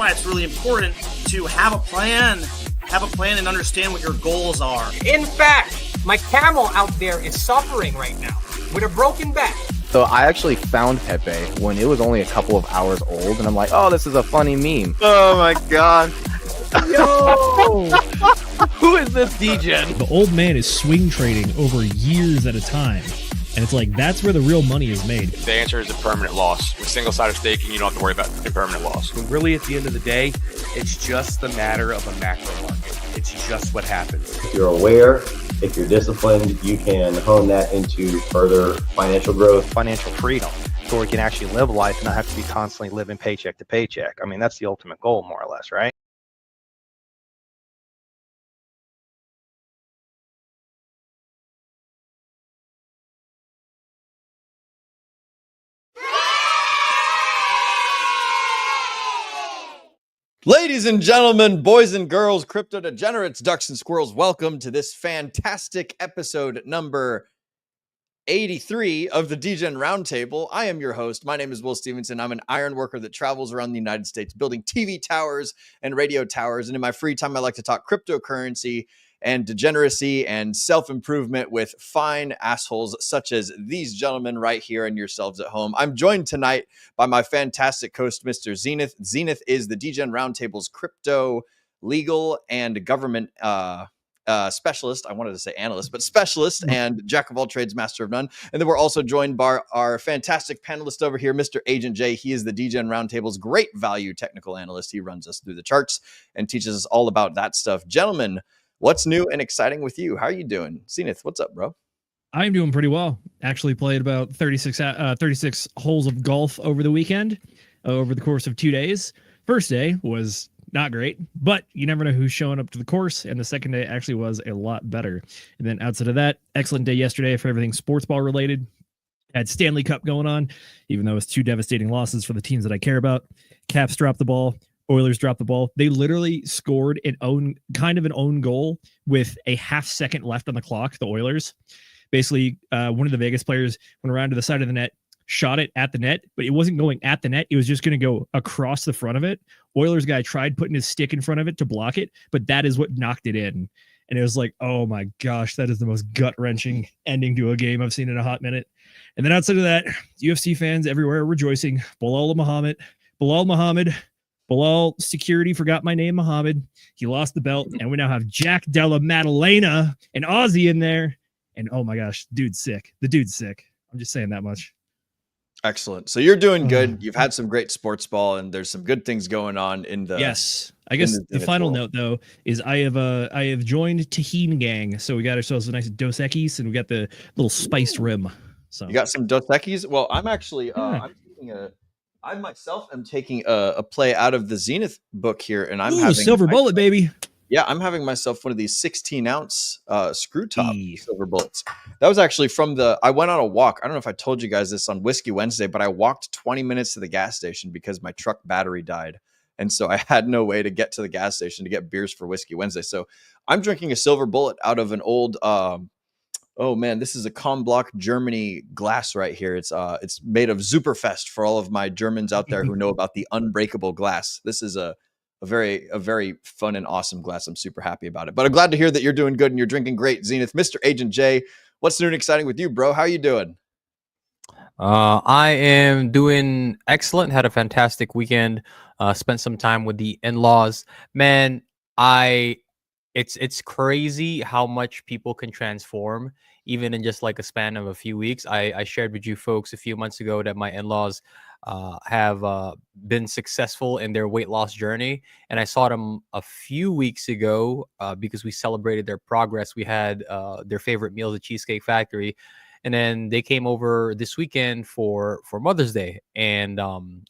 why it's really important to have a plan and understand what your goals are. In fact, my camel out there is suffering right now with a broken back. So I actually found Pepe when it was only a couple of hours old, and I'm like, oh, this is a funny meme. Oh my god. Yo! Who is this Degen? The old man is swing trading over years at a time. And it's like, that's where the real money is made. The answer is a permanent loss. With single-sided staking, you don't have to worry about impermanent loss. Really, at the end of the day, it's just the matter of a macro market. It's just what happens. If you're aware, if you're disciplined, you can hone that into further financial growth. Financial freedom, so where you can actually live life and not have to be constantly living paycheck to paycheck. I mean, that's the ultimate goal, more or less, right? Ladies and gentlemen, boys and girls, crypto degenerates, ducks and squirrels, welcome to this fantastic episode number 83 of the Degen Roundtable. I am your host. My name is Will Stevenson. I'm an iron worker that travels around the United States building TV towers and radio towers. And in my free time, I like to talk cryptocurrency and degeneracy and self-improvement with fine assholes such as these gentlemen right here and yourselves at home. I'm joined tonight by my fantastic host, Mr. Zenith. Zenith is the Degen Roundtable's crypto, legal, and government specialist. I wanted to say analyst, but specialist and jack of all trades, master of none. And then we're also joined by our fantastic panelist over here, Mr. Agent J. He is the Degen Roundtable's great value technical analyst. He runs us through the charts and teaches us all about that stuff. Gentlemen, what's new and exciting with you? How are you doing? Zenith, what's up, bro? I'm doing pretty well. Actually played about 36 holes of golf over the weekend, over the course of 2 days. First day was not great, but you never know who's showing up to the course. And the second day actually was a lot better. And then outside of that, excellent day yesterday for everything sports ball related. Had Stanley Cup going on, even though it was two devastating losses for the teams that I care about. Caps dropped the ball. Oilers dropped the ball. They literally scored an own goal with a half second left on the clock. The Oilers, basically, one of the Vegas players went around to the side of the net, shot it at the net, but it wasn't going at the net. It was just going to go across the front of it. Oilers guy tried putting his stick in front of it to block it, but that is what knocked it in. And it was like, oh my gosh, that is the most gut-wrenching ending to a game I've seen in a hot minute. And then outside of that, UFC fans everywhere rejoicing. Bilal Muhammad. Bilal security forgot my name, Muhammad. He lost the belt, and we now have Jack Della Maddalena, an Aussie in there. And oh my gosh, dude's sick. The dude's sick. I'm just saying that much. Excellent. So you're doing good. You've had some great sports ball, and there's some good things going on in the. Yes, I guess the final note though is I have joined Tahini Gang, so we got ourselves a nice Dos Equis, and we got the little spiced rim. So you got some Dos Equis. Well, I'm actually I myself am taking a play out of the Zenith book here, and I'm having silver bullet, baby. Yeah, I'm having myself one of these 16-ounce screw top silver bullets. That was actually from I went on a walk. I don't know if I told you guys this on Whiskey Wednesday, but I walked 20 minutes to the gas station because my truck battery died. And so I had no way to get to the gas station to get beers for Whiskey Wednesday. So I'm drinking a silver bullet out of an old, oh man, this is a Comblock Germany glass right here. It's made of Superfest for all of my Germans out there who know about the unbreakable glass. This is a very fun and awesome glass. I'm super happy about it. But I'm glad to hear that you're doing good and you're drinking great, Zenith. Mr. Agent J, what's new and exciting with you, bro? How are you doing? I am doing excellent. Had a fantastic weekend. Spent some time with the in-laws. Man, it's crazy how much people can transform even in just like a span of a few weeks. I shared with you folks a few months ago that my in-laws have been successful in their weight loss journey, and I saw them a few weeks ago because we celebrated their progress. We had their favorite meal, the Cheesecake Factory, and then they came over this weekend for Mother's Day, and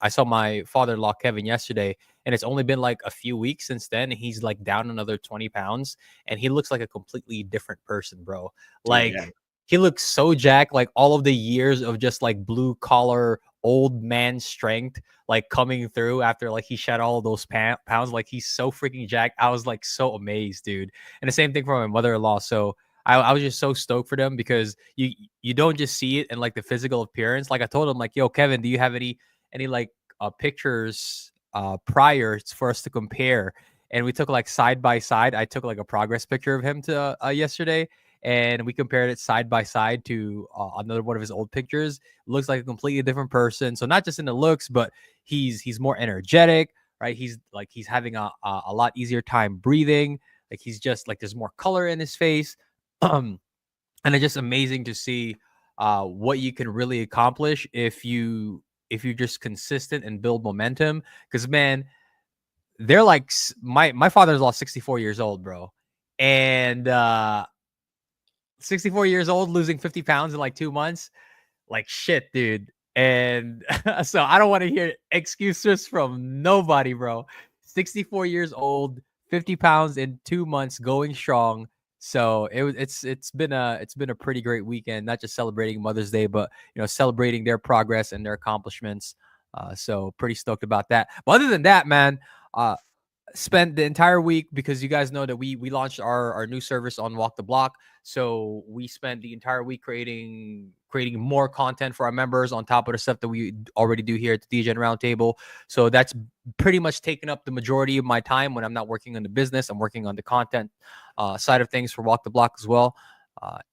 I saw my father-in-law Kevin yesterday, and it's only been like a few weeks since then. He's like down another 20 pounds, and he looks like a completely different person, bro. Like, yeah. He looks so jacked, like all of the years of just like blue collar old man strength like coming through after like he shed all of those pounds. Like, he's so freaking jacked. I was like so amazed, dude. And the same thing for my mother-in-law. So I was just so stoked for them because you don't just see it in like the physical appearance. Like, I told him like, yo, Kevin, do you have any like pictures prior for us to compare, and we took like side by side. I took like a progress picture of him to yesterday, and we compared it side by side to another one of his old pictures. Looks like a completely different person. So not just in the looks, but he's more energetic, right? He's having a lot easier time breathing. Like he's just like there's more color in his face. And it's just amazing to see what you can really accomplish if you're just consistent and build momentum. Because man, they're like my father's lost 64 years old, bro, and 64 years old losing 50 pounds in like 2 months, like shit, dude. And so I don't want to hear excuses from nobody, bro. 64 years old, 50 pounds in 2 months, going strong. So it's been a pretty great weekend, not just celebrating Mother's Day, but celebrating their progress and their accomplishments. So pretty stoked about that. But other than that, man, spent the entire week, because you guys know that we launched our new service on Walk the Block. So we spent the entire week creating more content for our members on top of the stuff that we already do here at the Degen Roundtable. So that's pretty much taken up the majority of my time when I'm not working on the business. I'm working on the content side of things for Walk the Block as well.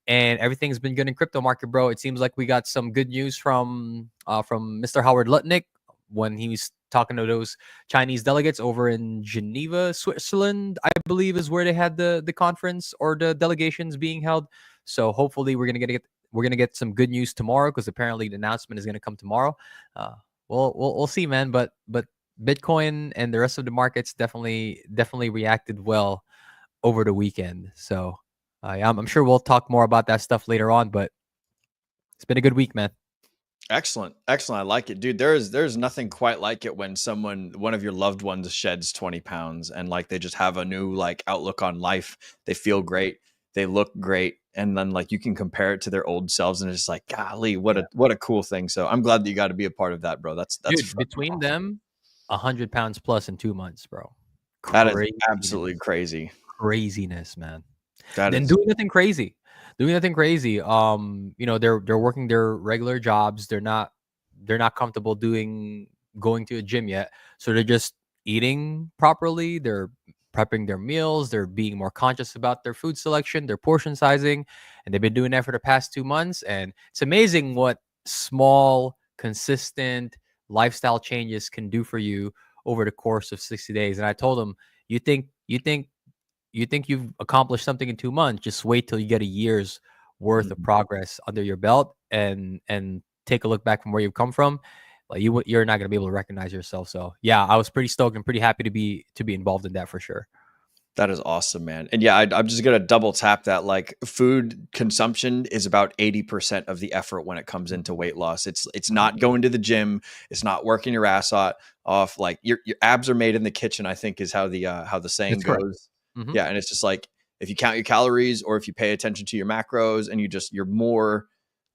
And everything's been good in crypto market, bro. It seems like we got some good news from Mr. Howard Lutnick when he was talking to those Chinese delegates over in Geneva, Switzerland, I believe is where they had the conference or the delegations being held. So hopefully we're gonna get some good news tomorrow, because apparently the announcement is gonna come tomorrow. We'll see, man. But Bitcoin and the rest of the markets definitely reacted well over the weekend. So I'm sure we'll talk more about that stuff later on. But it's been a good week, man. Excellent. I like it, dude. There's nothing quite like it when one of your loved ones sheds 20 pounds and like they just have a new like outlook on life. They feel great. They look great. And then like you can compare it to their old selves and it's just like, golly, what a cool thing. So I'm glad that you got to be a part of that, bro. That's dude, between awesome. Them, 100 pounds plus in 2 months, bro. That is absolutely crazy. Craziness, man. That and is doing nothing crazy. They're working their regular jobs. They're not comfortable going to a gym yet. So they're just eating properly. They're prepping their meals. They're being more conscious about their food selection, their portion sizing. And they've been doing that for the past 2 months. And it's amazing what small, consistent lifestyle changes can do for you over the course of 60 days. And I told them, you think you've accomplished something in 2 months, just wait till you get a year's worth of progress under your belt and take a look back from where you've come from. Like you're not going to be able to recognize yourself. So yeah, I was pretty stoked and pretty happy to be involved in that for sure. That is awesome, man. And yeah, I'm just going to double tap that. Like food consumption is about 80% of the effort when it comes into weight loss. It's not going to the gym. It's not working your ass off. Like your abs are made in the kitchen, I think is how the saying goes. Mm-hmm. Yeah. And it's just like, if you count your calories or if you pay attention to your macros and you're more,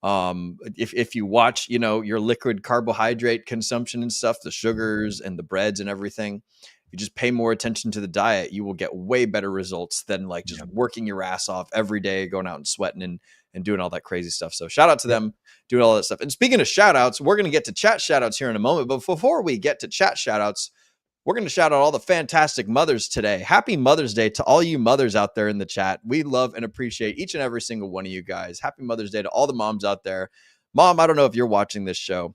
if you watch, your liquid carbohydrate consumption and stuff, the sugars and the breads and everything, you just pay more attention to the diet, you will get way better results than like just working your ass off every day, going out and sweating and doing all that crazy stuff. So shout out to them doing all that stuff. And speaking of shout outs, we're going to get to chat shout outs here in a moment. But before we get to chat shout outs, we're going to shout out all the fantastic mothers today. Happy Mother's Day to all you mothers out there in the chat. We love and appreciate each and every single one of you guys. Happy Mother's Day to all the moms out there. Mom, I don't know if you're watching this show.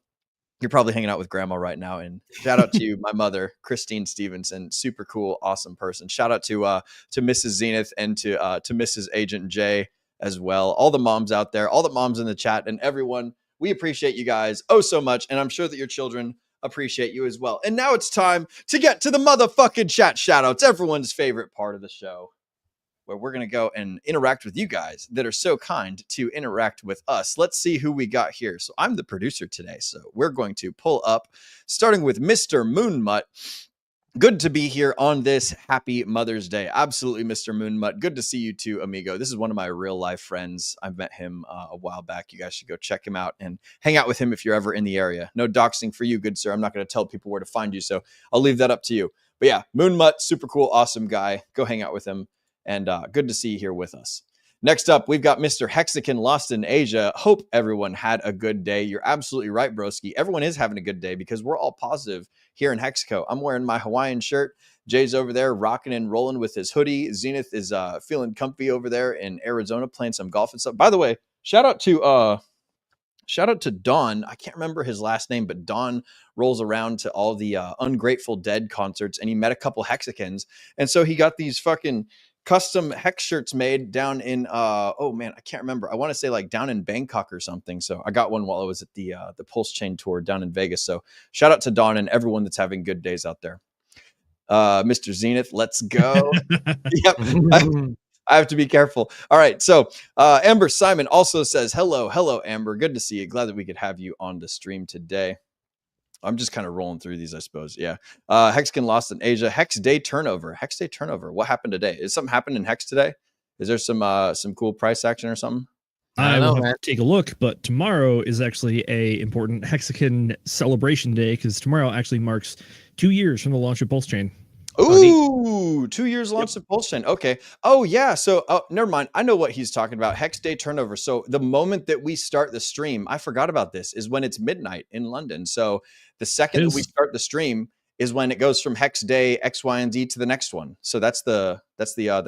You're probably hanging out with grandma right now. And shout out to you, my mother, Christine Stevenson, super cool, awesome person. Shout out to Mrs. Zenith and to Mrs. Agent J as well. All the moms out there, all the moms in the chat and everyone, we appreciate you guys oh so much. And I'm sure that your children appreciate you as well. And now it's time to get to the motherfucking chat shout outs, everyone's favorite part of the show, where we're going to go and interact with you guys that are so kind to interact with us. Let's see who we got here. So I'm the producer today. So we're going to pull up, starting with Mr. Moonmutt. Good to be here on this happy Mother's Day. Absolutely, Mr. Moonmutt. Good to see you too, amigo. This is one of my real life friends. I met him a while back. You guys should go check him out and hang out with him if you're ever in the area. No doxing for you, good sir. I'm not going to tell people where to find you, so I'll leave that up to you. But yeah, Moonmutt, super cool, awesome guy. Go hang out with him. And good to see you here with us. Next up, we've got Mr. Hexagon lost in Asia. Hope everyone had a good day. You're absolutely right, broski. Everyone is having a good day because we're all positive here in Hexaco. I'm wearing my Hawaiian shirt. Jay's over there rocking and rolling with his hoodie. Zenith is feeling comfy over there in Arizona playing some golf and stuff. By the way, shout out to Don. I can't remember his last name, but Don rolls around to all the Ungrateful Dead concerts, and he met a couple Hexicans. And so he got these fucking custom Hex shirts made down in, oh man, I can't remember. I want to say like down in Bangkok or something. So I got one while I was at the Pulse Chain tour down in Vegas. So shout out to Don and everyone that's having good days out there. Mr. Zenith, let's go. Yep. I have to be careful. All right. So Amber Simon also says, hello, Amber. Good to see you. Glad that we could have you on the stream today. I'm just kind of rolling through these, I suppose. Yeah. Hexagon lost in Asia. Hex day turnover. What happened today? Is something happened in Hex today? Is there some cool price action or something? I will have to take a look, but tomorrow is actually a important Hexagon celebration day because tomorrow actually marks 2 years from the launch of Pulse Chain. Ooh, 2 years launched of Pulse Chain. Okay. Oh, yeah. So, never mind. I know what he's talking about. Hex day turnover. So, the moment that we start the stream, I forgot about this, is when it's midnight in London. So, the second that we start the stream is when it goes from Hex day X, Y, and Z to the next one. So, that's the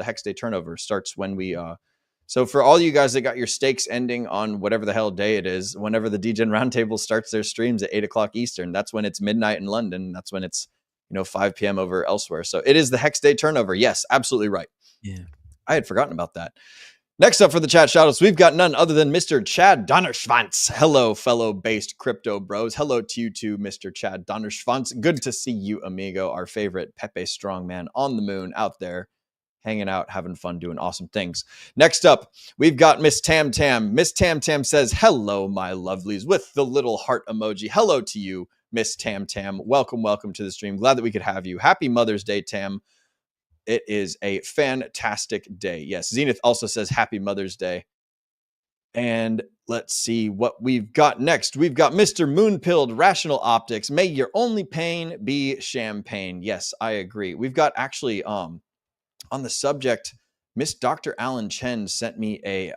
Hex day turnover starts when we. So, for all you guys that got your stakes ending on whatever the hell day it is, whenever the Degen Roundtable starts their streams at 8 o'clock Eastern, that's when it's midnight in London. That's when it's 5 p.m. over elsewhere. So it is the Hex day turnover. Yes, absolutely right. Yeah. I had forgotten about that. Next up for the chat shoutouts, we've got none other than Mr. Chad Donnerschwanz. Hello, fellow based crypto bros. Hello to you too, Mr. Chad Donnerschwanz. Good to see you, amigo, our favorite Pepe strongman on the moon out there, hanging out, having fun, doing awesome things. Next up, we've got Miss Tam Tam. Miss Tam Tam says, hello, my lovelies, with the little heart emoji. Hello to you, Miss Tam Tam. Welcome to the stream. Glad that we could have you. Happy Mother's Day, Tam. It is a fantastic day. Yes, Zenith also says happy Mother's Day. And let's see what we've got next. We've got Mr. Moonpilled Rational Optics. May your only pain be champagne. Yes, I agree. We've got actually on the subject, Miss Dr. Alan Chen sent me a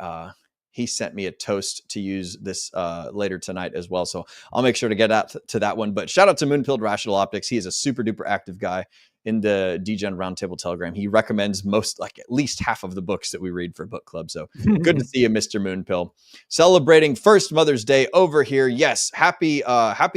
toast to use this later tonight as well. So I'll make sure to get out to that one. But shout out to Moonpilled Rational Optics. He is a super duper active guy in the Degen Roundtable Telegram. He recommends at least half of the books that we read for book club. So good to see you, Mr. Moonpill. Celebrating first Mother's Day over here. Yes, happy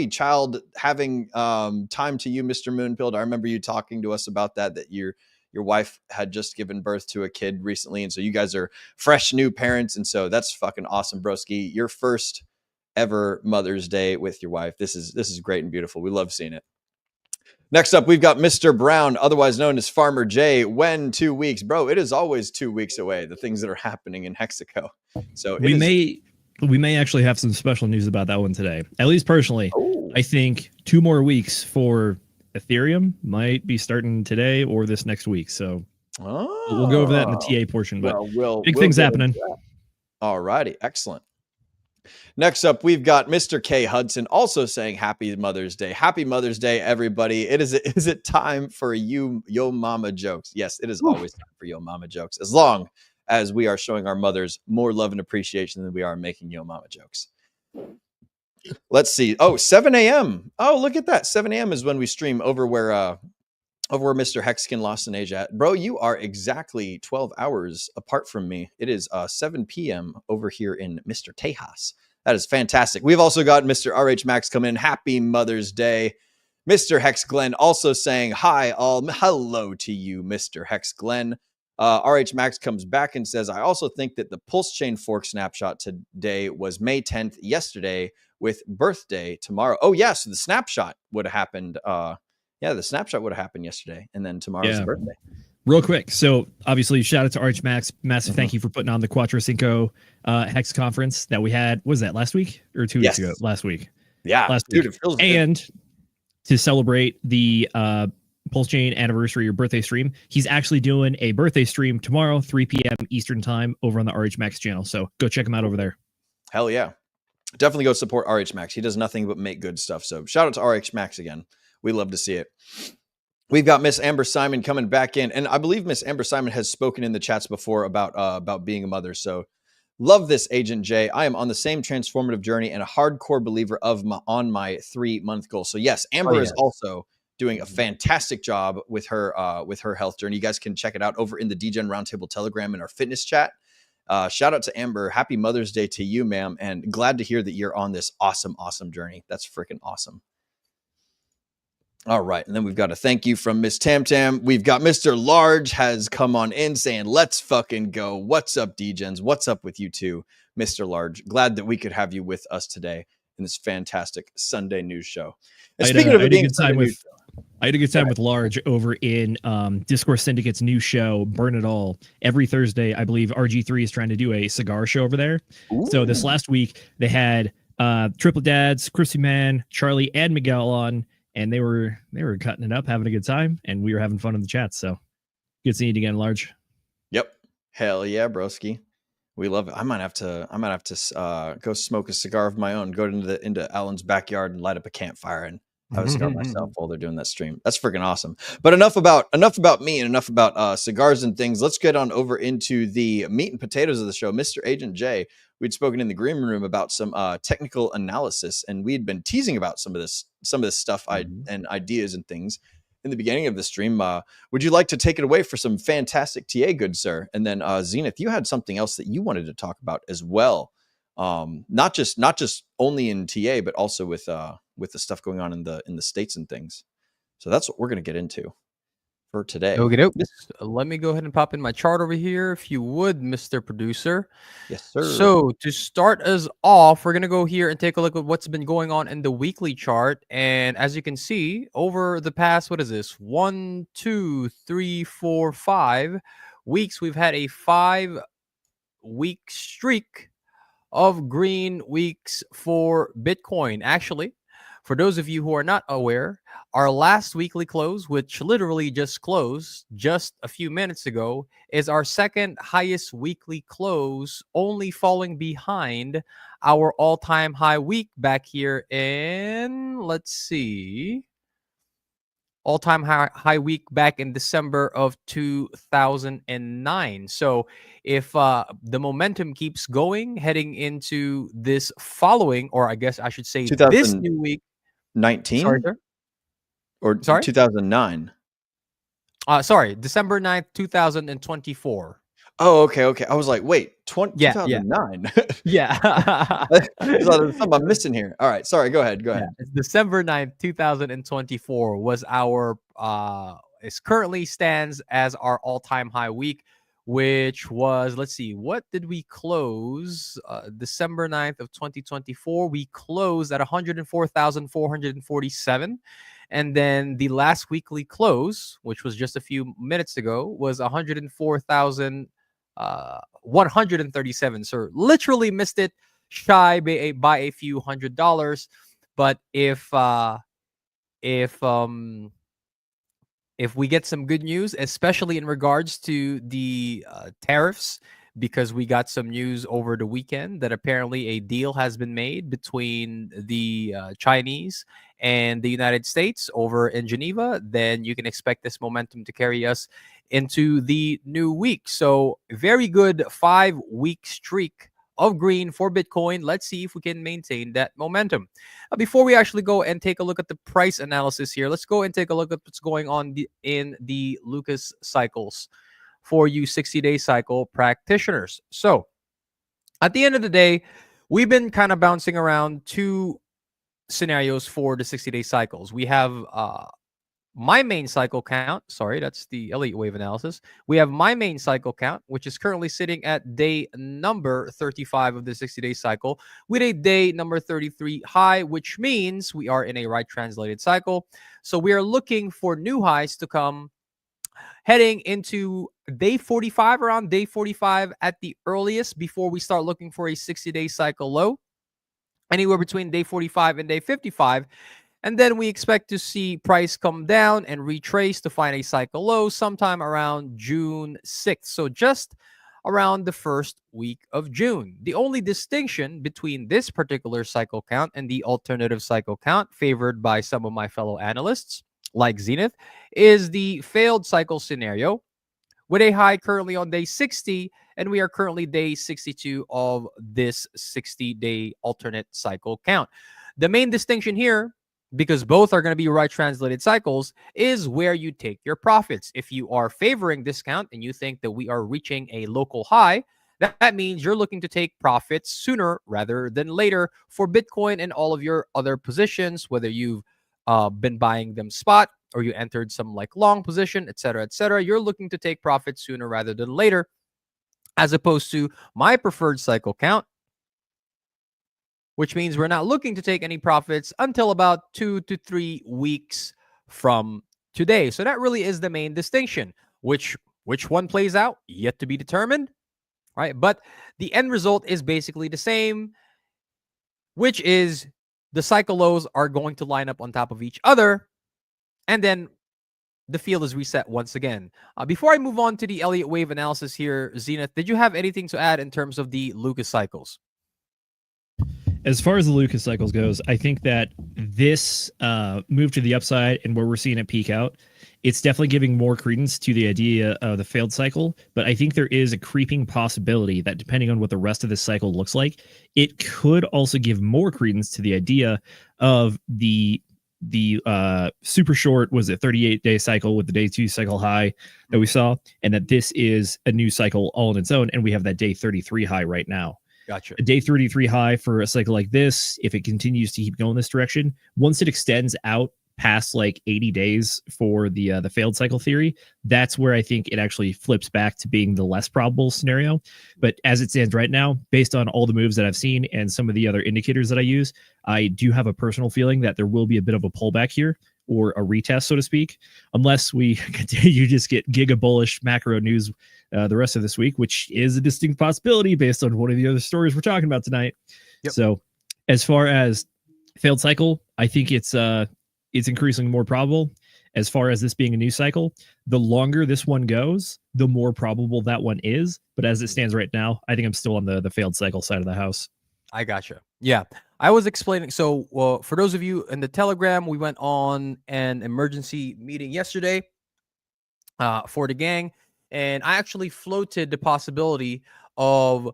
child having time to you, Mr. Moonpill. I remember you talking to us about that your wife had just given birth to a kid recently. And so you guys are fresh new parents. And so that's fucking awesome, broski. Your first ever Mother's Day with your wife. This is great and beautiful. We love seeing it. Next up, we've got Mr. Brown, otherwise known as Farmer J. When 2 weeks, bro, it is always 2 weeks away. The things that are happening in Hexaco. So we may actually have some special news about that one today. At least personally, I think 2 more weeks for Ethereum might be starting today or this next week. So we'll go over that in the TA portion. But big things happening. All righty, excellent. Next up, we've got Mr. K. Hudson also saying happy Mother's Day. Happy Mother's Day, everybody. Is it time for Yo Mama jokes? Yes, it is always time for Yo Mama jokes, as long as we are showing our mothers more love and appreciation than we are making Yo Mama jokes. Let's see. Oh, 7 a.m. Oh, look at that. 7 a.m. is when we stream over where Mr. Hexagon lost in Asia at. Bro, you are exactly 12 hours apart from me. It is 7 p.m. over here in Mr. Tejas. That is fantastic. We've also got Mr. RH Max come in. Happy Mother's Day. Mr. Hex Glenn also saying hi all. Hello to you, Mr. Hex Glenn. RH Max comes back and says, I also think that the Pulse Chain fork snapshot today was May 10th yesterday with birthday tomorrow. Oh, yeah. So the snapshot would have happened. The snapshot would have happened yesterday. And then tomorrow's the birthday. Real quick. So obviously shout out to RH Max. Massive thank you for putting on the Quattro Cinco Hex conference that we had. Was that last week or 2 weeks ago? Last week. Yeah. Last dude, week. It feels and good. To celebrate the Pulse Chain anniversary or birthday stream, he's actually doing a birthday stream tomorrow, 3 p.m. Eastern time over on the RH Max channel. So go check him out over there. Hell yeah. Definitely go support RH Max. He does nothing but make good stuff. So shout out to RH Max again. We love to see it. We've got Miss Amber Simon coming back in, and I believe Miss Amber Simon has spoken in the chats before about being a mother. So love this, Agent J. I am on the same transformative journey and a hardcore believer of on my 3-month goal. So yes, Amber is also doing a fantastic job with her health journey. You guys can check it out over in the DGen Roundtable Telegram in our fitness chat. Shout out to Amber. Happy Mother's Day to you, ma'am, and glad to hear that you're on this awesome journey. That's freaking awesome. All right, and then we've got a thank you from Miss Tam Tam. We've got Mr. Large has come on in saying, let's fucking go. What's up, Degens? What's up with you two, Mr. Large? Glad that we could have you with us today in this fantastic Sunday news show. And speaking of it being Sunday news show, I had a good time with Large over in Discourse Syndicate's new show, Burn It All. Every Thursday, I believe RG3 is trying to do a cigar show over there. Ooh. So this last week, they had Triple Dads, Chrissy Man, Charlie, and Miguel on. And they were cutting it up, having a good time, and we were having fun in the chat. So good seeing you again, Large. Yep, hell yeah, broski. We love it. I might have to go smoke a cigar of my own. Go into Alan's backyard and light up a campfire and have a cigar myself while they're doing that stream. That's freaking awesome. But enough about me and enough about cigars and things. Let's get on over into the meat and potatoes of the show, Mr. Agent J. We'd spoken in the green room about some technical analysis, and we'd been teasing about some of this stuff and ideas and things in the beginning of the stream. Would you like to take it away for some fantastic TA, good sir? And then Zenith, you had something else that you wanted to talk about as well, not just only in TA, but also with the stuff going on in the States and things. So that's what we're going to get into for today. Okay, let me go ahead and pop in my chart over here, if you would, Mr. Producer. Yes, sir. So to start us off, we're gonna go here and take a look at what's been going on in the weekly chart. And as you can see, over the past, 1, 2, 3, 4, 5 weeks, we've had a 5-week streak of green weeks for Bitcoin. Actually, for those of you who are not aware, our last weekly close, which literally just closed just a few minutes ago, is our second highest weekly close, only falling behind our all-time high week back here in, let's see, all-time high week back in December of 2009. So if the momentum keeps going heading into this following, or I guess I should say this new week, 19? Sorry, sir? Or sorry? 2009? Sorry, December 9th, 2024. Oh, okay. I was like, wait, 2009? Yeah. There's something I'm missing here. All right, sorry, go ahead. Yeah, it's December 9th, 2024 was our, it currently stands as our all-time high week, which was, let's see, what did we close? December 9th of 2024, we closed at 104,447. And then the last weekly close, which was just a few minutes ago, was 104,137. So literally missed it, shy by a few $100. But if we get some good news, especially in regards to the tariffs, because we got some news over the weekend that apparently a deal has been made between the Chinese and the United States over in Geneva, then you can expect this momentum to carry us into the new week. So very good 5-week streak of green for Bitcoin. Let's see if we can maintain that momentum. Before we actually go and take a look at the price analysis here, let's go and take a look at what's going on in the Lucas cycles for you 60-day cycle practitioners. So at the end of the day, we've been kind of bouncing around two scenarios for the 60-day cycles. We have my main cycle count. Sorry, that's the Elliott wave analysis. We have my main cycle count, which is currently sitting at day number 35 of the 60-day cycle, with a day number 33 high, which means we are in a right translated cycle. So we are looking for new highs to come heading into day 45, around day 45 at the earliest, before we start looking for a 60-day cycle low, anywhere between day 45 and day 55. And then we expect to see price come down and retrace to find a cycle low sometime around June 6th. So just around the first week of June. The only distinction between this particular cycle count and the alternative cycle count favored by some of my fellow analysts like Zenith, is the failed cycle scenario with a high currently on day 60, and we are currently day 62 of this 60-day alternate cycle count. The main distinction here, because both are going to be right translated cycles, is where you take your profits. If you are favoring discount and you think that we are reaching a local high, that means you're looking to take profits sooner rather than later for Bitcoin and all of your other positions, whether you've been buying them spot or you entered some like long position, etc., etc. You're looking to take profits sooner rather than later, as opposed to my preferred cycle count, which means we're not looking to take any profits until about 2 to 3 weeks from today. So that really is the main distinction. Which one plays out? Yet to be determined, right? But the end result is basically the same, which is the cycle lows are going to line up on top of each other, and then the field is reset once again. Before I move on to the Elliott wave analysis here, Zenith, did you have anything to add in terms of the Lucas cycles? As far as the Lucas cycles goes, I think that this move to the upside and where we're seeing it peak out, it's definitely giving more credence to the idea of the failed cycle. But I think there is a creeping possibility that depending on what the rest of this cycle looks like, it could also give more credence to the idea of the super short, was it 38-day cycle with the day 2 cycle high that we saw, and that this is a new cycle all on its own, and we have that day 33 high right now. Gotcha. A day 33 high for a cycle like this, if it continues to keep going this direction, once it extends out past like 80 days for the failed cycle theory, that's where I think it actually flips back to being the less probable scenario. But as it stands right now, based on all the moves that I've seen and some of the other indicators that I use, I do have a personal feeling that there will be a bit of a pullback here, or a retest, so to speak, unless we continue to just get giga bullish macro news the rest of this week, which is a distinct possibility based on one of the other stories we're talking about tonight. Yep. So as far as failed cycle, I think it's increasingly more probable. As far as this being a new cycle, the longer this one goes, the more probable that one is. But as it stands right now, I think I'm still on the failed cycle side of the house. I gotcha. Yeah, I was explaining. So for those of you in the Telegram, we went on an emergency meeting yesterday for the gang, and I actually floated the possibility of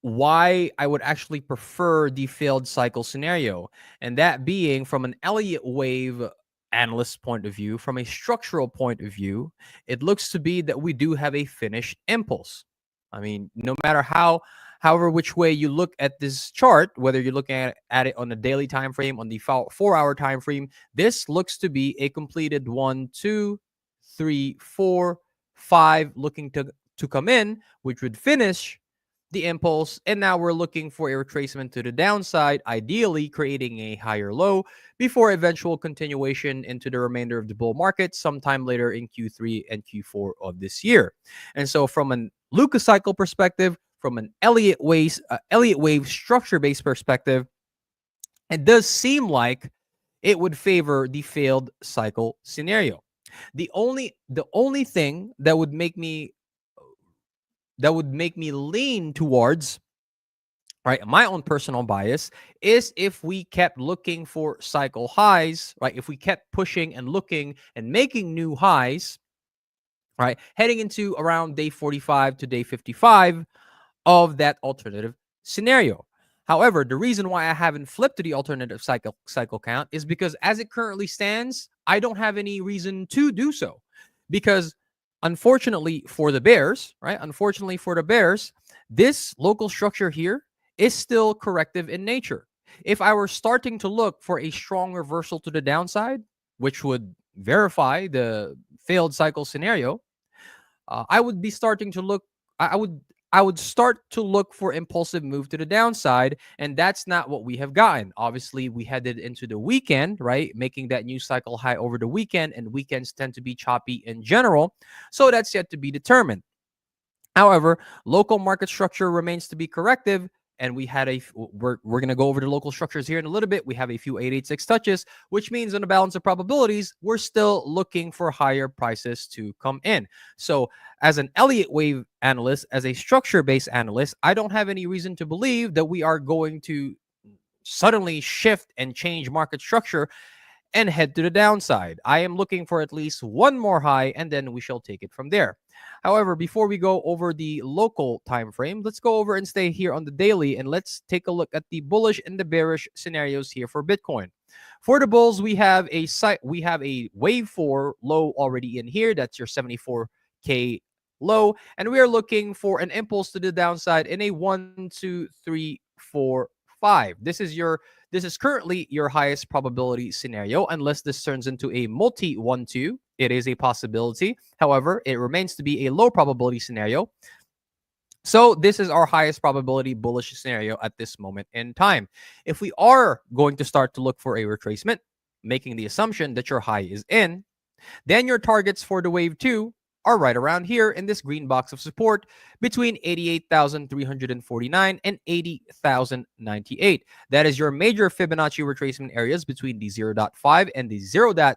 why I would actually prefer the failed cycle scenario, and that being from an Elliott wave analyst point of view, from a structural point of view, it looks to be that we do have a finished impulse. I mean, no matter however which way you look at this chart, whether you're looking at it on the daily time frame, on the 4-hour time frame, this looks to be a completed 1, 2, 3, 4, 5 looking to come in, which would finish the impulse. And now we're looking for a retracement to the downside, ideally creating a higher low before eventual continuation into the remainder of the bull market sometime later in Q3 and Q4 of this year. And so from an Lucas cycle perspective, from an Elliott wave structure-based perspective, it does seem like it would favor the failed cycle scenario. The only thing that would make me lean towards, right, my own personal bias, is if we kept looking for cycle highs, right? If we kept pushing and looking and making new highs, right, heading into around day 45 to day 55 of that alternative scenario. However, the reason why I haven't flipped to the alternative cycle count is because as it currently stands, I don't have any reason to do so. Because unfortunately for the bears, right? Unfortunately for the bears, this local structure here is still corrective in nature. If I were starting to look for a strong reversal to the downside, which would verify the failed cycle scenario, I would be starting to look, I would start to look for impulsive move to the downside, and that's not what we have gotten. Obviously, we headed into the weekend, right? Making that new cycle high over the weekend, and weekends tend to be choppy in general, so that's yet to be determined. However, local market structure remains to be corrective, and we had we're going to go over the local structures here in a little bit. We have a few 886 touches, which means on the balance of probabilities, we're still looking for higher prices to come in. So as an Elliott wave analyst, as a structure-based analyst, I don't have any reason to believe that we are going to suddenly shift and change market structure and head to the downside. I am looking for at least one more high, and then we shall take it from there. However, before we go over the local time frame, let's go over and stay here on the daily, and let's take a look at the bullish and the bearish scenarios here for Bitcoin. For the bulls, we have a wave 4 low already in here. That's your 74K low, and we are looking for an impulse to the downside in a 1, 2, 3, 4, 5. This is currently your highest probability scenario, unless this turns into a multi 1-2. It is a possibility. However, it remains to be a low probability scenario. So this is our highest probability bullish scenario at this moment in time. If we are going to start to look for a retracement, making the assumption that your high is in, then your targets for the wave 2 are right around here in this green box of support between 88,349 and 80,098. That is your major Fibonacci retracement areas between the 0.5 and the 0.786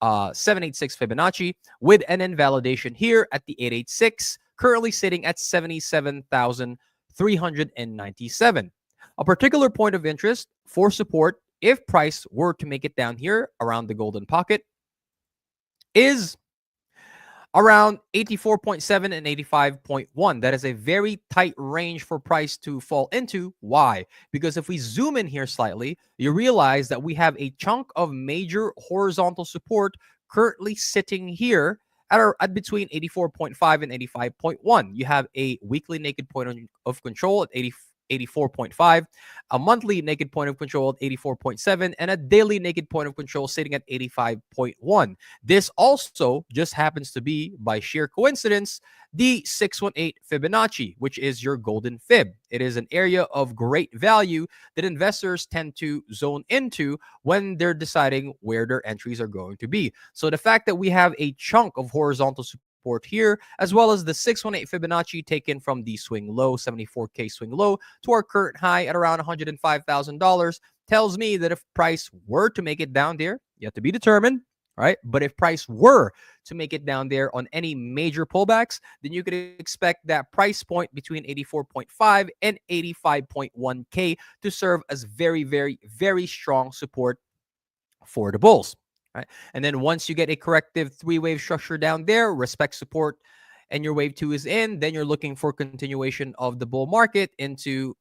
Fibonacci, with an invalidation here at the 886, currently sitting at 77,397. A particular point of interest for support, if price were to make it down here around the golden pocket, is around 84.7 and 85.1. That is a very tight range for price to fall into. Why? Because if we zoom in here slightly, you realize that we have a chunk of major horizontal support currently sitting here at between 84.5 and 85.1. You have a weekly naked point of control at 84.5, a monthly naked point of control at 84.7, and a daily naked point of control sitting at 85.1. This also just happens to be, by sheer coincidence, the 618 Fibonacci, which is your golden fib. It is an area of great value that investors tend to zone into when they're deciding where their entries are going to be. So the fact that we have a chunk of horizontal support here, as well as the 618 Fibonacci taken from the swing low, 74K swing low, to our current high at around $105,000, tells me that if price were to make it down there, yet to be determined, right? But if price were to make it down there on any major pullbacks, then you could expect that price point between 84.5 and 85.1K to serve as very, very, very strong support for the bulls. Right. And then once you get a corrective 3-wave structure down there, respect support, and your wave 2 is in, then you're looking for continuation of the bull market into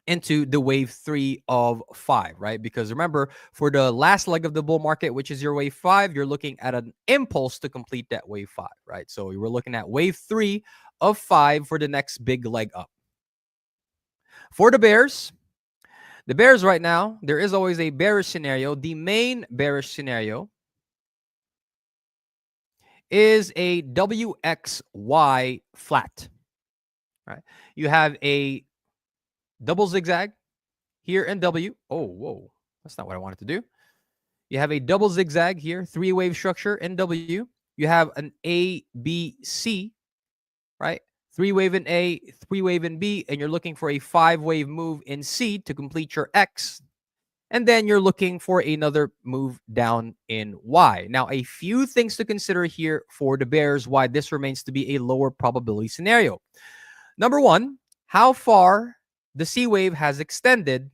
the wave 3 of 5, right? Because remember, for the last leg of the bull market, which is your wave 5, you're looking at an impulse to complete that wave 5, right? So we're looking at wave 3 of 5 for the next big leg up. For the bears right now, there is always a bearish scenario. The main bearish scenario is a WXY flat. Right? You have a double zigzag here in W. Oh, whoa. That's not what I wanted to do. You have a double zigzag here, 3-wave structure in W. You have an A, B, C, right? 3-wave in A, 3-wave in B, and you're looking for a 5-wave move in C to complete your X. And then you're looking for another move down in Y. Now, a few things to consider here for the bears, why this remains to be a lower probability scenario. Number one, how far the C wave has extended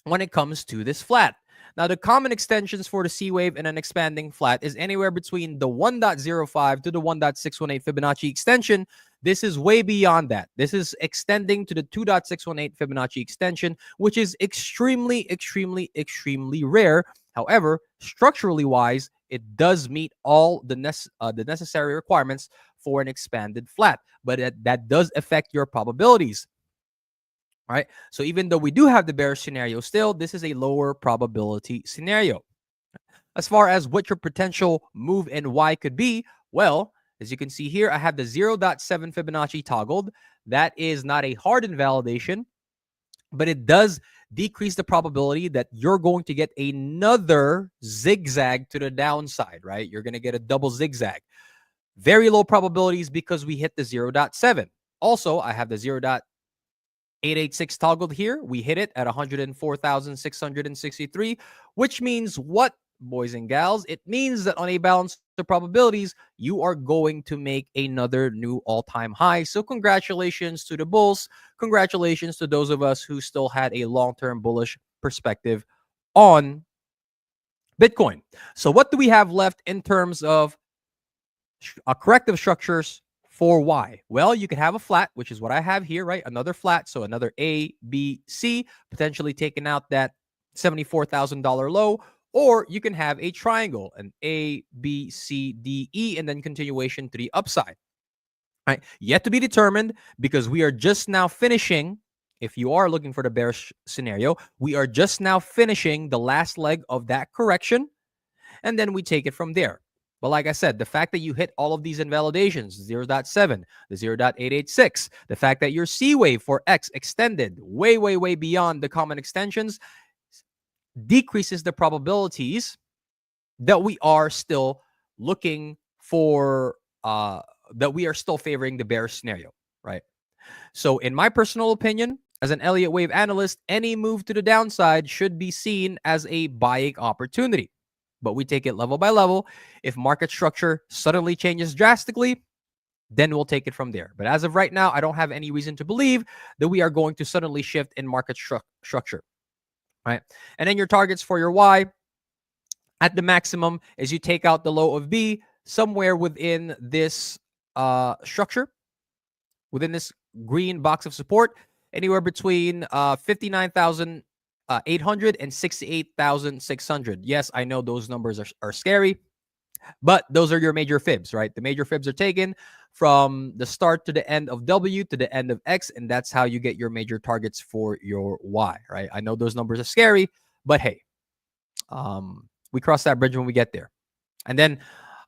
when it comes to this flat. Now, the common extensions for the C wave in an expanding flat is anywhere between the 1.05 to the 1.618 Fibonacci extension. This is way beyond that. This is extending to the 2.618 Fibonacci extension, which is extremely, extremely, extremely rare. However, structurally wise, it does meet all the necessary requirements for an expanded flat, but that does affect your probabilities. All right. So even though we do have the bearish scenario still, this is a lower probability scenario. As far as what your potential move in Y could be, well, as you can see here, I have the 0.7 Fibonacci toggled. That is not a hard invalidation, but it does decrease the probability that you're going to get another zigzag to the downside, right? You're going to get a double zigzag. Very low probabilities because we hit the 0.7. Also, I have the 0.886 toggled here. We hit it at 104,663, which means what, boys and gals? It means that on a balance of probabilities, you are going to make another new all-time high. So congratulations to the bulls. Congratulations to those of us who still had a long-term bullish perspective on Bitcoin. So what do we have left in terms of corrective structures for Y? Well, you could have a flat, which is what I have here, right? Another flat, so another A, B, C, potentially taking out that $74,000 low, or you can have a triangle, an A, B, C, D, E, and then continuation to the upside. All right, yet to be determined, because we are just now finishing. If you are looking for the bearish scenario, we are just now finishing the last leg of that correction, and then we take it from there. But like I said, the fact that you hit all of these invalidations, 0.7, the 0.886, the fact that your C wave for X extended way, way, way beyond the common extensions decreases the probabilities that we are still looking for, that we are still favoring the bearish scenario, right? So in my personal opinion, as an Elliott Wave analyst, any move to the downside should be seen as a buying opportunity. But we take it level by level. If market structure suddenly changes drastically, then we'll take it from there. But as of right now, I don't have any reason to believe that we are going to suddenly shift in market structure, right? And then your targets for your Y at the maximum is you take out the low of B somewhere within this structure, within this green box of support, anywhere between 59,800 and 68,600. Yes, I know those numbers are scary, but those are your major fibs, right? The major fibs are taken from the start to the end of W to the end of X, and that's how you get your major targets for your Y, right? I know those numbers are scary, but hey, we cross that bridge when we get there. And then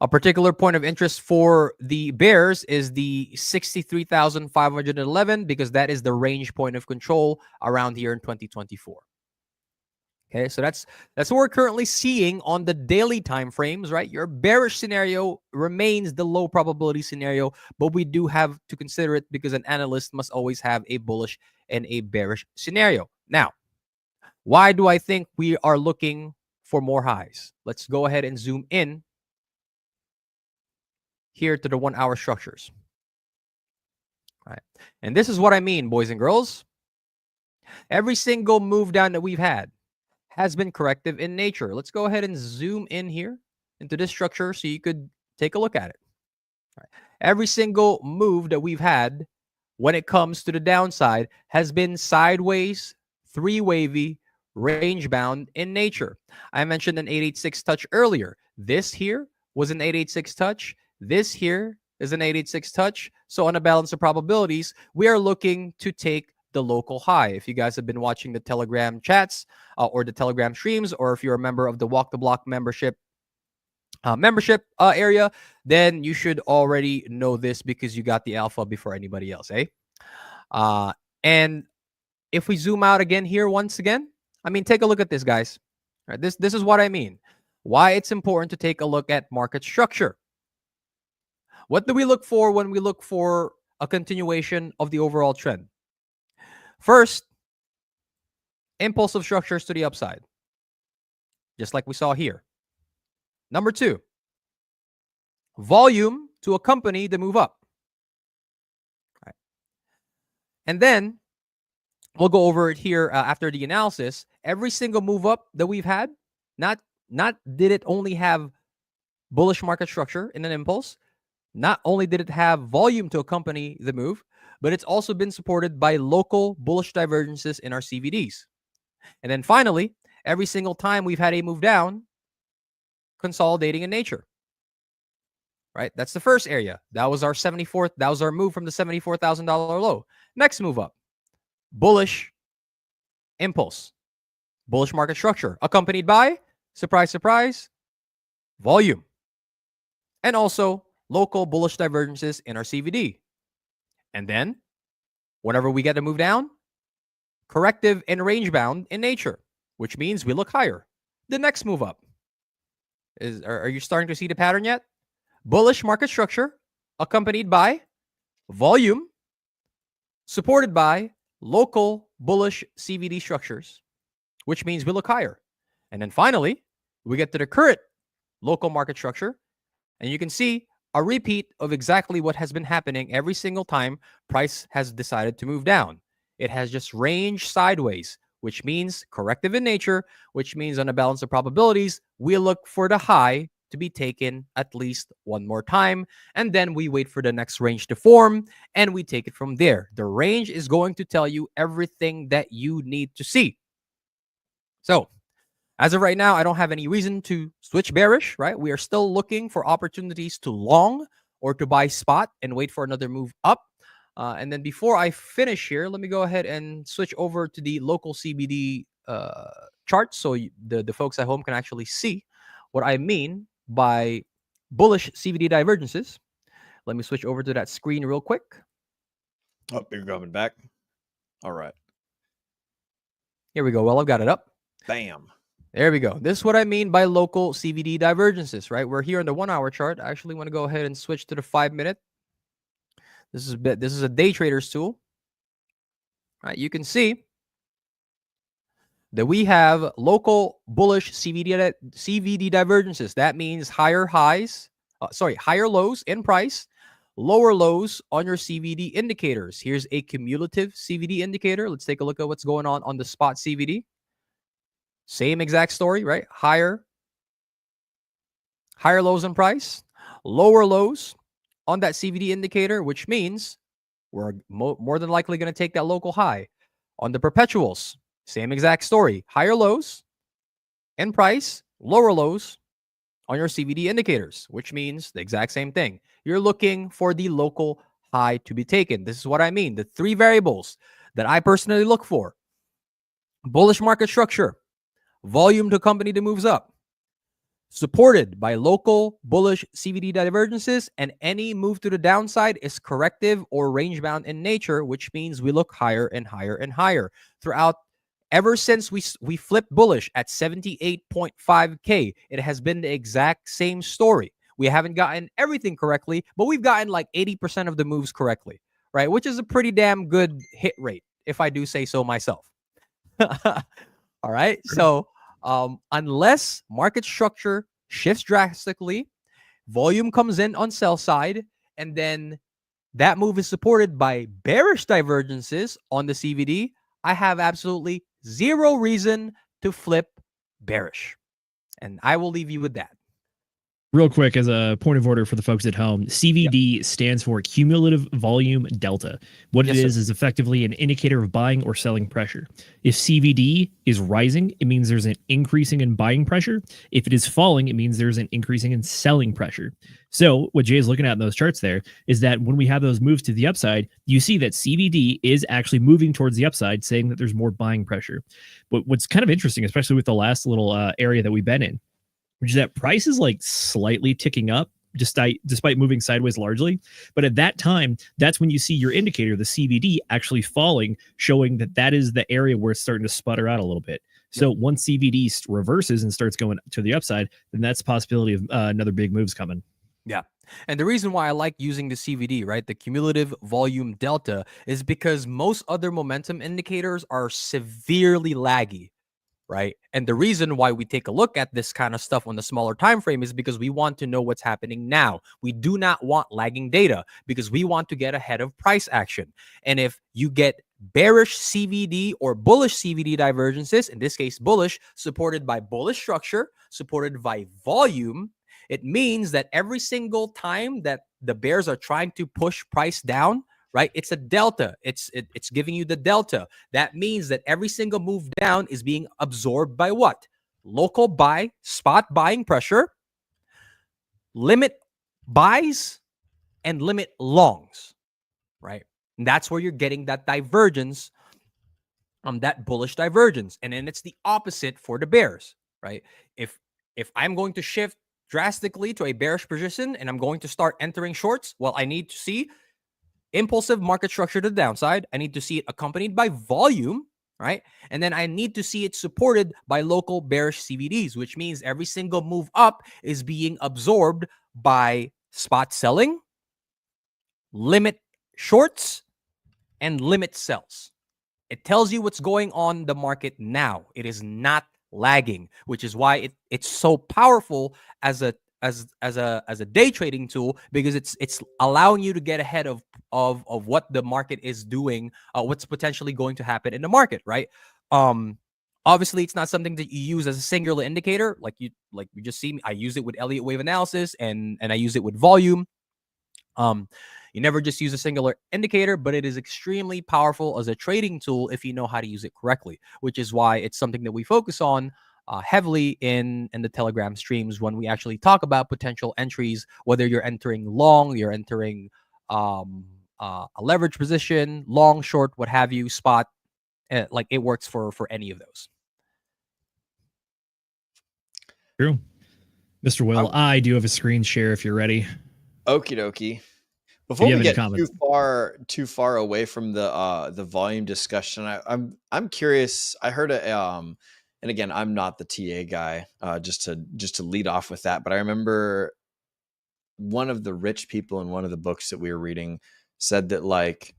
a particular point of interest for the bears is the 63,511, because that is the range point of control around here in 2024. Okay, so that's what we're currently seeing on the daily time frames, right? Your bearish scenario remains the low probability scenario, but we do have to consider it because an analyst must always have a bullish and a bearish scenario. Now, why do I think we are looking for more highs? Let's go ahead and zoom in here to the 1 hour structures. All right. And this is what I mean, boys and girls. Every single move down that we've had has been corrective in nature. Let's go ahead and zoom in here into this structure so you could take a look at it. All right. Every single move that we've had when it comes to the downside has been sideways, three wavy, range bound in nature. I mentioned an 886 touch earlier. This here was an 886 touch. This here is an 886 touch. So on a balance of probabilities, we are looking to take the local high. If you guys have been watching the Telegram chats or the Telegram streams, or if you're a member of the Walk the Block membership area, then you should already know this because you got the alpha before anybody else, eh? And if we zoom out again here once again, I mean, take a look at this, guys. All right, this is what I mean. Why it's important to take a look at market structure. What do we look for when we look for a continuation of the overall trend? First, impulsive structures to the upside, just like we saw here. Number two, volume to accompany the move up. All right. And then we'll go over it here after the analysis. Every single move up that we've had, not did it only have bullish market structure in an impulse, not only did it have volume to accompany the move, but it's also been supported by local bullish divergences in our CVDs. And then finally, every single time we've had a move down, consolidating in nature. Right? That's the first area. That was our that was our move from the $74,000 low. Next move up, bullish impulse, bullish market structure, accompanied by, surprise, surprise, volume. And also local bullish divergences in our CVD. And then, whenever we get a move down, corrective and range bound in nature, which means we look higher. The next move up. Are you starting to see the pattern yet? Bullish market structure, accompanied by volume, supported by local bullish CVD structures, which means we look higher. And then finally, we get to the current local market structure, and you can see a repeat of exactly what has been happening every single time price has decided to move down. It has just ranged sideways which means corrective in nature, which means on a balance of probabilities, we look for the high to be taken at least one more time, and then we wait for the next range to form, and we take it from there. The range is going to tell you everything that you need to see. So, as of right now, I don't have any reason to switch bearish, right? We are still looking for opportunities to long or to buy spot and wait for another move up. And then before I finish here, let me go ahead and switch over to the local CBD chart so the folks at home can actually see what I mean by bullish CBD divergences. Let me switch over to that screen real quick. Oh, you're coming back. All right. Here we go. Well, I've got it up. Bam. There we go. This is what I mean by local CVD divergences, right? We're here on the 1 hour chart. I actually want to go ahead and switch to the 5 minute. This is a day trader's tool. Right? You can see that we have local bullish CVD divergences. That means higher lows in price, lower lows on your CVD indicators. Here's a cumulative CVD indicator. Let's take a look at what's going on the spot CVD. Same exact story, right? Higher lows in price, lower lows on that CVD indicator, which means we're more than likely going to take that local high. On the perpetuals, same exact story. Higher lows in price, lower lows on your CVD indicators, which means the exact same thing. You're looking for the local high to be taken. This is what I mean. The three variables that I personally look for: bullish market structure, volume to accompany the moves up, supported by local bullish CVD divergences, and any move to the downside is corrective or range bound in nature, which means we look higher and higher and higher. Throughout, ever since we flipped bullish at 78.5K, it has been the exact same story. We haven't gotten everything correctly, but we've gotten like 80% of the moves correctly, right? Which is a pretty damn good hit rate, if I do say so myself. All right. So unless market structure shifts drastically, volume comes in on sell side, and then that move is supported by bearish divergences on the CVD, I have absolutely zero reason to flip bearish. And I will leave you with that. Real quick, as a point of order for the folks at home, CVD stands for cumulative volume delta. What it is effectively an indicator of buying or selling pressure. If CVD is rising, it means there's an increasing in buying pressure. If it is falling, it means there's an increasing in selling pressure. So what Jay is looking at in those charts there is that when we have those moves to the upside, you see that CVD is actually moving towards the upside, saying that there's more buying pressure. But what's kind of interesting, especially with the last little area that we've been in, which is that price is like slightly ticking up despite moving sideways largely. But at that time, that's when you see your indicator, the CVD, actually falling, showing that that is the area where it's starting to sputter out a little bit. So once CVD reverses and starts going to the upside, then that's a possibility of another big moves coming. Yeah. And the reason why I like using the CVD, right, the cumulative volume delta, is because most other momentum indicators are severely laggy. Right. And the reason why we take a look at this kind of stuff on the smaller time frame is because we want to know what's happening now. We do not want lagging data because we want to get ahead of price action. And if you get bearish CVD or bullish CVD divergences, in this case, bullish, supported by bullish structure, supported by volume, it means that every single time that the bears are trying to push price down, right? It's a delta. It's giving you the delta. That means that every single move down is being absorbed by what? Local buy, spot buying pressure, limit buys, and limit longs, right? And that's where you're getting that divergence, that bullish divergence. And then it's the opposite for the bears, right? If I'm going to shift drastically to a bearish position and I'm going to start entering shorts, well, I need to see impulsive market structure to the downside. I need to see it accompanied by volume, right? And then I need to see it supported by local bearish CVDs, which means every single move up is being absorbed by spot selling, limit shorts, and limit sells. It tells you what's going on in the market now. It is not lagging, which is why it's so powerful as a day trading tool, because it's allowing you to get ahead of what the market is doing, what's potentially going to happen in the market, right? Obviously, it's not something that you use as a singular indicator, like you just see me. I use it with Elliott wave analysis, and I use it with volume. You never just use a singular indicator, but it is extremely powerful as a trading tool if you know how to use it correctly, which is why it's something that we focus on heavily in the Telegram streams when we actually talk about potential entries, whether you're entering long, you're entering a leverage position, long, short, what have you, spot. Like it works for any of those. True. Mr. Will, I do have a screen share if you're ready. Okie dokie. Before we get comments? too far away from the volume discussion, I'm curious. I heard and again, I'm not the TA guy. Just to lead off with that, but I remember one of the rich people in one of the books that we were reading said that like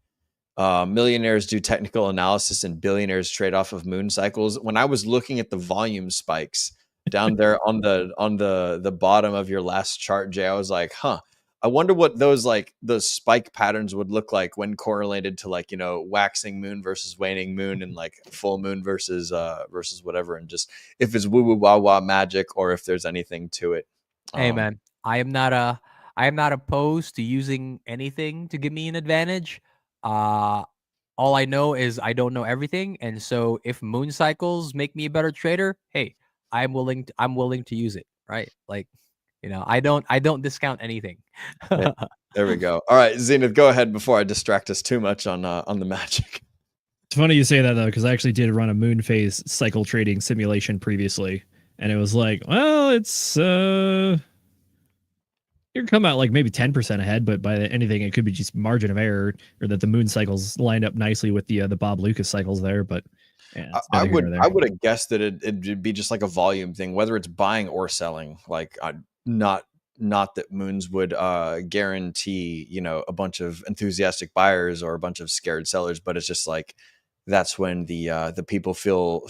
millionaires do technical analysis and billionaires trade off of moon cycles. When I was looking at the volume spikes down there on the bottom of your last chart, Jay, I was like, huh. I wonder what those spike patterns would look like when correlated to like, waxing moon versus waning moon and like full moon versus whatever. And just if it's woo woo wah wah magic or if there's anything to it. Hey man, I am not opposed to using anything to give me an advantage. All I know is I don't know everything. And so if moon cycles make me a better trader, hey, I'm willing to use it. Right. Like, I don't discount anything. Yeah, there we go. All right, Zenith, go ahead before I distract us too much on the magic. It's funny you say that though, because I actually did run a moon phase cycle trading simulation previously, and it was like, well, it's you come out like maybe 10% ahead, but by anything it could be just margin of error, or that the moon cycles lined up nicely with the Bob Lucas cycles there. But yeah, I would have guessed that it'd be just like a volume thing, whether it's buying or selling. Like not that moons would guarantee a bunch of enthusiastic buyers or a bunch of scared sellers, but it's just like that's when the people feel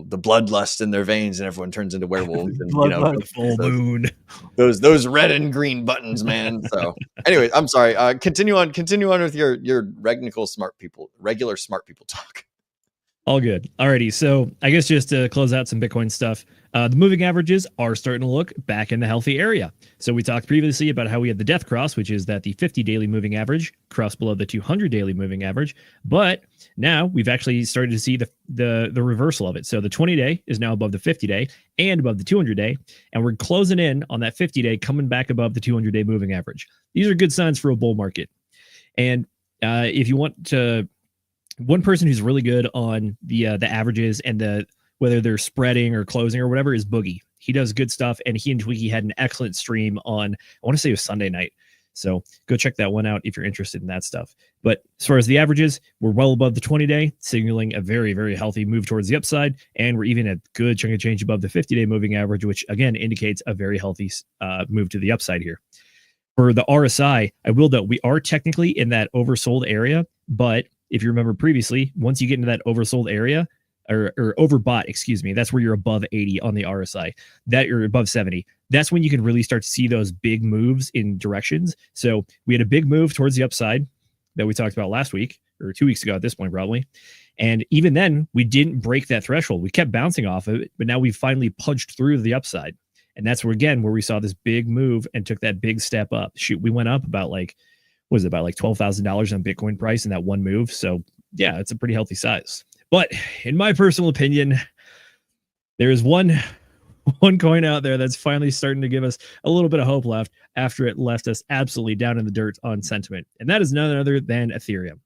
the bloodlust in their veins and everyone turns into werewolves. And, full moon, those red and green buttons, man. So anyway, I'm sorry. Continue on with your regular smart people talk. All good. Alrighty, so I guess just to close out some Bitcoin stuff, the moving averages are starting to look back in the healthy area. So we talked previously about how we had the death cross, which is that the 50 daily moving average crossed below the 200 daily moving average. But now we've actually started to see the reversal of it. So the 20-day is now above the 50-day and above the 200-day, and we're closing in on that 50-day, coming back above the 200-day moving average. These are good signs for a bull market. And if you want to, one person who's really good on the averages and whether they're spreading or closing or whatever is Boogie. He does good stuff, and he and Tweaky had an excellent stream on, I want to say it was Sunday night. So go check that one out if you're interested in that stuff. But as far as the averages, we're well above the 20-day, signaling a very, very healthy move towards the upside, and we're even a good chunk of change above the 50-day moving average, which again indicates a very healthy move to the upside here. For the RSI, I will note we are technically in that oversold area, but if you remember previously, once you get into that oversold area or overbought, excuse me, that's where you're above 80 on the RSI, that you're above 70. That's when you can really start to see those big moves in directions. So we had a big move towards the upside that we talked about last week or 2 weeks ago at this point, probably. And even then we didn't break that threshold. We kept bouncing off of it, but now we finally punched through the upside. And that's where we saw this big move and took that big step up. Shoot, we went up about like $12,000 on Bitcoin price in that one move. So yeah, it's a pretty healthy size. But in my personal opinion, there is one coin out there that's finally starting to give us a little bit of hope left after it left us absolutely down in the dirt on sentiment. And that is none other than Ethereum.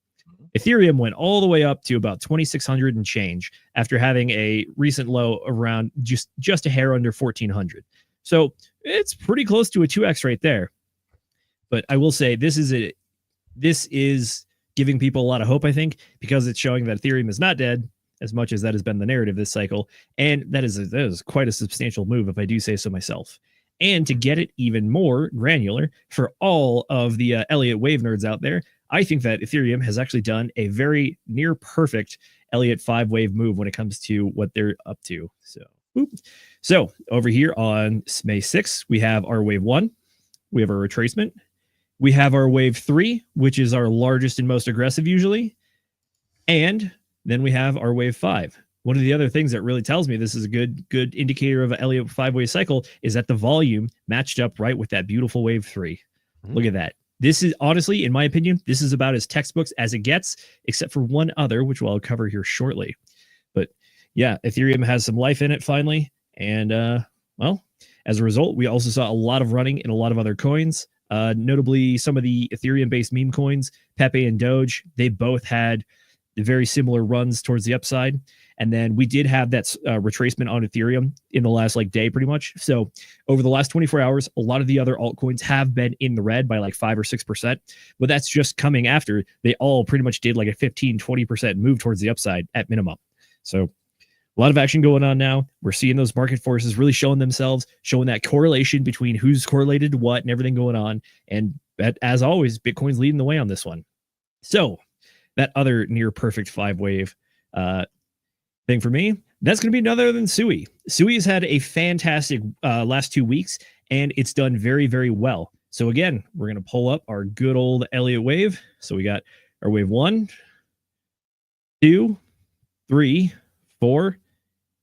Ethereum went all the way up to about 2,600 and change after having a recent low around just a hair under 1,400. So it's pretty close to a 2x right there. But I will say this is giving people a lot of hope, I think, because it's showing that Ethereum is not dead, as much as that has been the narrative this cycle. And that is quite a substantial move, if I do say so myself. And to get it even more granular for all of the Elliott wave nerds out there, I think that Ethereum has actually done a very near perfect Elliott 5-wave move when it comes to what they're up to. So over here on May 6th, we have our wave 1. We have our retracement. We have our wave 3, which is our largest and most aggressive usually. And then we have our wave 5, one of the other things that really tells me this is a good indicator of an Elliott 5-wave cycle is that the volume matched up right with that beautiful wave 3. Look at that. This is honestly, in my opinion, this is about as textbooks as it gets, except for one other, which I'll cover here shortly. But yeah, Ethereum has some life in it finally. And well, as a result, we also saw a lot of running in a lot of other coins. Notably, some of the Ethereum-based meme coins, Pepe and Doge, they both had very similar runs towards the upside. And then we did have that retracement on Ethereum in the last day pretty much. So over the last 24 hours, a lot of the other altcoins have been in the red by 5 or 6%, but that's just coming after they all pretty much did a 15, 20% move towards the upside at minimum. So a lot of action going on now. We're seeing those market forces really showing themselves, showing that correlation between who's correlated to what and everything going on. And as always, Bitcoin's leading the way on this one. So that other near perfect 5-wave thing for me, that's going to be none other than Sui. Sui has had a fantastic last 2 weeks, and it's done very, very well. So again, we're going to pull up our good old Elliott wave. So we got our wave 1, 2, 3, 4,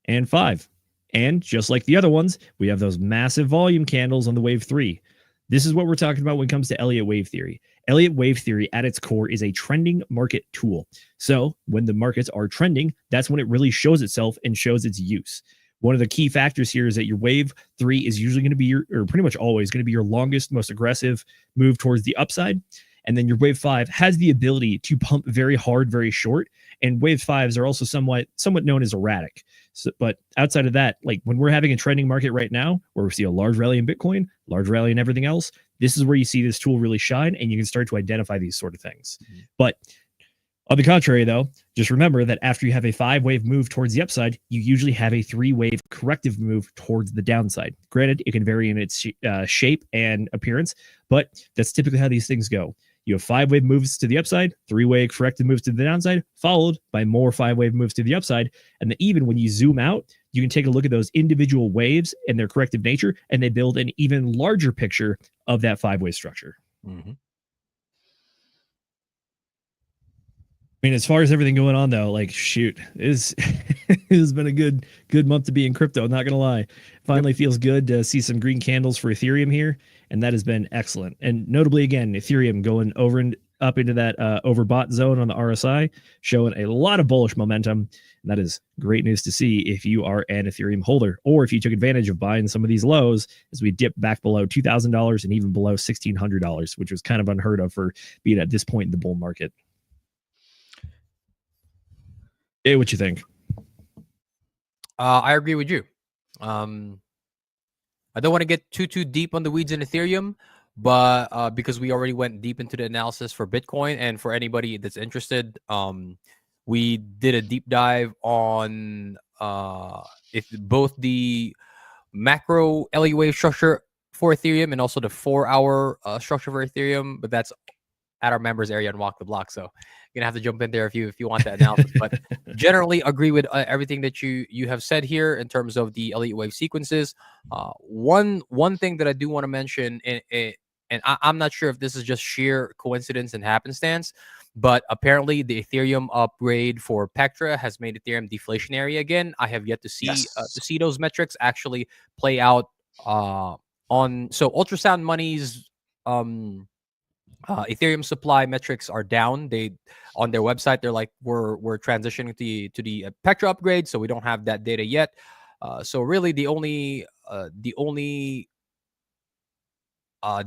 and 5. And just like the other ones, we have those massive volume candles on the wave 3. This is what we're talking about when it comes to Elliott wave theory. Elliott wave theory at its core is a trending market tool. So when the markets are trending, that's when it really shows itself and shows its use. One of the key factors here is that your wave 3 is usually going to be or pretty much always going to be your longest, most aggressive move towards the upside. And then your wave 5 has the ability to pump very hard, very short. And wave 5s are also somewhat known as erratic. So, but outside of that, when we're having a trending market right now, where we see a large rally in Bitcoin, large rally in everything else, this is where you see this tool really shine, and you can start to identify these sort of things. But on the contrary, though, just remember that after you have a 5-wave move towards the upside, you usually have a 3-wave corrective move towards the downside. Granted, it can vary in its shape and appearance, but that's typically how these things go. You have 5-wave moves to the upside, 3-wave corrective moves to the downside, followed by more 5-wave moves to the upside. And then even when you zoom out, you can take a look at those individual waves and their corrective nature, and they build an even larger picture of that 5-wave structure. I mean, as far as everything going on, though, shoot, it has been a good month to be in crypto. Not gonna lie, finally feels good to see some green candles for Ethereum here, and that has been excellent. And notably, again, Ethereum going over and up into that overbought zone on the RSI, showing a lot of bullish momentum. And that is great news to see if you are an Ethereum holder, or if you took advantage of buying some of these lows as we dip back below $2,000 and even below $1,600, which was kind of unheard of for being at this point in the bull market. Hey, what you think? I agree with you. I don't want to get too deep on the weeds in Ethereum, but because we already went deep into the analysis for Bitcoin, and for anybody that's interested, we did a deep dive on if both the macro Elliott wave structure for Ethereum and also the 4-hour structure for Ethereum, but that's at our members area and Walk the Block. So you're gonna have to jump in there if you want that analysis. But generally agree with everything that you have said here in terms of the Elliott wave sequences. One thing that I do want to mention, and I'm not sure if this is just sheer coincidence and happenstance, but apparently the Ethereum upgrade for Pectra has made Ethereum deflationary again. I have yet to see those metrics actually play out on Ultrasound Money's Ethereum supply metrics are down. They on their website they're like we're transitioning to the Pectra upgrade, so we don't have that data yet. So really the only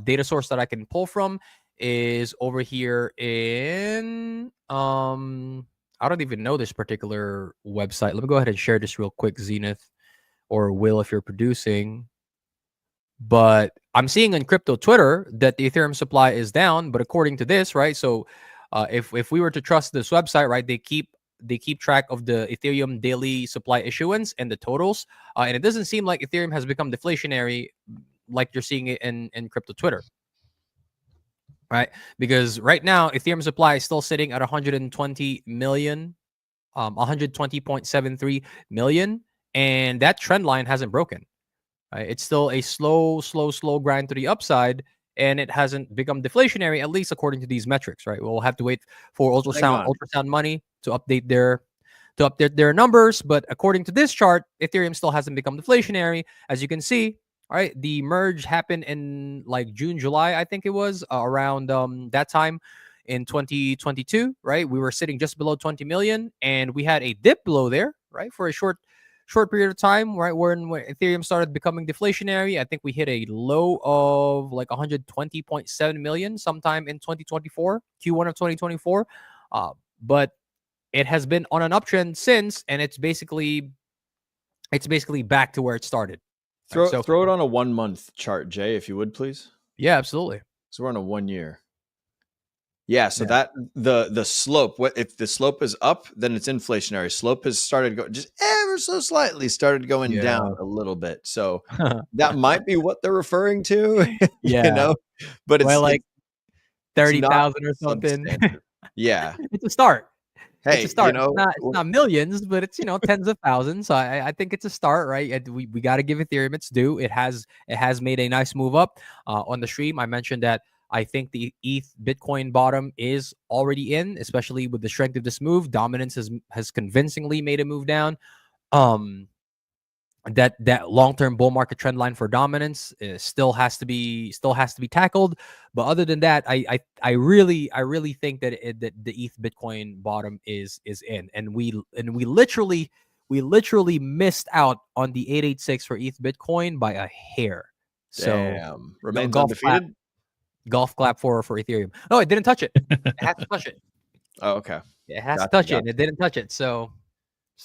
data source that I can pull from is over here in I don't even know this particular website. Let me go ahead and share this real quick, Zenith, or Will if you're producing. But I'm seeing on crypto Twitter that the Ethereum supply is down. But according to this, right? So if we were to trust this website, right, they keep track of the Ethereum daily supply issuance and the totals, and it doesn't seem like Ethereum has become deflationary like you're seeing it in crypto Twitter, right? Because right now Ethereum supply is still sitting at 120 million, 120.73 million, and that trend line hasn't broken. It's still a slow grind to the upside, and it hasn't become deflationary, at least according to these metrics, right? We'll have to wait for Ultrasound Money to update their to update their numbers. But according to this chart, Ethereum still hasn't become deflationary. As you can see, all right, the merge happened in like June, July, I think it was around that time in 2022, right? We were sitting just below 20 million, and we had a dip below there, right, for a short period of time, right, when Ethereum started becoming deflationary. I think we hit a low of like 120.7 million sometime in 2024, Q1 of 2024. But it has been on an uptrend since, and it's basically back to where it started. Throw it on a 1 month chart, Jay, if you would, please. Yeah, absolutely. So we're on a 1 year. Yeah, so that the slope, if the slope is up, then it's inflationary. Slope has started going just ever so slightly, started going down a little bit. So that might be what they're referring to. You know, but it's like 30,000 or something. Yeah, it's a start. Hey, it's a start. You know, it's not millions, but it's tens of thousands. So I think it's a start, right? We got to give Ethereum its due. It has made a nice move up. On the stream, I mentioned that I think the ETH Bitcoin bottom is already in, especially with the strength of this move. Dominance has convincingly made a move down. That long-term bull market trend line for dominance still has to be tackled. But other than that, I really think that that the ETH Bitcoin bottom is in, and we literally missed out on the 886 for ETH Bitcoin by a hair. So remains undefeated. Golf clap for Ethereum. No, it didn't touch it. It has to touch it. Oh, okay. It has to touch it. And it didn't touch it. So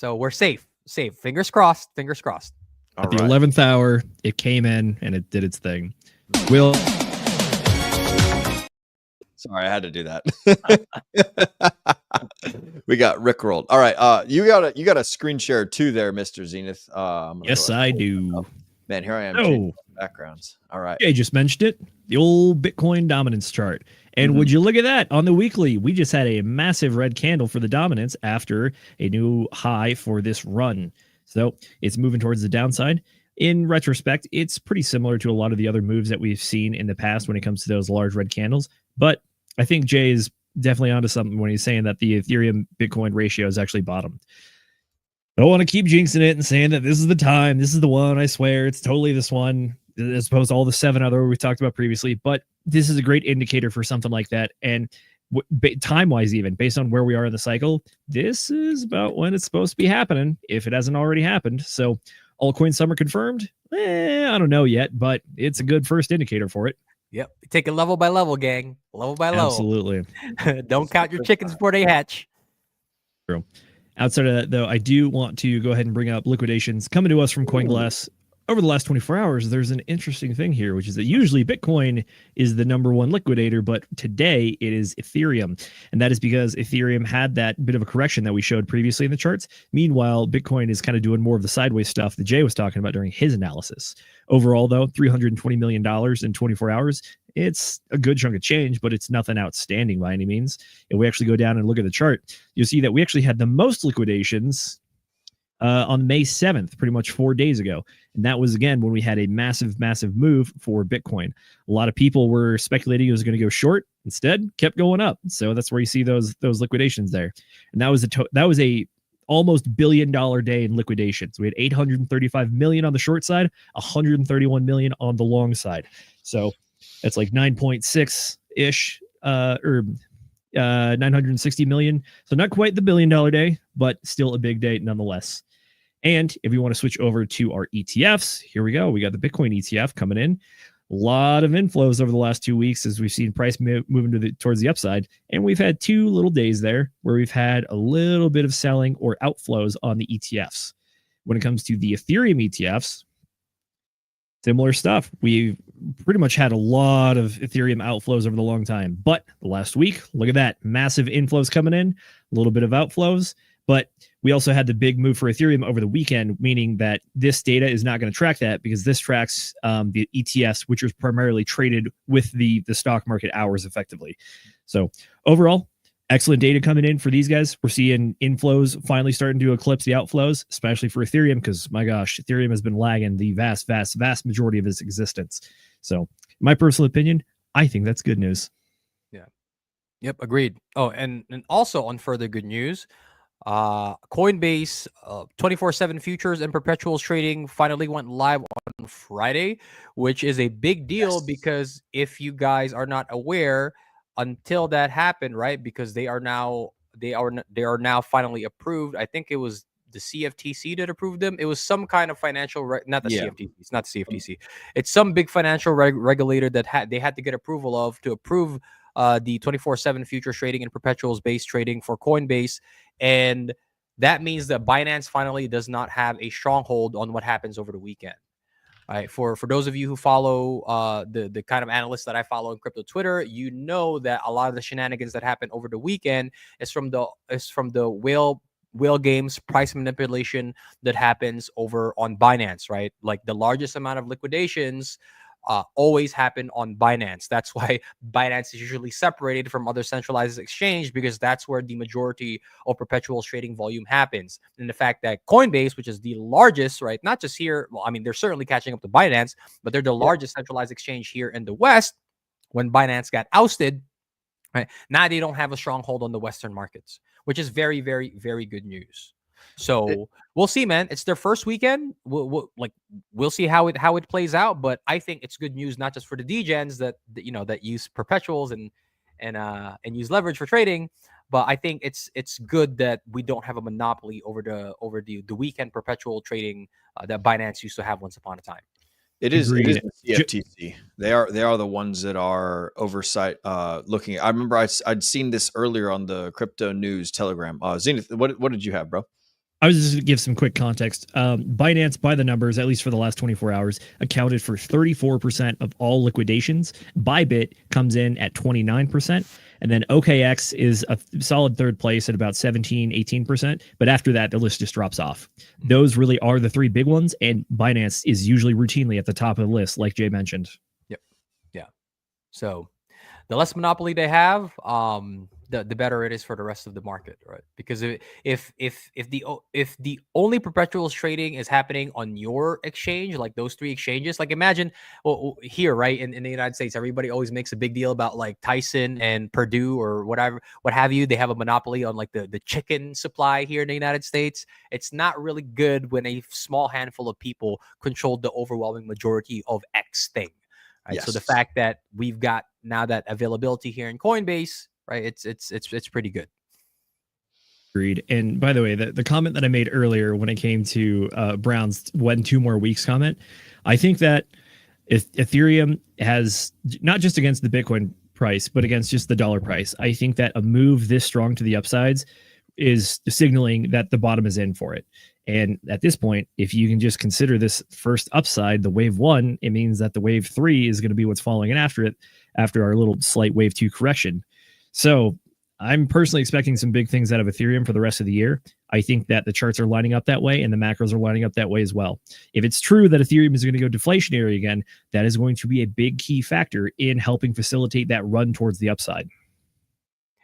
we're safe. Fingers crossed. At the 11th hour, it came in and it did its thing. Will. Sorry, I had to do that. We got rickrolled. All right. You got a screen share too there, Mr. Zenith. Yes, I do. Man, here I am. Backgrounds. All right. I just mentioned it. The old Bitcoin dominance chart. And would you look at that on the weekly? We just had a massive red candle for the dominance after a new high for this run. So it's moving towards the downside. In retrospect, it's pretty similar to a lot of the other moves that we've seen in the past when it comes to those large red candles. But I think Jay is definitely onto something when he's saying that the Ethereum Bitcoin ratio is actually bottomed. I don't want to keep jinxing it and saying that this is the time. This is the one. I swear it's totally this one, as opposed to all the 7 other we talked about previously. But this is a great indicator for something like that. And time-wise, even based on where we are in the cycle, this is about when it's supposed to be happening, if it hasn't already happened. So altcoin summer confirmed? I don't know yet, but it's a good first indicator for it. Yep. Take it level by level, gang. Level by level. Absolutely. Don't count your chickens before they hatch. True. Outside of that, though, I do want to go ahead and bring up liquidations coming to us from CoinGlass. Over the last 24 hours, there's an interesting thing here, which is that usually Bitcoin is the number one liquidator, but today it is Ethereum. And that is because Ethereum had that bit of a correction that we showed previously in the charts. Meanwhile, Bitcoin is kind of doing more of the sideways stuff that Jay was talking about during his analysis. Overall, though, $320 million in 24 hours. It's a good chunk of change, but it's nothing outstanding by any means. If we actually go down and look at the chart, you'll see that we actually had the most liquidations on May 7th, pretty much 4 days ago. And that was, again, when we had a massive move for Bitcoin. A lot of people were speculating it was going to go short. Instead, kept going up. So that's where you see those liquidations there. And that was a almost $1 billion day in liquidations. We had 835 million on the short side, 131 million on the long side. So that's like 9.6-ish or 960 million. So not quite the $1 billion day, but still a big day nonetheless. And if you want to switch over to our ETFs, here we go. We got the Bitcoin ETF coming in. A lot of inflows over the last 2 weeks as we've seen price moving towards the upside. And we've had 2 little days there where we've had a little bit of selling or outflows on the ETFs. When it comes to the Ethereum ETFs, similar stuff. We've pretty much had a lot of Ethereum outflows over the long time. But the last week, look at that. Massive inflows coming in, a little bit of outflows. But we also had the big move for Ethereum over the weekend, meaning that this data is not going to track that because this tracks the ETFs, which is primarily traded with the stock market hours effectively. So overall, excellent data coming in for these guys. We're seeing inflows finally starting to eclipse the outflows, especially for Ethereum, because my gosh, Ethereum has been lagging the vast majority of its existence. So in my personal opinion, I think that's good news. Yeah. Yep. Agreed. Oh, and also on further good news, Coinbase 24/7 futures and perpetuals trading finally went live on Friday, which is a big deal because if you guys are not aware, until that happened, right? Because they are now finally approved. I think it was the CFTC that approved them. It was some kind of financial not the CFTC. It's not the CFTC. It's some big financial regulator that they had to get approval of to approve the 24/7 futures trading and perpetuals based trading for Coinbase. And that means that Binance finally does not have a stronghold on what happens over the weekend. All right. For those of you who follow the kind of analysts that I follow in crypto Twitter, you know that a lot of the shenanigans that happen over the weekend is from the whale games price manipulation that happens over on Binance, right? Like the largest amount of liquidations always happen on Binance. That's why Binance is usually separated from other centralized exchange, because that's where the majority of perpetual trading volume happens. And the fact that Coinbase, which is the largest, right, not just here, well, I mean, they're certainly catching up to Binance, but they're the largest centralized exchange here in the West. When Binance got ousted, right, now they don't have a stronghold on the Western markets, which is very, very, very good news. So we'll see, man. It's their first weekend. We'll see how it plays out. But I think it's good news, not just for the Degens that use perpetuals and use leverage for trading, but I think it's good that we don't have a monopoly over the weekend perpetual trading that Binance used to have once upon a time. It is the CFTC. They are the ones that are oversight looking. I remember I'd seen this earlier on the crypto news Telegram. Zenith, what did you have, bro? I was just going to give some quick context. Binance, by the numbers, at least for the last 24 hours, accounted for 34% of all liquidations. Bybit comes in at 29%. And then OKX is a solid third place at about 17, 18%. But after that, the list just drops off. Those really are the three big ones. And Binance is usually routinely at the top of the list, like Jay mentioned. Yep. Yeah. So the less monopoly they have, the better it is for the rest of the market, right? Because if the only perpetuals trading is happening on your exchange, like those three exchanges, like imagine here, right, in the United States, everybody always makes a big deal about like Tyson and Purdue or whatever, what have you. They have a monopoly on like the chicken supply here in the United States. It's not really good when a small handful of people control the overwhelming majority of X thing. Right? Yes. So the fact that we've got now that availability here in Coinbase, right? It's pretty good. Agreed. And by the way, the comment that I made earlier when it came to Brown's 2 more weeks comment, I think that if Ethereum has not just against the Bitcoin price, but against just the dollar price, I think that a move this strong to the upsides is signaling that the bottom is in for it. And at this point, if you can just consider this first upside, the wave 1, it means that the wave 3 is going to be what's falling in after it, after our little slight wave 2 correction. So I'm personally expecting some big things out of Ethereum for the rest of the year. I think that the charts are lining up that way and the macros are lining up that way as well. If it's true that Ethereum is going to go deflationary again, that is going to be a big key factor in helping facilitate that run towards the upside.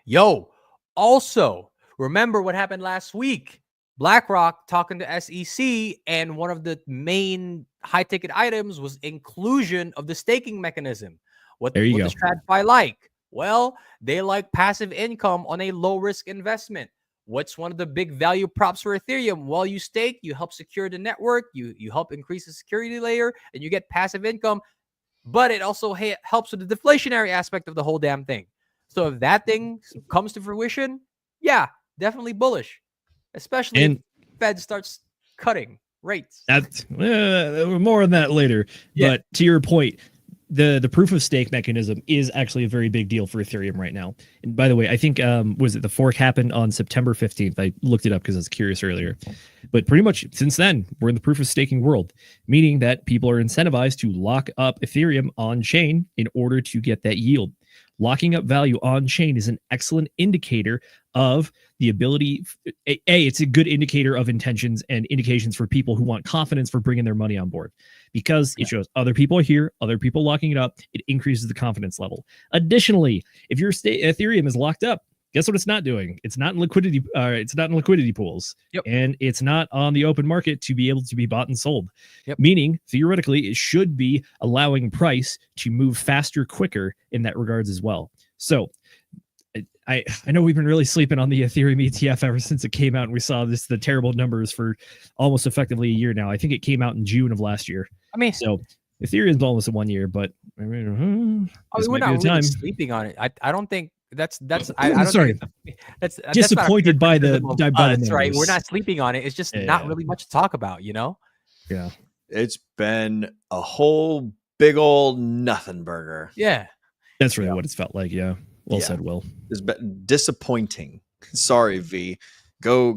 Yo, also, remember what happened last week? BlackRock talking to SEC, and one of the main high-ticket items was inclusion of the staking mechanism. What does TradFi like? Well, they like passive income on a low-risk investment. What's one of the big value props for Ethereum? Well, you stake, you help secure the network, you help increase the security layer, and you get passive income, but it also helps with the deflationary aspect of the whole damn thing. So if that thing comes to fruition, yeah, definitely bullish. Especially if Fed starts cutting rates. That's more on that later. Yeah. But to your point, the proof of stake mechanism is actually a very big deal for Ethereum right now. And by the way, I think was it the fork happened on September 15th? I looked it up because I was curious earlier. But pretty much since then, we're in the proof of staking world, meaning that people are incentivized to lock up Ethereum on chain in order to get that yield. Locking up value on chain is an excellent indicator of the ability. It's a good indicator of intentions and indications for people who want confidence for bringing their money on board, because it shows other people are here, other people locking it up. It increases the confidence level. Additionally, if your Ethereum is locked up, guess what it's not doing? It's not in liquidity. It's not in liquidity pools, and it's not on the open market to be able to be bought and sold. Meaning, theoretically, it should be allowing price to move faster, quicker in that regards as well. So, I know we've been really sleeping on the Ethereum ETF ever since it came out, and we saw the terrible numbers for almost effectively a year now. I think it came out in June of last year. I mean, so Ethereum's almost at 1 year, but I mean, we're not really sleeping on it. I don't think that's I don't sorry. That's disappointed by the that's right. We're not sleeping on it. It's just not really much to talk about, you know? Yeah. It's been a whole big old nothing burger. Yeah. That's really what it's felt like. Yeah. Well said, Will. It's been disappointing. Sorry, V. Go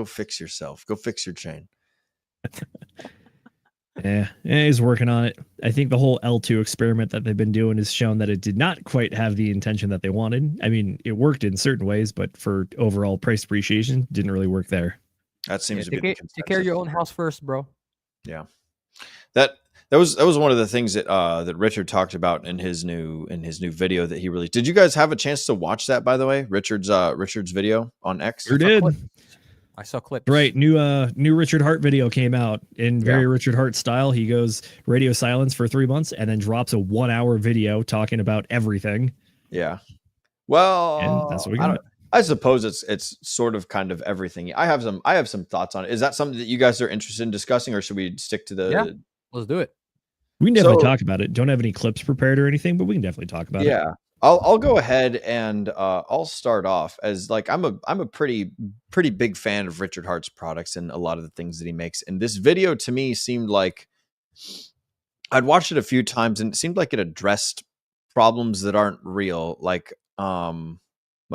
fix yourself. Go fix your chain. Yeah, he's working on it. I think the whole L2 experiment that they've been doing has shown that it did not quite have the intention that they wanted. I mean, it worked in certain ways, but for overall price appreciation, didn't really work there. That seems to be the take care of your own house first, bro. Yeah. That was one of the things that that Richard talked about in his new video that he released. Did you guys have a chance to watch that, by the way? Richard's video on X? Sure did. I saw clips. Right. New Richard Hart video came out in very Richard Hart style. He goes radio silence for 3 months and then drops a 1 hour video talking about everything. Yeah. Well, and that's what we got. I suppose it's sort of kind of everything. I have some thoughts on it. Is that something that you guys are interested in discussing, or should we stick to the? Yeah, let's do it. We can definitely talk about it. Don't have any clips prepared or anything, but we can definitely talk about it. Yeah. I'll go ahead and I'll start off as like I'm a pretty big fan of Richard Hart's products and a lot of the things that he makes. And this video to me seemed like I'd watched it a few times and it seemed like it addressed problems that aren't real. Like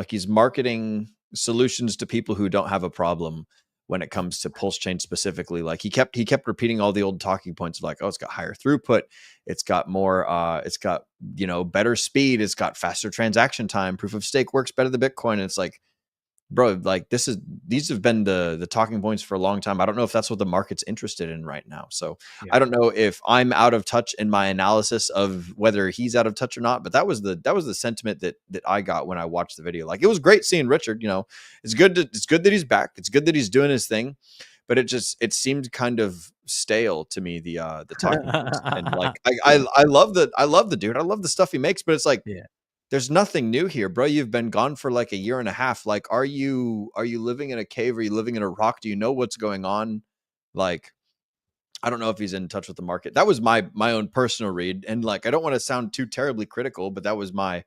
he's marketing solutions to people who don't have a problem when it comes to pulse chain specifically. Like he kept repeating all the old talking points of like, oh, it's got higher throughput, it's got more it's got, better speed, it's got faster transaction time, proof of stake works better than Bitcoin. And it's like, bro, like these have been the talking points for a long time. I don't know if that's what the market's interested in right now. So I don't know if I'm out of touch in my analysis of whether he's out of touch or not, but that was the sentiment that I got when I watched the video. Like, it was great seeing Richard, it's good that he's back. It's good that he's doing his thing, but it seemed kind of stale to me, the talking points. And like, I love the dude. I love the stuff he makes, but it's like, there's nothing new here, bro. You've been gone for like a year and a half. Like, are you living in a cave? Are you living in a rock? Do you know what's going on? Like, I don't know if he's in touch with the market. That was my own personal read. And like, I don't want to sound too terribly critical, but that was my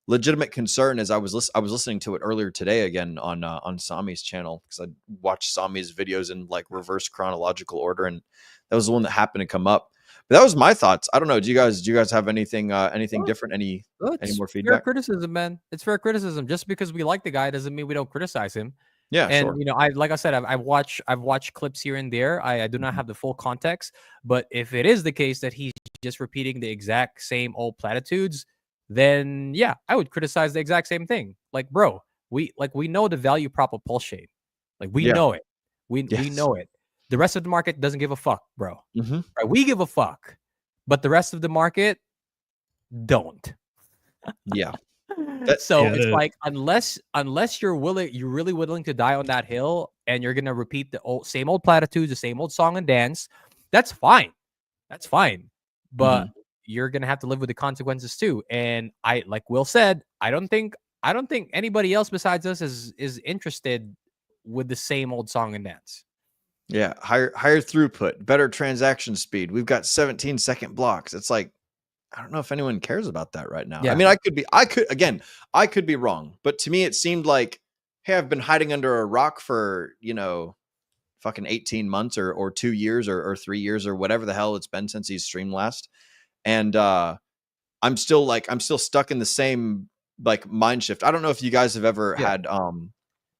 legitimate concern as I was listening to it earlier today again on Sami's channel, because I watched Sami's videos in like reverse chronological order, and that was the one that happened to come up. But that was my thoughts. I don't know. Do you guys have anything different? Any more feedback? Fair criticism, man. It's fair criticism. Just because we like the guy doesn't mean we don't criticize him. Yeah, and sure. I've watched clips here and there. I do not have the full context, but if it is the case that he's just repeating the exact same old platitudes, then yeah, I would criticize the exact same thing. Like, bro, we know the value prop of pulse chain. Like, we know it. We know it. The rest of the market doesn't give a fuck, bro. Mm-hmm. Right? We give a fuck, but the rest of the market don't. Yeah. It's like, unless you're really willing to die on that hill, and you're gonna repeat the same old platitudes, the same old song and dance, that's fine. That's fine. But you're gonna have to live with the consequences too. And like Will said, I don't think anybody else besides us is interested with the same old song and dance. Yeah, higher throughput, better transaction speed. We've got 17-second blocks. It's like, I don't know if anyone cares about that right now. Yeah. I mean, I could be wrong, but to me it seemed like, hey, I've been hiding under a rock for, fucking 18 months or 2 years or 3 years or whatever the hell it's been since he's streamed last. And I'm still stuck in the same like mind shift. I don't know if you guys have ever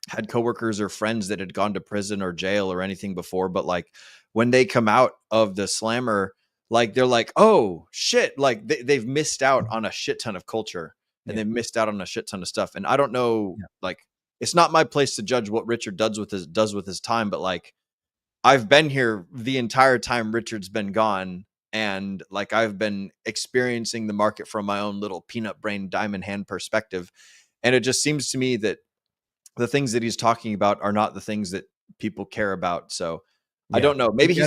had coworkers or friends that had gone to prison or jail or anything before, but like when they come out of the slammer, like they're like, oh shit, like they've missed out on a shit ton of culture and they've missed out on a shit ton of stuff. And I don't know, like, it's not my place to judge what Richard does with his time, but like, I've been here the entire time Richard's been gone, and like I've been experiencing the market from my own little peanut brain diamond hand perspective, and it just seems to me that the things that he's talking about are not the things that people care about. So I don't know. Maybe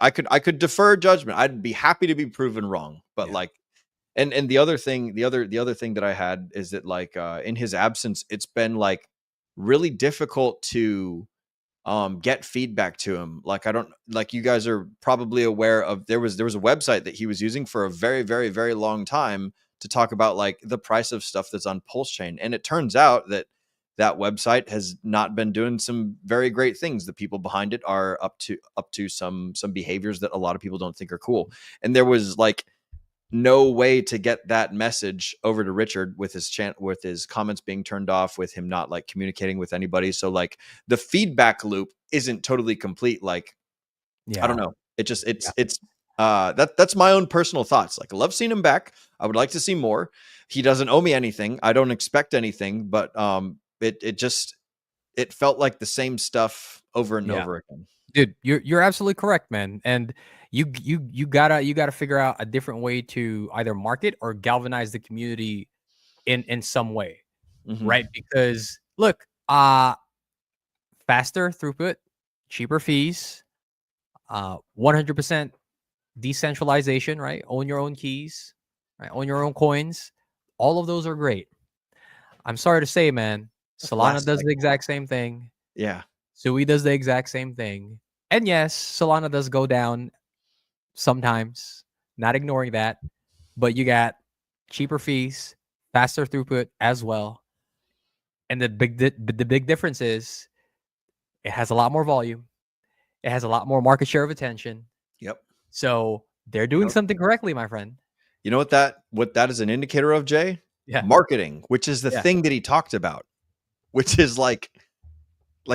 I could defer judgment. I'd be happy to be proven wrong, but like, And the other thing, the other thing that I had is that like in his absence, it's been like really difficult to get feedback to him. Like I don't, like you guys are probably aware of, there was a website that he was using for a very, very, very long time to talk about like the price of stuff that's on Pulse Chain. And it turns out that that website has not been doing some very great things. The people behind it are up to some behaviors that a lot of people don't think are cool. And there was like no way to get that message over to Richard with his comments being turned off, with him not like communicating with anybody. So like the feedback loop isn't totally complete. Like, I don't know. It's that's my own personal thoughts. Like I love seeing him back. I would like to see more. He doesn't owe me anything. I don't expect anything, but it felt like the same stuff over and over again. Dude, you're absolutely correct, man. And you gotta figure out a different way to either market or galvanize the community in some way, right? Because look, faster throughput, cheaper fees, 100% decentralization, right? Own your own keys, right? Own your own coins. All of those are great. I'm sorry to say, man, Solana does the exact same thing. Yeah. Sui does the exact same thing. And yes, Solana does go down sometimes, not ignoring that. But you got cheaper fees, faster throughput as well. And the big difference is it has a lot more volume. It has a lot more market share of attention. Yep. So they're doing something correctly, my friend. You know what that is an indicator of, Jay? Yeah. Marketing, which is the thing that he talked about, which is like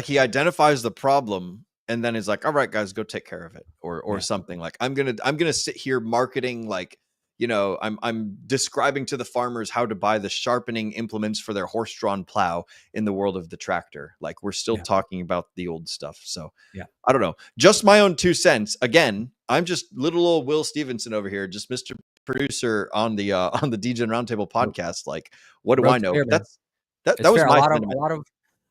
he identifies the problem and then is like, all right, guys, go take care of it, or something. Like I'm gonna sit here marketing, like, you know, I'm describing to the farmers how to buy the sharpening implements for their horse-drawn plow in the world of the tractor. Like we're still talking about the old stuff. So I don't know. Just my own 2 cents. Again, I'm just little old Will Stevenson over here, just Mr. Producer on the Degen Roundtable podcast. Like, what do I know? Fair, that was my sentiment.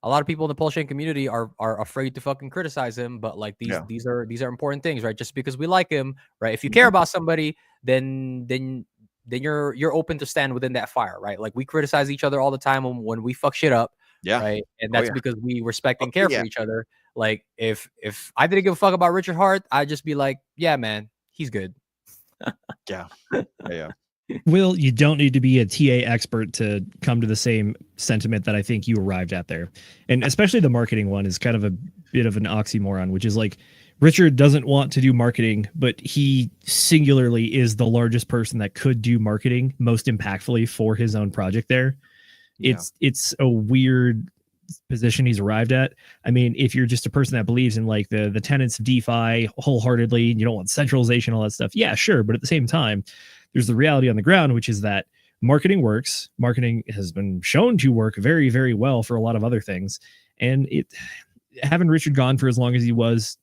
A lot of people in the Pulse Chain community are afraid to fucking criticize him, but like these are important things, right? Just because we like him, right? If you care about somebody, then you're open to stand within that fire, right? Like we criticize each other all the time when we fuck shit up, right? And that's because we respect and care for each other. Like if I didn't give a fuck about Richard Hart, I'd just be like, yeah, man, he's good. Yeah. Will, you don't need to be a TA expert to come to the same sentiment that I think you arrived at there. And especially the marketing one is kind of a bit of an oxymoron, which is like Richard doesn't want to do marketing, but he singularly is the largest person that could do marketing most impactfully for his own project there. It's a weird position he's arrived at. I mean, if you're just a person that believes in like the tenets of DeFi wholeheartedly, you don't want centralization, all that stuff. Yeah, sure. But at the same time, there's the reality on the ground, which is that marketing works. Marketing has been shown to work very, very well for a lot of other things. And having Richard gone for as long as he was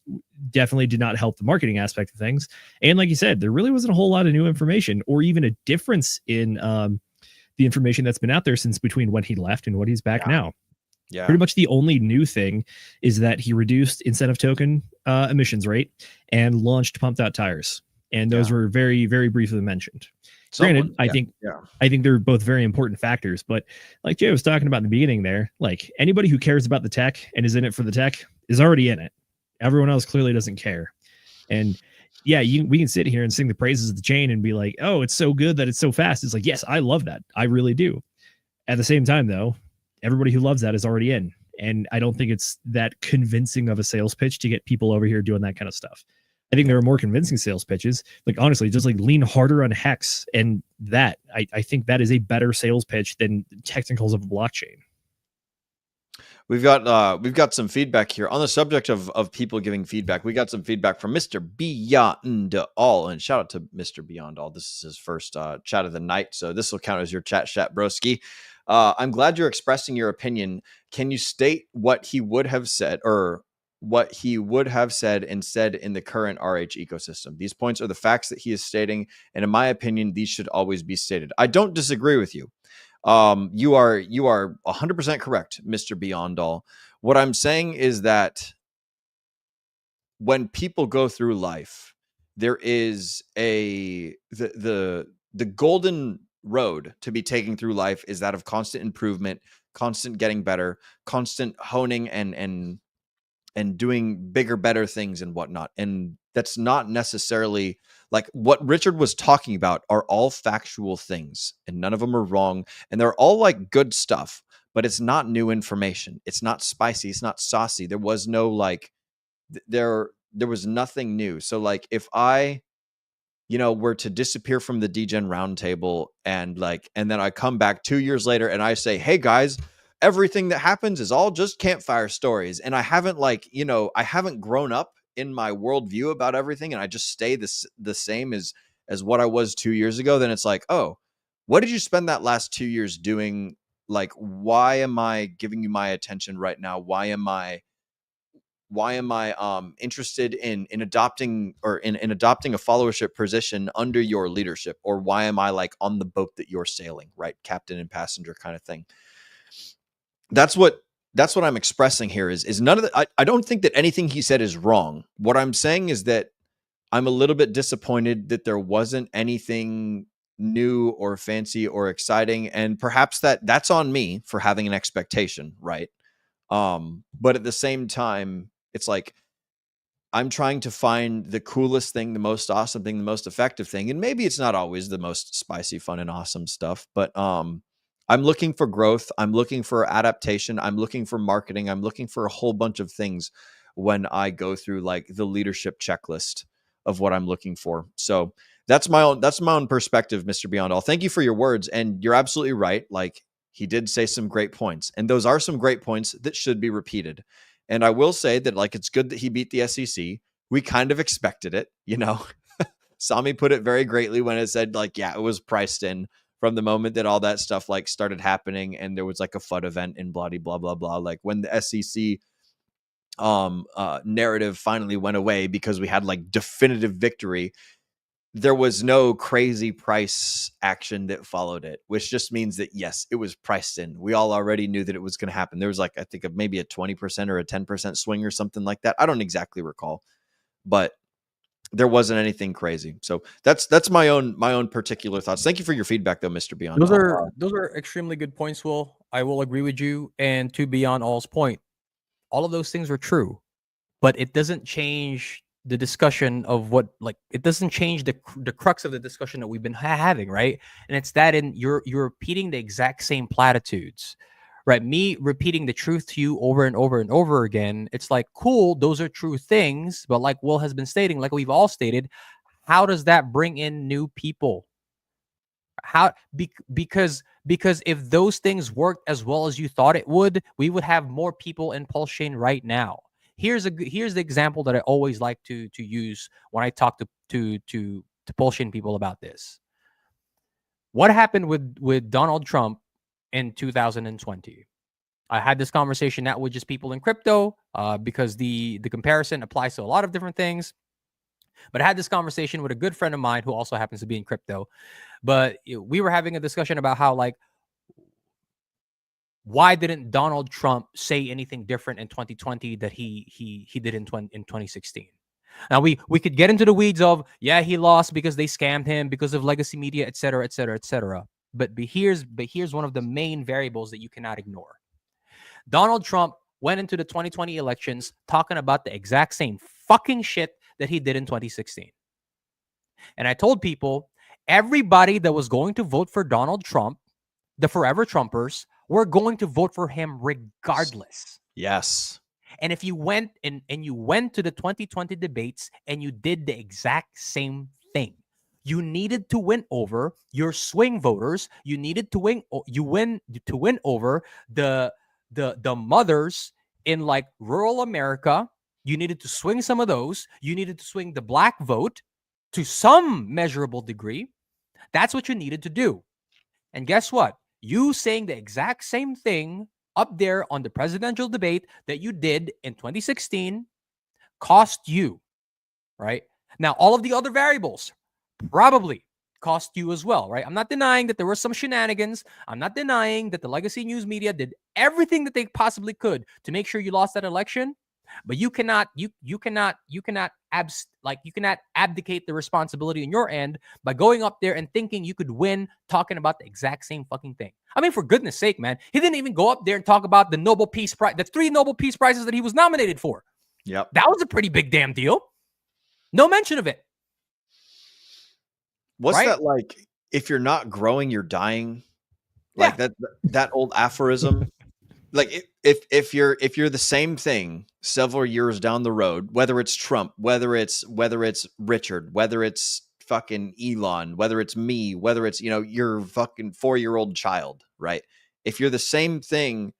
definitely did not help the marketing aspect of things. And like you said, there really wasn't a whole lot of new information or even a difference in the information that's been out there since between when he left and what he's back now. Yeah. Pretty much the only new thing is that he reduced incentive token emissions rate and launched pumped out tires. And those were very, very briefly mentioned. Granted, I think they're both very important factors, but like Jay was talking about in the beginning there, like anybody who cares about the tech and is in it for the tech is already in it. Everyone else clearly doesn't care. And yeah, we can sit here and sing the praises of the chain and be like, oh, it's so good that it's so fast. It's like, yes, I love that. I really do. At the same time, though, everybody who loves that is already in. And I don't think it's that convincing of a sales pitch to get people over here doing that kind of stuff. I think there are more convincing sales pitches. Like, honestly, just like lean harder on Hex. And that, I think that is a better sales pitch than technicals of a blockchain. We've got some feedback here on the subject of people giving feedback. We got some feedback from Mr. Beyond All, and shout out to Mr. Beyond All. This is his first chat of the night, so this will count as your chat, broski. I'm glad you're expressing your opinion. Can you state what he would have said instead in the current RH ecosystem? These points are the facts that he is stating, and in my opinion, these should always be stated. I don't disagree with you. You are 100% correct, Mr. Beyond All. What I'm saying is that when people go through life, there is the golden road to be taking through life is that of constant improvement, constant getting better, constant honing and doing bigger, better things and whatnot. And that's not necessarily like what Richard was talking about are all factual things, and none of them are wrong. And they're all like good stuff, but it's not new information. It's not spicy. It's not saucy. There was no like, there was nothing new. So like if I, were to disappear from the Degen Roundtable and then I come back 2 years later and I say, hey guys, everything that happens is all just campfire stories. And I haven't I haven't grown up in my worldview about everything. And I just stay the same as what I was 2 years ago. Then it's like, oh, what did you spend that last 2 years doing? Like, why am I giving you my attention right now? Why am I interested in adopting or in adopting a followership position under your leadership? Or why am I like on the boat that you're sailing, right? Captain and passenger kind of thing. That's what I'm expressing here is none of the, I don't think that anything he said is wrong. What I'm saying is that I'm a little bit disappointed that there wasn't anything new or fancy or exciting. And perhaps that's on me for having an expectation, right? But at the same time, it's like, I'm trying to find the coolest thing, the most awesome thing, the most effective thing. And maybe it's not always the most spicy, fun, and awesome stuff, but, I'm looking for growth. I'm looking for adaptation. I'm looking for marketing. I'm looking for a whole bunch of things when I go through like the leadership checklist of what I'm looking for. So that's my own perspective, Mr. Beyond All. Thank you for your words. And you're absolutely right. Like, he did say some great points, and those are some great points that should be repeated. And I will say that like, it's good that he beat the SEC. We kind of expected it, Sami put it very greatly when it said like, yeah, it was priced in from the moment that all that stuff like started happening, and there was like a FUD event and blah, blah, blah, blah. Like when the SEC narrative finally went away because we had like definitive victory, there was no crazy price action that followed it, which just means that, yes, it was priced in. We all already knew that it was going to happen. There was like, I think maybe a 20% or a 10% swing or something like that. I don't exactly recall, but there wasn't anything crazy. So that's my own particular thoughts. Thank you for your feedback though, Mr. Beyond. Those are extremely good points, Will. I will agree with you. And to Beyond All's point, all of those things are true, but it doesn't change the discussion of it doesn't change the crux of the discussion that we've been having, right? And it's that you're repeating the exact same platitudes, right? Me repeating the truth to you over and over and over again. It's like, cool, those are true things, but like Will has been stating, like we've all stated, how does that bring in new people? Because if those things worked as well as you thought it would, we would have more people in Pulse Chain right now. Here's the example that I always like to use when I talk to Pulse Chain people about this. What happened with Donald Trump in 2020? I had this conversation not with just people in crypto, because the comparison applies to a lot of different things. But I had this conversation with a good friend of mine who also happens to be in crypto. But we were having a discussion about how, like, why didn't Donald Trump say anything different in 2020 that he did in 2016? Now we could get into the weeds of, yeah, he lost because they scammed him because of legacy media, et cetera, et cetera, et cetera. But here's one of the main variables that you cannot ignore. Donald Trump went into the 2020 elections talking about the exact same fucking shit that he did in 2016. And I told people, everybody that was going to vote for Donald Trump, the forever Trumpers, were going to vote for him regardless. Yes. And if you went and you went to the 2020 debates and you did the exact same thing, you needed to win over your swing voters. You needed to win over the mothers in like rural America. You needed to swing some of those. You needed to swing the black vote to some measurable degree. That's what you needed to do. And guess what? You saying the exact same thing up there on the presidential debate that you did in 2016 cost you, right? Now, all of the other variables probably cost you as well, right? I'm not denying that there were some shenanigans. I'm not denying that the legacy news media did everything that they possibly could to make sure you lost that election. but you cannot abdicate the responsibility on your end by going up there and thinking you could win talking about the exact same fucking thing. I mean, for goodness sake, man, he didn't even go up there and talk about the Nobel Peace Prize, the 3 Nobel Peace Prizes that he was nominated for. Yep. That was a pretty big damn deal. No mention of it. What's Right? that like? If you're not growing, you're dying. Like that old aphorism. Like if you're the same thing several years down the road, whether it's Trump, whether it's Richard, whether it's fucking Elon, whether it's me, whether it's, you know, your fucking 4-year-old child, right? If you're the same thing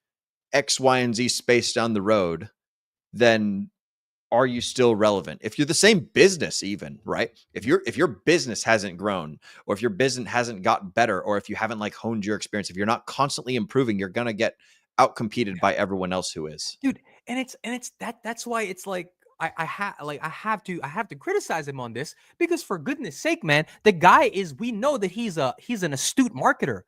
X, Y, and Z space down the road, then are you still relevant? If you're the same business, even, right? If your business hasn't grown, or if your business hasn't got better, or if you haven't like honed your experience, if you're not constantly improving, you're gonna get outcompeted by everyone else who is. Dude, and that's why it's like I have to criticize him on this, because for goodness sake, man, the guy we know that he's an astute marketer,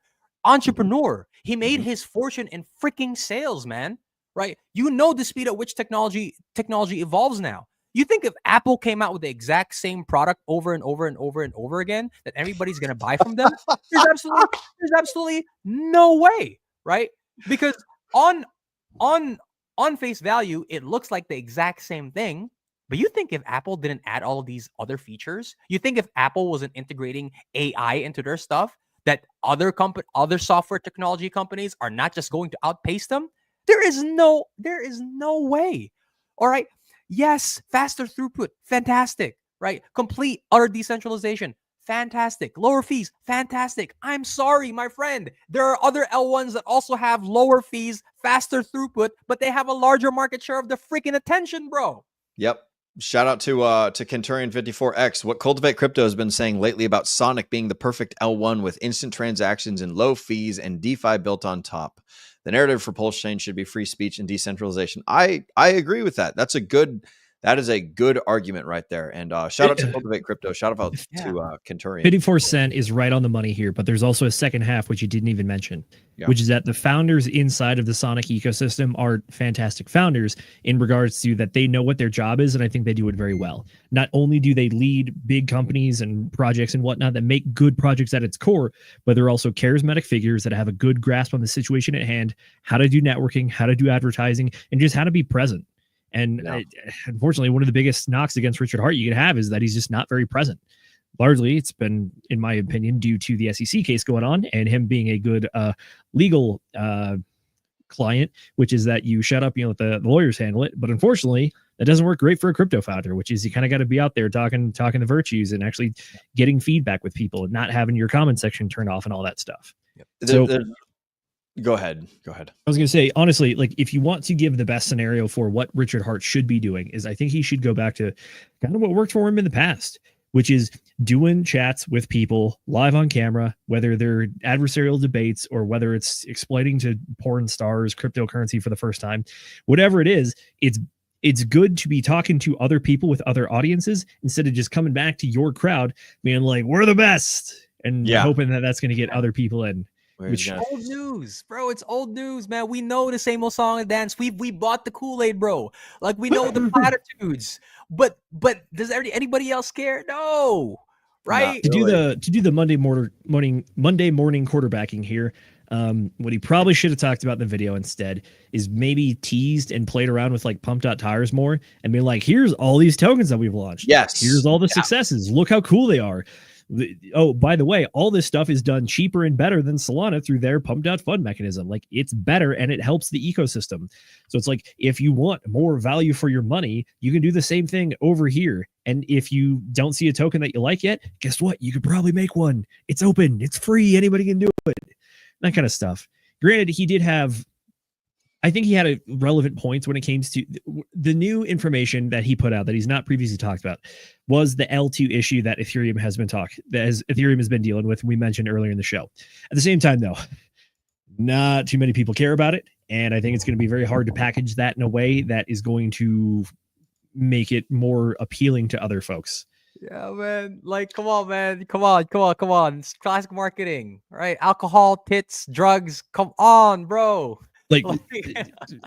entrepreneur. He made his fortune in freaking sales, man. Right? You know the speed at which technology evolves now. You think if Apple came out with the exact same product over and over and over and over again that everybody's going to buy from them? There's absolutely no way, right? Because on face value, it looks like the exact same thing. But you think if Apple didn't add all of these other features, you think if Apple wasn't integrating AI into their stuff, that other software technology companies are not just going to outpace them? There is no way. All right. Yes, faster throughput, fantastic. Right? Complete utter decentralization, fantastic. Lower fees, fantastic. I'm sorry, my friend. There are other L1s that also have lower fees, faster throughput, but they have a larger market share of the freaking attention, bro. Yep. Shout out to Kenturian54X. What Cultivate Crypto has been saying lately about Sonic being the perfect L1 with instant transactions and low fees and DeFi built on top. The narrative for Pulse Chain should be free speech and decentralization. I agree with that. That is a good argument right there. And shout out to Cultivate Crypto. Shout out to Kenturian. 54% is right on the money here, but there's also a second half, which you didn't even mention, which is that the founders inside of the Sonic ecosystem are fantastic founders in regards to that they know what their job is, and I think they do it very well. Not only do they lead big companies and projects and whatnot that make good projects at its core, but they're also charismatic figures that have a good grasp on the situation at hand, how to do networking, how to do advertising, and just how to be present. And unfortunately, one of the biggest knocks against Richard Hart you could have is that he's just not very present. Largely, it's been, in my opinion, due to the SEC case going on and him being a good legal client, which is that you shut up, you know, let the lawyers handle it. But unfortunately, that doesn't work great for a crypto founder, which is you kind of got to be out there talking the virtues and actually getting feedback with people and not having your comment section turned off and all that stuff. Yep. So, Go ahead. I was going to say, honestly, like if you want to give the best scenario for what Richard Hart should be doing is I think he should go back to kind of what worked for him in the past, which is doing chats with people live on camera, whether they're adversarial debates or whether it's explaining to porn stars cryptocurrency for the first time, whatever it is, it's good to be talking to other people with other audiences instead of just coming back to your crowd being like, we're the best, and hoping that that's going to get other people in. Which old news, bro. It's old news, man. We know the same old song and dance. We bought the Kool-Aid, bro. Like we know the platitudes. But does anybody else care? No, right? To do the Monday morning quarterbacking here. What he probably should have talked about in the video instead is maybe teased and played around with like pump.tires more and be like, here's all these tokens that we've launched. Yes. Here's all the successes. Look how cool they are. Oh, by the way, all this stuff is done cheaper and better than Solana through their pump.fund mechanism. Like it's better and it helps the ecosystem. So it's like, if you want more value for your money, you can do the same thing over here. And if you don't see a token that you like yet, guess what? You could probably make one. It's open. It's free. Anybody can do it. That kind of stuff. Granted, I think he had relevant points when it came to the new information that he put out that he's not previously talked about was the L2 issue that Ethereum has been dealing with. We mentioned earlier in the show. At the same time, though, not too many people care about it. And I think it's going to be very hard to package that in a way that is going to make it more appealing to other folks. Yeah, man. Like, come on, man. Come on. It's classic marketing, right? Alcohol, tits, drugs. Come on, bro. Like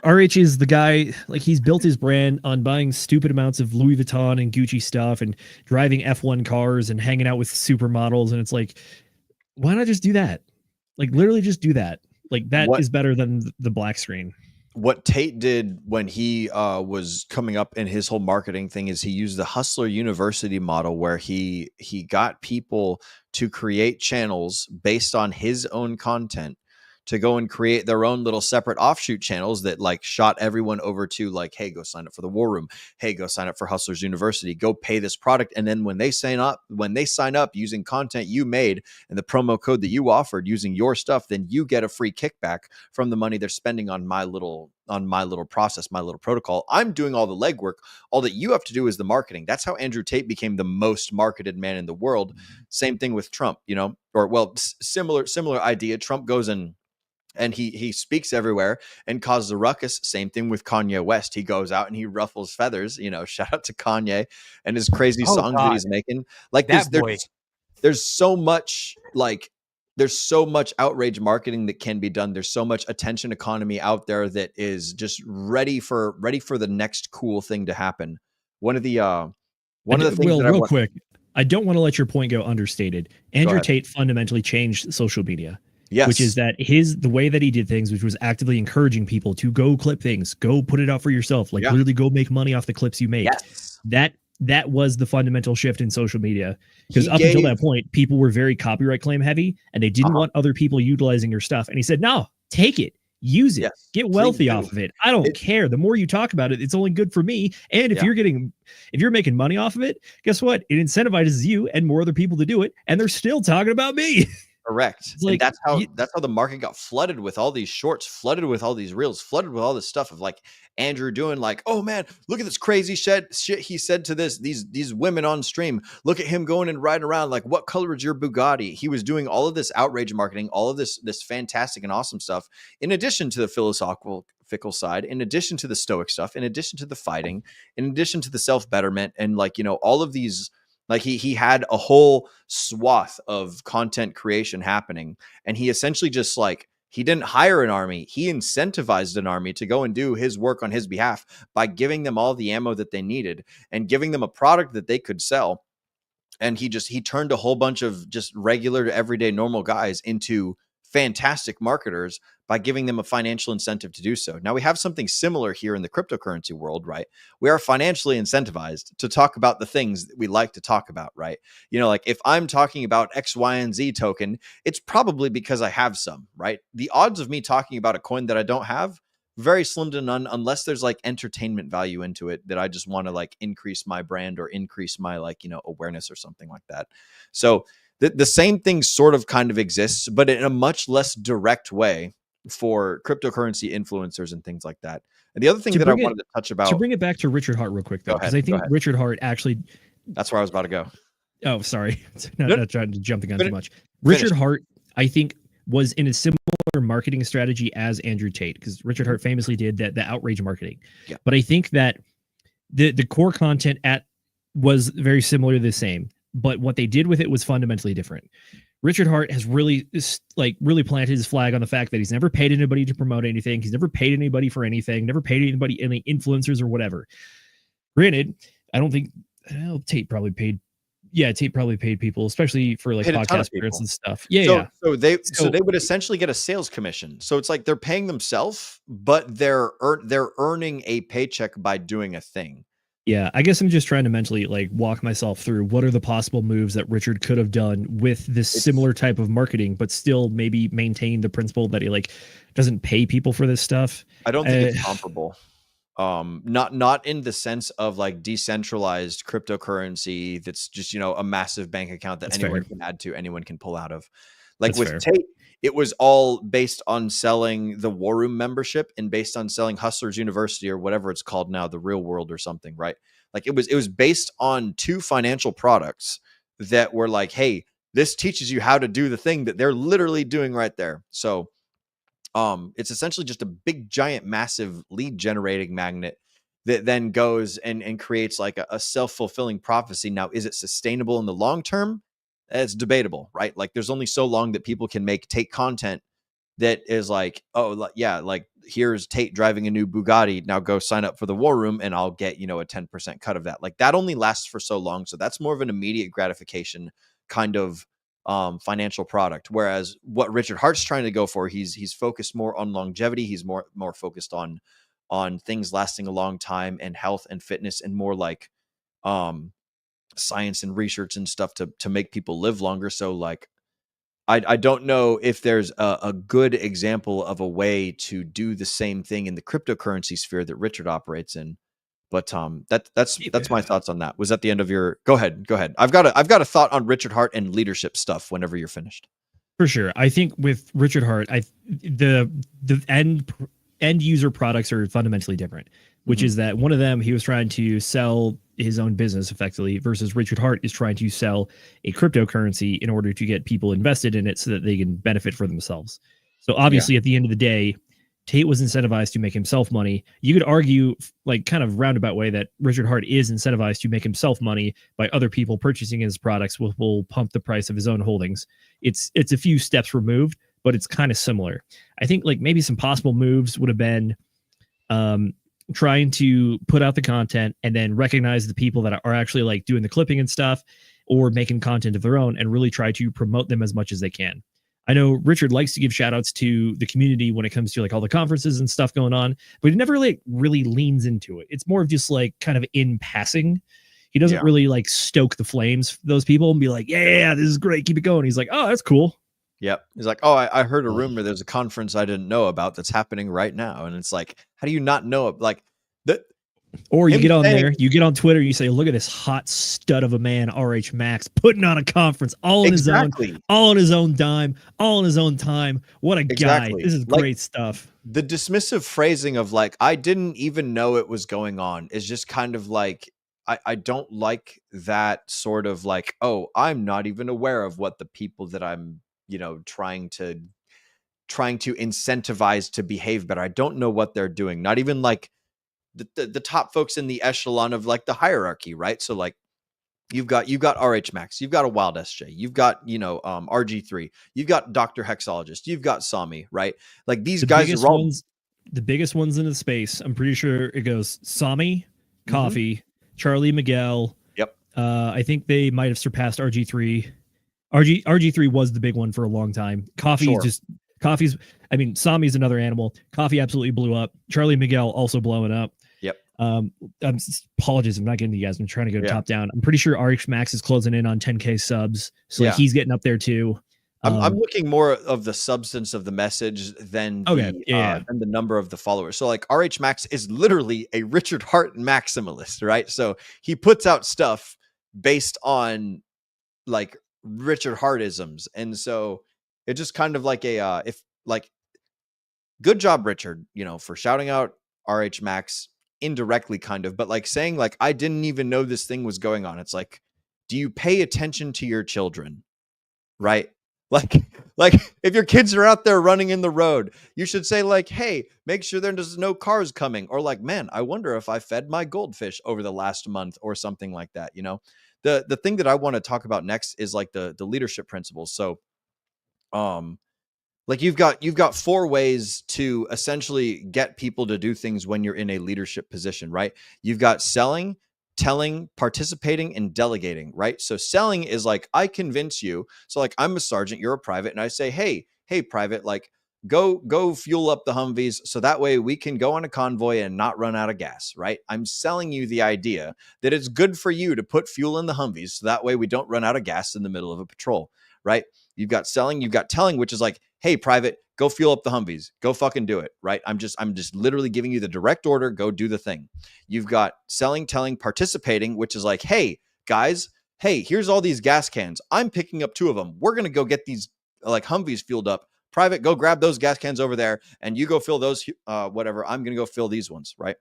RH is the guy, like he's built his brand on buying stupid amounts of Louis Vuitton and Gucci stuff and driving F1 cars and hanging out with supermodels. And it's like, why not just do that? Like literally just do that. Like that is better than the black screen. What Tate did when he was coming up in his whole marketing thing is he used the Hustler University model where he got people to create channels based on his own content to go and create their own little separate offshoot channels that like shot everyone over to like, hey, go sign up for the War Room. Hey, go sign up for Hustlers University. Go pay this product. And then when they sign up using content you made and the promo code that you offered using your stuff, then you get a free kickback from the money they're spending on my little process, my little protocol. I'm doing all the legwork. All that you have to do is the marketing. That's how Andrew Tate became the most marketed man in the world. Same thing with Trump, or well, similar idea. Trump goes and he speaks everywhere and causes a ruckus. Same thing with Kanye West. He goes out and he ruffles feathers. Shout out to Kanye and his crazy songs that he's making. Like there's so much there's so much outrage marketing that can be done. There's so much attention economy out there that is just ready for the next cool thing to happen. One of the things real quick, I don't want to let your point go understated. Andrew Tate fundamentally changed social media. Yes. Which is that the way that he did things, which was actively encouraging people to go clip things, go put it out for yourself, literally go make money off the clips you make. Yes. That was the fundamental shift in social media. Because until that point, people were very copyright claim heavy and they didn't want other people utilizing your stuff. And he said, no, take it, use it, get wealthy off of it. I don't care. The more you talk about it, it's only good for me. And if you're making money off of it, guess what? It incentivizes you and more other people to do it. And they're still talking about me. Correct. Like, that's how the market got flooded with all these shorts, flooded with all these reels, flooded with all this stuff of like Andrew doing like, oh man, look at this crazy shit he said to these women on stream. Look at him going and riding around like, what color is your Bugatti? He was doing all of this outrage marketing, all of this fantastic and awesome stuff, in addition to the philosophical side, in addition to the stoic stuff, in addition to the fighting, in addition to the self-betterment, and all of these. Like he had a whole swath of content creation happening, and he essentially just he didn't hire an army. He incentivized an army to go and do his work on his behalf by giving them all the ammo that they needed and giving them a product that they could sell. And he turned a whole bunch of just regular, everyday, normal guys into fantastic marketers by giving them a financial incentive to do so. Now we have something similar here in the cryptocurrency world, right? We are financially incentivized to talk about the things that we like to talk about, right? If I'm talking about X, Y, and Z token, it's probably because I have some, right? The odds of me talking about a coin that I don't have, very slim to none, unless there's entertainment value into it that I just want to increase my brand or increase my awareness or something like that. So the same thing sort of kind of exists, but in a much less direct way for cryptocurrency influencers and things like that. And the other thing that I wanted to touch about, to bring it back to Richard Hart real quick, though, because I think Richard Hart actually, that's where I was about to go. Oh, sorry. Not trying to jump the gun too much. Richard Hart, I think, was in a similar marketing strategy as Andrew Tate, because Richard Hart famously did the outrage marketing. Yeah. But I think that the core content was very similar to the same, but what they did with it was fundamentally different. Richard Hart has really planted his flag on the fact that he's never paid anybody to promote anything. He's never paid anybody for anything, never paid anybody, any influencers or whatever. Granted, Tate probably paid. Yeah, Tate probably paid people, especially for podcast appearances and stuff. Yeah, So they would essentially get a sales commission. So it's they're paying themselves, but they're earning a paycheck by doing a thing. Yeah, I guess I'm just trying to mentally walk myself through what are the possible moves that Richard could have done with this similar type of marketing, but still maybe maintain the principle that he doesn't pay people for this stuff. I don't think it's comparable. Not in the sense of decentralized cryptocurrency that's just a massive bank account that anyone can add to, anyone can pull out of. With Tate, it was all based on selling the War Room membership and based on selling Hustlers University or whatever it's called now, the Real World or something, right? It was based on two financial products that were hey, this teaches you how to do the thing that they're literally doing right there. So it's essentially just a big, giant, massive lead generating magnet that then goes and creates a self-fulfilling prophecy. Now, is it sustainable in the long term? It's debatable, right? There's only so long that people can take content that is here's Tate driving a new Bugatti. Now go sign up for the War Room and I'll get, you know, a 10% cut of that. Like that only lasts for so long. So that's more of an immediate gratification kind of financial product. Whereas what Richard Hart's trying to go for, he's focused more on longevity. He's more focused on things lasting a long time and health and fitness and more like science and research and stuff to make people live longer. So like, I don't know if there's a good example of a way to do the same thing in the cryptocurrency sphere that Richard operates in. But that's my thoughts on that. Was that the end of your? Go ahead. I've got a thought on Richard Hart and leadership stuff. Whenever you're finished. For sure, I think with Richard Hart, the end user products are fundamentally different. Which is that one of them, he was trying to sell his own business effectively, versus Richard Hart is trying to sell a cryptocurrency in order to get people invested in it so that they can benefit for themselves. So obviously, at the end of the day, Tate was incentivized to make himself money. You could argue, like kind of roundabout way, that Richard Hart is incentivized to make himself money by other people purchasing his products, will pump the price of his own holdings. It's a few steps removed, but it's kind of similar. I think like maybe some possible moves would have been trying to put out the content and then recognize the people that are actually like doing the clipping and stuff or making content of their own and really try to promote them as much as they can. I know Richard likes to give shout outs to the community when it comes to like all the conferences and stuff going on, but he never really leans into it. It's more of just like kind of in passing. He doesn't really like stoke the flames for those people and be like, yeah, this is great, keep it going. He's like, oh, that's cool. Yep. He's like, oh, I heard a rumor there's a conference I didn't know about that's happening right now. And it's like, how do you not know it? Like, or you get on there, you get on Twitter, you say, look at this hot stud of a man, RH Max, putting on a conference all in his own, all on his own dime, all in his own time. What a guy. This is great stuff. The dismissive phrasing of like, I didn't even know it was going on is just kind of like, I don't like that sort of like, oh, I'm not even aware of what the people that I'm, you know, trying to incentivize to behave better. I don't know what they're doing. Not even like the top folks in the echelon of like the hierarchy, right? So like you've got RH Max, you've got a Wild SJ, you've got, you know, RG3, you've got Dr. Hexologist, you've got Sami, right? Like these guys are all the biggest ones in the space. I'm pretty sure it goes Sami, Coffee, Charlie Miguel. Yep. I think they might have surpassed RG3. RG3 was the big one for a long time. Coffee's, I mean, Sami's another animal. Coffee absolutely blew up. Charlie Miguel also blowing up. Yep. Apologies, I'm not getting to you guys. I'm trying to go top down. I'm pretty sure RH Max is closing in on 10K subs. So like, he's getting up there too. I'm looking more of the substance of the message than the number of the followers. So like RH Max is literally a Richard Hart maximalist, right? So he puts out stuff based on like Richard Hartisms. And so it's just kind of like good job, Richard, you know, for shouting out RH Max indirectly kind of, but like saying like, I didn't even know this thing was going on. It's like, do you pay attention to your children? Right? Like if your kids are out there running in the road, you should say like, hey, make sure there's no cars coming, or like, man, I wonder if I fed my goldfish over the last month or something like that. You know, the thing that I want to talk about next is like the leadership principles. So, like you've got 4 ways to essentially get people to do things when you're in a leadership position, right? You've got selling, telling, participating, and delegating, right? So selling is like, I convince you. So like, I'm a sergeant, you're a private, and I say, hey, private, like go fuel up the Humvees so that way we can go on a convoy and not run out of gas, right? I'm selling you the idea that it's good for you to put fuel in the Humvees so that way we don't run out of gas in the middle of a patrol, right? You've got selling, you've got telling, which is like, hey, private, go fuel up the Humvees. Go fucking do it, right? I'm just literally giving you the direct order. Go do the thing. You've got selling, telling, participating, which is like, hey, guys, hey, here's all these gas cans. I'm picking up 2 of them. We're going to go get these like Humvees fueled up. Private, go grab those gas cans over there and you go fill those, whatever. I'm going to go fill these ones, right?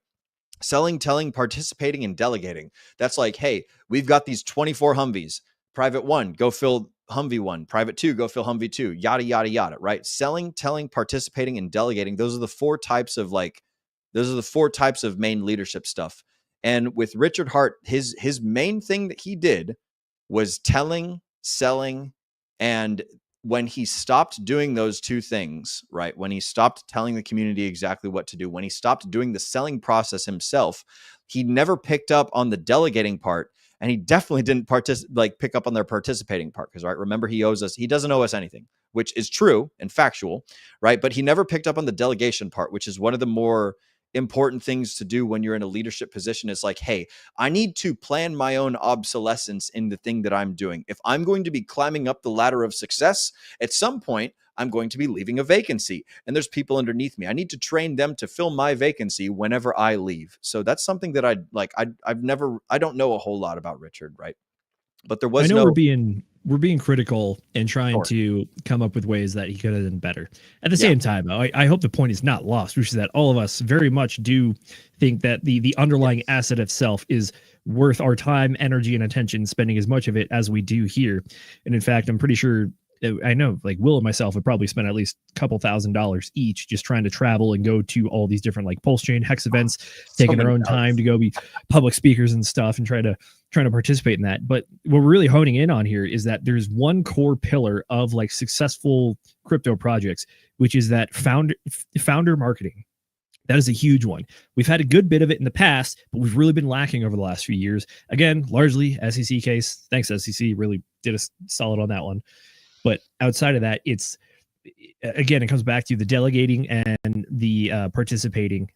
Selling, telling, participating, and delegating. That's like, hey, we've got these 24 Humvees. Private 1, go fill Humvee 1. Private 2, go fill Humvee 2. Yada, yada, yada, right? Selling, telling, participating, and delegating. Those are the 4 types of main leadership stuff. And with Richard Hart, his main thing that he did was telling, selling, and when he stopped doing those two things, right? When he stopped telling the community exactly what to do, when he stopped doing the selling process himself, he never picked up on the delegating part, and he definitely didn't pick up on their participating part, because right, remember, he doesn't owe us anything, which is true and factual, right? But he never picked up on the delegation part, which is one of the more important things to do when you're in a leadership position. Is like, hey, I need to plan my own obsolescence in the thing that I'm doing. If I'm going to be climbing up the ladder of success, at some point I'm going to be leaving a vacancy, and there's people underneath me. I need to train them to fill my vacancy whenever I leave. So that's something that I don't know a whole lot about Richard, right? But there was we're being critical and trying to come up with ways that he could have done better. At the same time, though, I hope the point is not lost, which is that all of us very much do think that the underlying asset itself is worth our time, energy, and attention, spending as much of it as we do here. And in fact, I'm pretty sure, I know, like Will and myself would probably spend at least a couple $1,000s each just trying to travel and go to all these different like Pulse Chain Hex events, taking our own time to go be public speakers and stuff and trying to participate in that. But what we're really honing in on here is that there's one core pillar of like successful crypto projects, which is that founder marketing. That is a huge one. We've had a good bit of it in the past, but we've really been lacking over the last few years. Again, largely SEC case. Thanks, SEC. Really did us solid on that one. But outside of that, it comes back to the delegating and the participating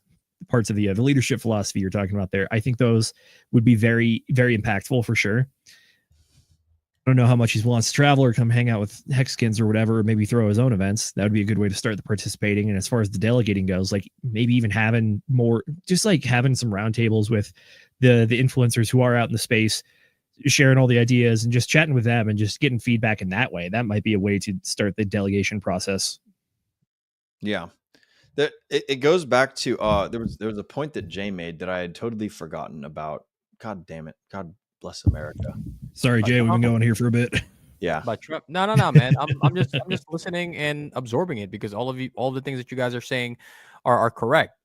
parts of the leadership philosophy you're talking about there. I think those would be very, very impactful for sure. I don't know how much he wants to travel or come hang out with Hexkins or whatever, or maybe throw his own events. That would be a good way to start the participating. And as far as the delegating goes, like maybe even having more, just like having some roundtables with the influencers who are out in the space, sharing all the ideas and just chatting with them and just getting feedback in that way. That might be a way to start the delegation process. Yeah. It goes back to there was a point that Jay made that I had totally forgotten about. God damn it. God bless America. Sorry, Jay, we've been going here for a bit. Yeah. But no, man. I'm just listening and absorbing it, because all the things that you guys are saying are correct.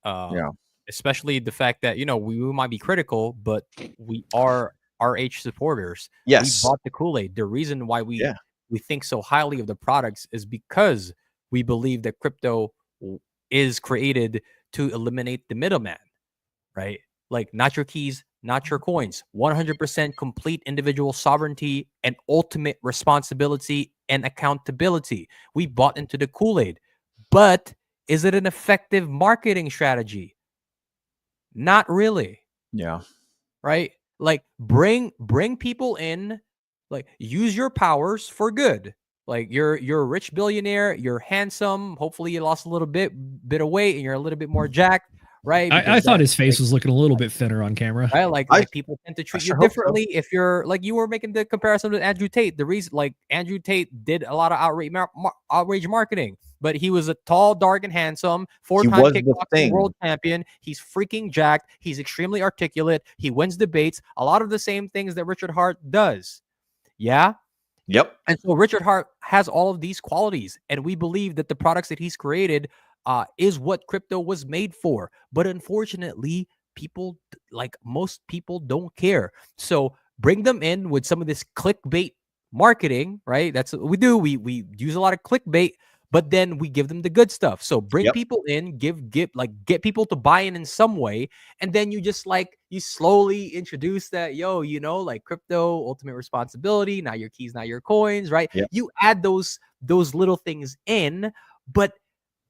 Especially the fact that, we might be critical, but we are RH supporters. Yes. We bought the Kool-Aid. The reason why we think so highly of the products is because we believe that crypto is created to eliminate the middleman, right? Like, not your keys, not your coins, 100% complete individual sovereignty and ultimate responsibility and accountability. We bought into the Kool-Aid, but is it an effective marketing strategy? Not really. Yeah. Right? Like, bring people in, like, use your powers for good. Like, you're a rich billionaire, you're handsome, hopefully you lost a little bit of weight and you're a little bit more jacked, right? I thought his face was looking a little bit thinner on camera. Right? Like people tend to treat you differently if you're, like, you were making the comparison with Andrew Tate. The reason, like, Andrew Tate did a lot of outrage marketing, but he was a tall, dark, and handsome, 4-time kickboxing world champion. He's freaking jacked. He's extremely articulate. He wins debates. A lot of the same things that Richard Hart does. Yeah. Yep. And so Richard Hart has all of these qualities, and we believe that the products that he's created is what crypto was made for. But unfortunately, most people don't care. So bring them in with some of this clickbait marketing, right? That's what we do. We use a lot of clickbait, but then we give them the good stuff. So bring people in, get people to buy in some way, and then you just you slowly introduce that, like crypto, ultimate responsibility, not your keys, not your coins, right? Yep. You add those little things in, but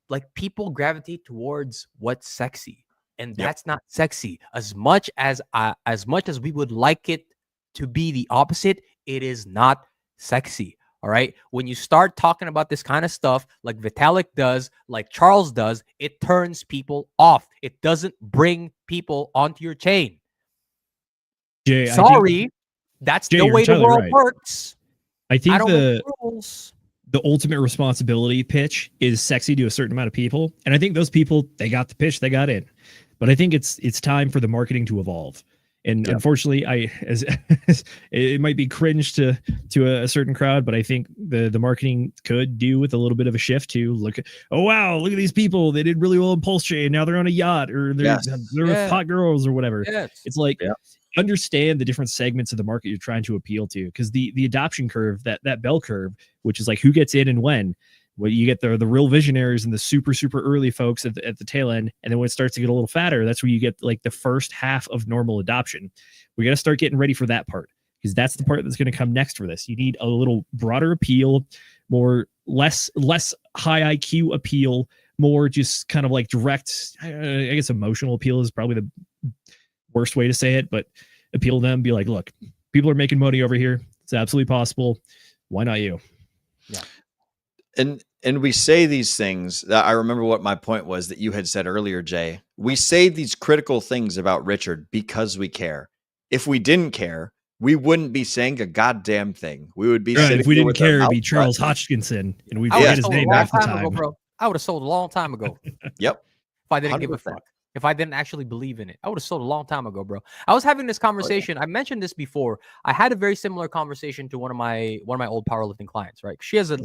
like, people gravitate towards what's sexy, and that's not sexy. As much as we would like it to be the opposite, it is not sexy. All right. When you start talking about this kind of stuff, like Vitalik does, like Charles does, it turns people off. It doesn't bring people onto your chain. Jay, that's the way the world works. I think the ultimate responsibility pitch is sexy to a certain amount of people. And I think those people, they got the pitch, they got in. But I think it's time for the marketing to evolve. And unfortunately, it might be cringe to a certain crowd, but I think the marketing could do with a little bit of a shift to look at, oh wow, look at these people, they did really well in Pulse Chain, now they're on a yacht, or they're with hot girls or whatever. It's like, understand the different segments of the market you're trying to appeal to, because the adoption curve, that bell curve, which is like who gets in and when. Well, you get the real visionaries and the super early folks at the tail end, and then when it starts to get a little fatter, that's where you get like the first half of normal adoption. We got to start getting ready for that part, because that's the part that's going to come next for this. You need a little broader appeal, less high IQ appeal, more just kind of like direct. I guess emotional appeal is probably the worst way to say it, but appeal to them. Be like, look, people are making money over here. It's absolutely possible. Why not you? Yeah. And we say these things. I remember what my point was that you had said earlier, Jay. We say these critical things about Richard because we care. If we didn't care, we wouldn't be saying a goddamn thing. We would be right. If we didn't care, it'd be Charles button. Hodgkinson, and we'd I get would've his sold name a long half the time time. ago, bro. I would have sold a long time ago. Yep. If I didn't give a 100%. fuck. If I didn't actually believe in it, I would have sold a long time ago, bro. I was having this conversation. I mentioned this before. I had a very similar conversation to one of my old powerlifting clients, right? She has a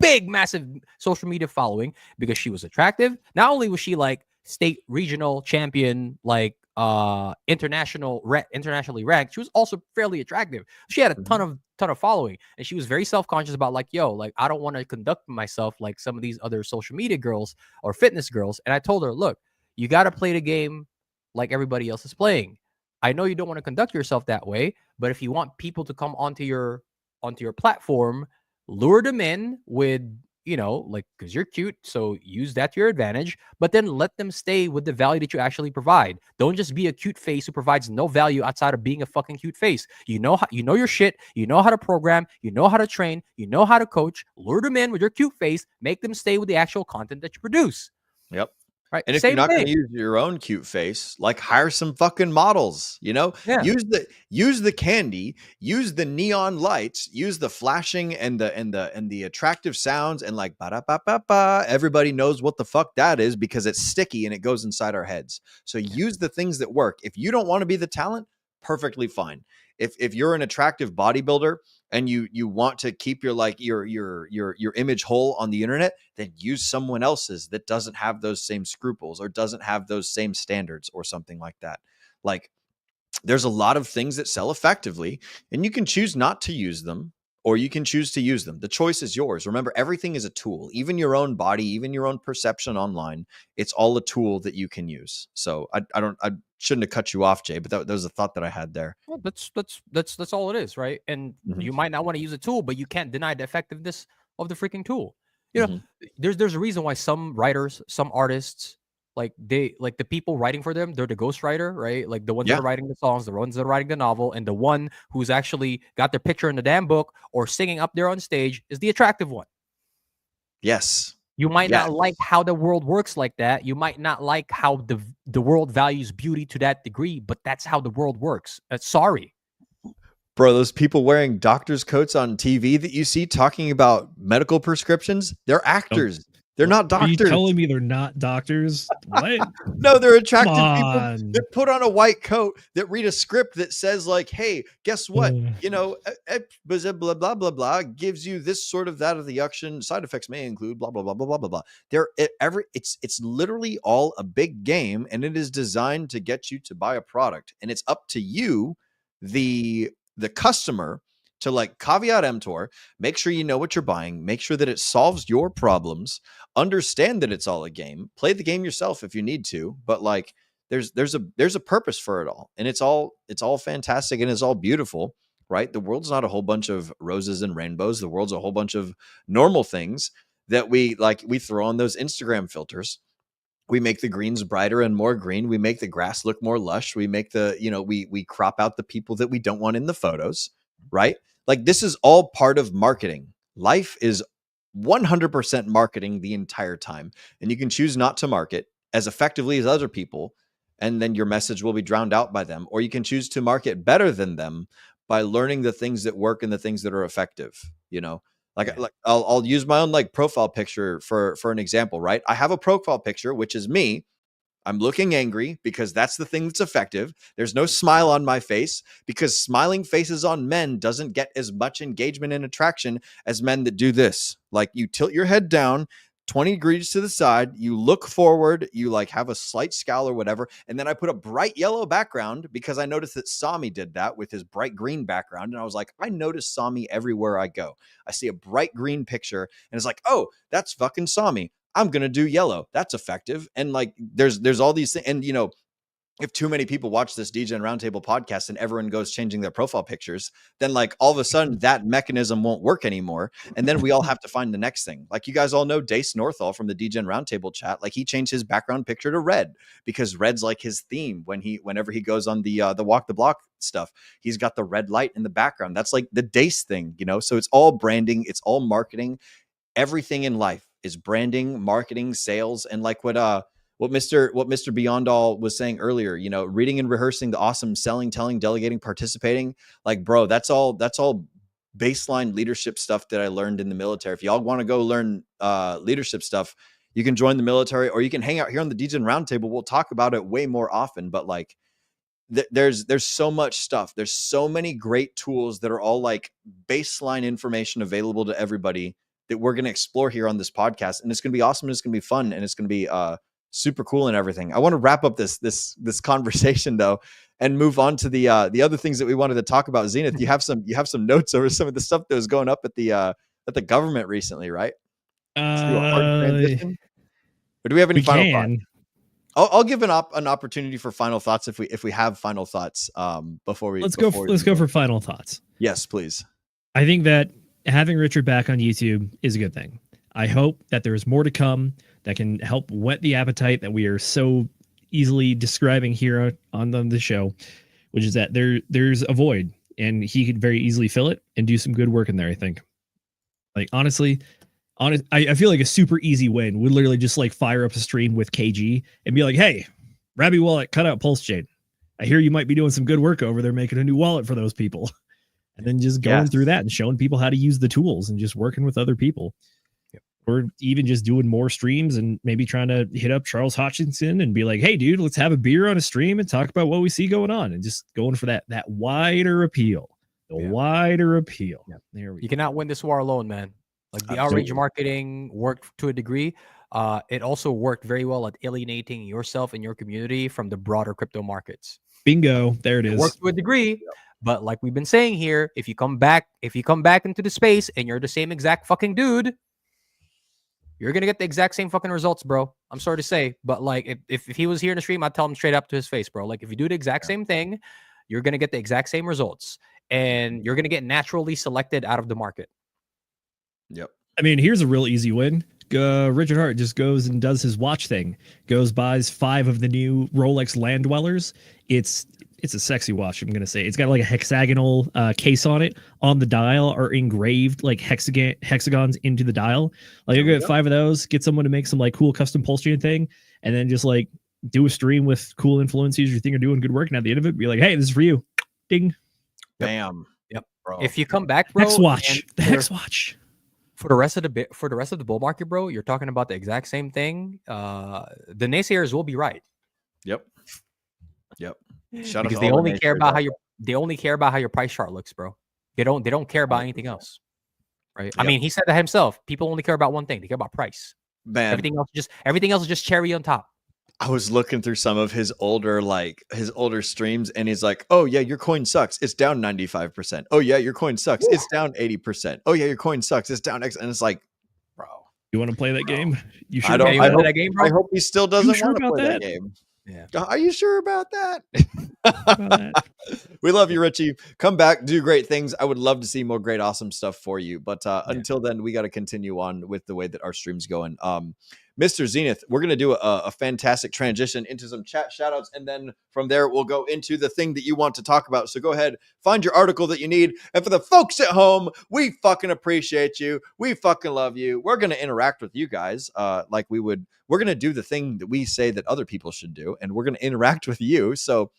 big, massive social media following because she was attractive. Not only was she like state regional champion, like internationally ranked, she was also fairly attractive. She had a ton of following, and she was very self-conscious about like, yo, like I don't want to conduct myself like some of these other social media girls or fitness girls. And I told her, look, you got to play the game like everybody else is playing. I know you don't want to conduct yourself that way, but if you want people to come onto your platform, lure them in with, you know, like, because you're cute, so use that to your advantage, but then let them stay with the value that you actually provide. Don't just be a cute face who provides no value outside of being a fucking cute face. You know your shit, you know how to program, you know how to train, you know how to coach. Lure them in with your cute face, make them stay with the actual content that you produce. Yep. Right. And if you're not going to use your own cute face, like hire some fucking models, you know, use the candy, use the neon lights, use the flashing and the attractive sounds, and like ba-da-ba-ba-ba, everybody knows what the fuck that is because it's sticky and it goes inside our heads. So use the things that work. If you don't want to be the talent, perfectly fine. If you're an attractive bodybuilder and you want to keep your image whole on the internet, then use someone else's that doesn't have those same scruples or doesn't have those same standards or something like that. Like, there's a lot of things that sell effectively, and you can choose not to use them, or you can choose to use them. The choice is yours. Remember, everything is a tool. Even your own body, even your own perception online, it's all a tool that you can use. So I shouldn't have cut you off, Jay, but that was a thought that I had there. Well, that's all it is, right? And you might not want to use a tool, but you can't deny the effectiveness of the freaking tool. You know, there's a reason why some writers, some artists, like the people writing for them, they're the ghostwriter, right? Like the ones that are writing the songs, the ones that are writing the novel, and the one who's actually got their picture in the damn book or singing up there on stage is the attractive one. Yes. You might not like how the world works like that. You might not like how the world values beauty to that degree, but that's how the world works. Sorry. Bro, those people wearing doctor's coats on TV that you see talking about medical prescriptions, they're actors. They're not doctors. Are you telling me they're not doctors? What? No, they're attractive people that put on a white coat that read a script that says like, hey, guess what? You know, blah, blah, blah, blah, blah, gives you this sort of that of the action. Side effects may include blah, blah, blah, blah, blah, blah, blah. It's literally all a big game, and it is designed to get you to buy a product. And it's up to you, the customer, to like caveat emptor, make sure you know what you're buying, make sure that it solves your problems, understand that it's all a game, play the game yourself if you need to, but like there's a purpose for it all, and it's all fantastic and it's all beautiful, right? The world's not a whole bunch of roses and rainbows. The world's a whole bunch of normal things that we throw on those Instagram filters. We make the greens brighter and more green. We make the grass look more lush. We make we crop out the people that we don't want in the photos, right? Like, this is all part of marketing. Life is 100% marketing the entire time. And you can choose not to market as effectively as other people, and then your message will be drowned out by them. Or you can choose to market better than them by learning the things that work and the things that are effective, you know? Like I'll use my own like profile picture for an example, right? I have a profile picture, which is me. I'm looking angry because that's the thing that's effective. There's no smile on my face because smiling faces on men doesn't get as much engagement and attraction as men that do this. Like, you tilt your head down, 20 degrees to the side, you look forward, you like have a slight scowl or whatever, and then I put a bright yellow background because I noticed that Sami did that with his bright green background, and I was like, I notice Sami everywhere I go. I see a bright green picture, and it's like, oh, that's fucking Sami. I'm gonna do yellow. That's effective. And like, there's all these things, and if too many people watch this DGen Roundtable podcast and everyone goes changing their profile pictures, then like all of a sudden that mechanism won't work anymore. And then we all have to find the next thing. Like you guys all know Dace Northal from the DGen Roundtable chat. Like he changed his background picture to red because red's like his theme whenever he goes on the walk the block stuff. He's got the red light in the background. That's like the Dace thing, So it's all branding. It's all marketing. Everything in life is branding, marketing, sales, and like what Mr. Beyond All was saying earlier, reading and rehearsing the awesome selling, telling, delegating, participating. Like, bro, that's all baseline leadership stuff that I learned in the military. If y'all want to go learn leadership stuff, you can join the military or you can hang out here on the DGen Roundtable. We'll talk about it way more often, but like there's so much stuff. There's so many great tools that are all like baseline information available to everybody that we're going to explore here on this podcast. And it's going to be awesome. And it's going to be fun. And it's going to be super cool and everything. I want to wrap up this conversation though, and move on to the other things that we wanted to talk about. Zenith, you have some notes over some of the stuff that was going up at the government recently, right? Or do we have any final thoughts? I'll give an opportunity for final thoughts if we have final thoughts before we let's go for final thoughts. Yes, please. I think that having Richard back on YouTube is a good thing. I hope that there's more to come that can help whet the appetite that we are so easily describing here on the show, which is that there's a void and he could very easily fill it and do some good work in there. I think, like, honestly, I feel like a super easy win would literally just like fire up a stream with KG and be like, hey, Rabby Wallet, cut out Pulse Chain. I hear you might be doing some good work over there, making a new wallet for those people. And then just going through that and showing people how to use the tools and just working with other people. Or even just doing more streams and maybe trying to hit up Charles Hutchinson and be like, hey, dude, let's have a beer on a stream and talk about what we see going on, and just going for that wider appeal. Wider appeal. Yeah. There we go. You cannot win this war alone, man. Like the outreach marketing worked to a degree. It also worked very well at alienating yourself and your community from the broader crypto markets. Bingo. There it is. It worked to a degree. But like we've been saying here, if you come back into the space and you're the same exact fucking dude, you're going to get the exact same fucking results, bro. I'm sorry to say, but like if he was here in the stream, I'd tell him straight up to his face, bro. Like if you do the exact same thing, you're going to get the exact same results and you're going to get naturally selected out of the market. Yep. I mean, here's a real easy win. Richard Hart just goes and does his watch thing, buys 5 of the new Rolex Land Dwellers. It's a sexy watch, I'm going to say. It's got like a hexagonal case on it. On the dial are engraved like hexagons into the dial. Like I get 5 of those, get someone to make some like cool custom pulse chain thing, and then just like do a stream with cool influencers you think are doing good work. And at the end of it, be like, hey, this is for you. Ding. Bam. Yep. Bro. If you come back, bro. Hex watch. The Hex watch. For the rest of the bull market, bro, you're talking about the exact same thing. The naysayers will be right. Yep. Because they only care about how your price chart looks, bro. They don't care about anything else, right? Yep. I mean, he said that himself. People only care about one thing. They care about price. Man, everything else is just cherry on top. I was looking through some of his older streams, and he's like, "Oh yeah, your coin sucks. It's down 95%. Oh yeah, your coin sucks. It's down 80%. Oh yeah, your coin sucks. It's down X." And it's like, bro, you want to play that game? You sure? I hope he still doesn't want to play that game. Yeah. Are you sure about that? We love you, Richie. Come back, do great things. I would love to see more great, awesome stuff for you. But until then, we got to continue on with the way that our stream's going. Mr. Zenith, we're going to do a fantastic transition into some chat shoutouts. And then from there, we'll go into the thing that you want to talk about. So go ahead, find your article that you need. And for the folks at home, we fucking appreciate you. We fucking love you. We're going to interact with you guys like we would. We're going to do the thing that we say that other people should do. And we're going to interact with you. So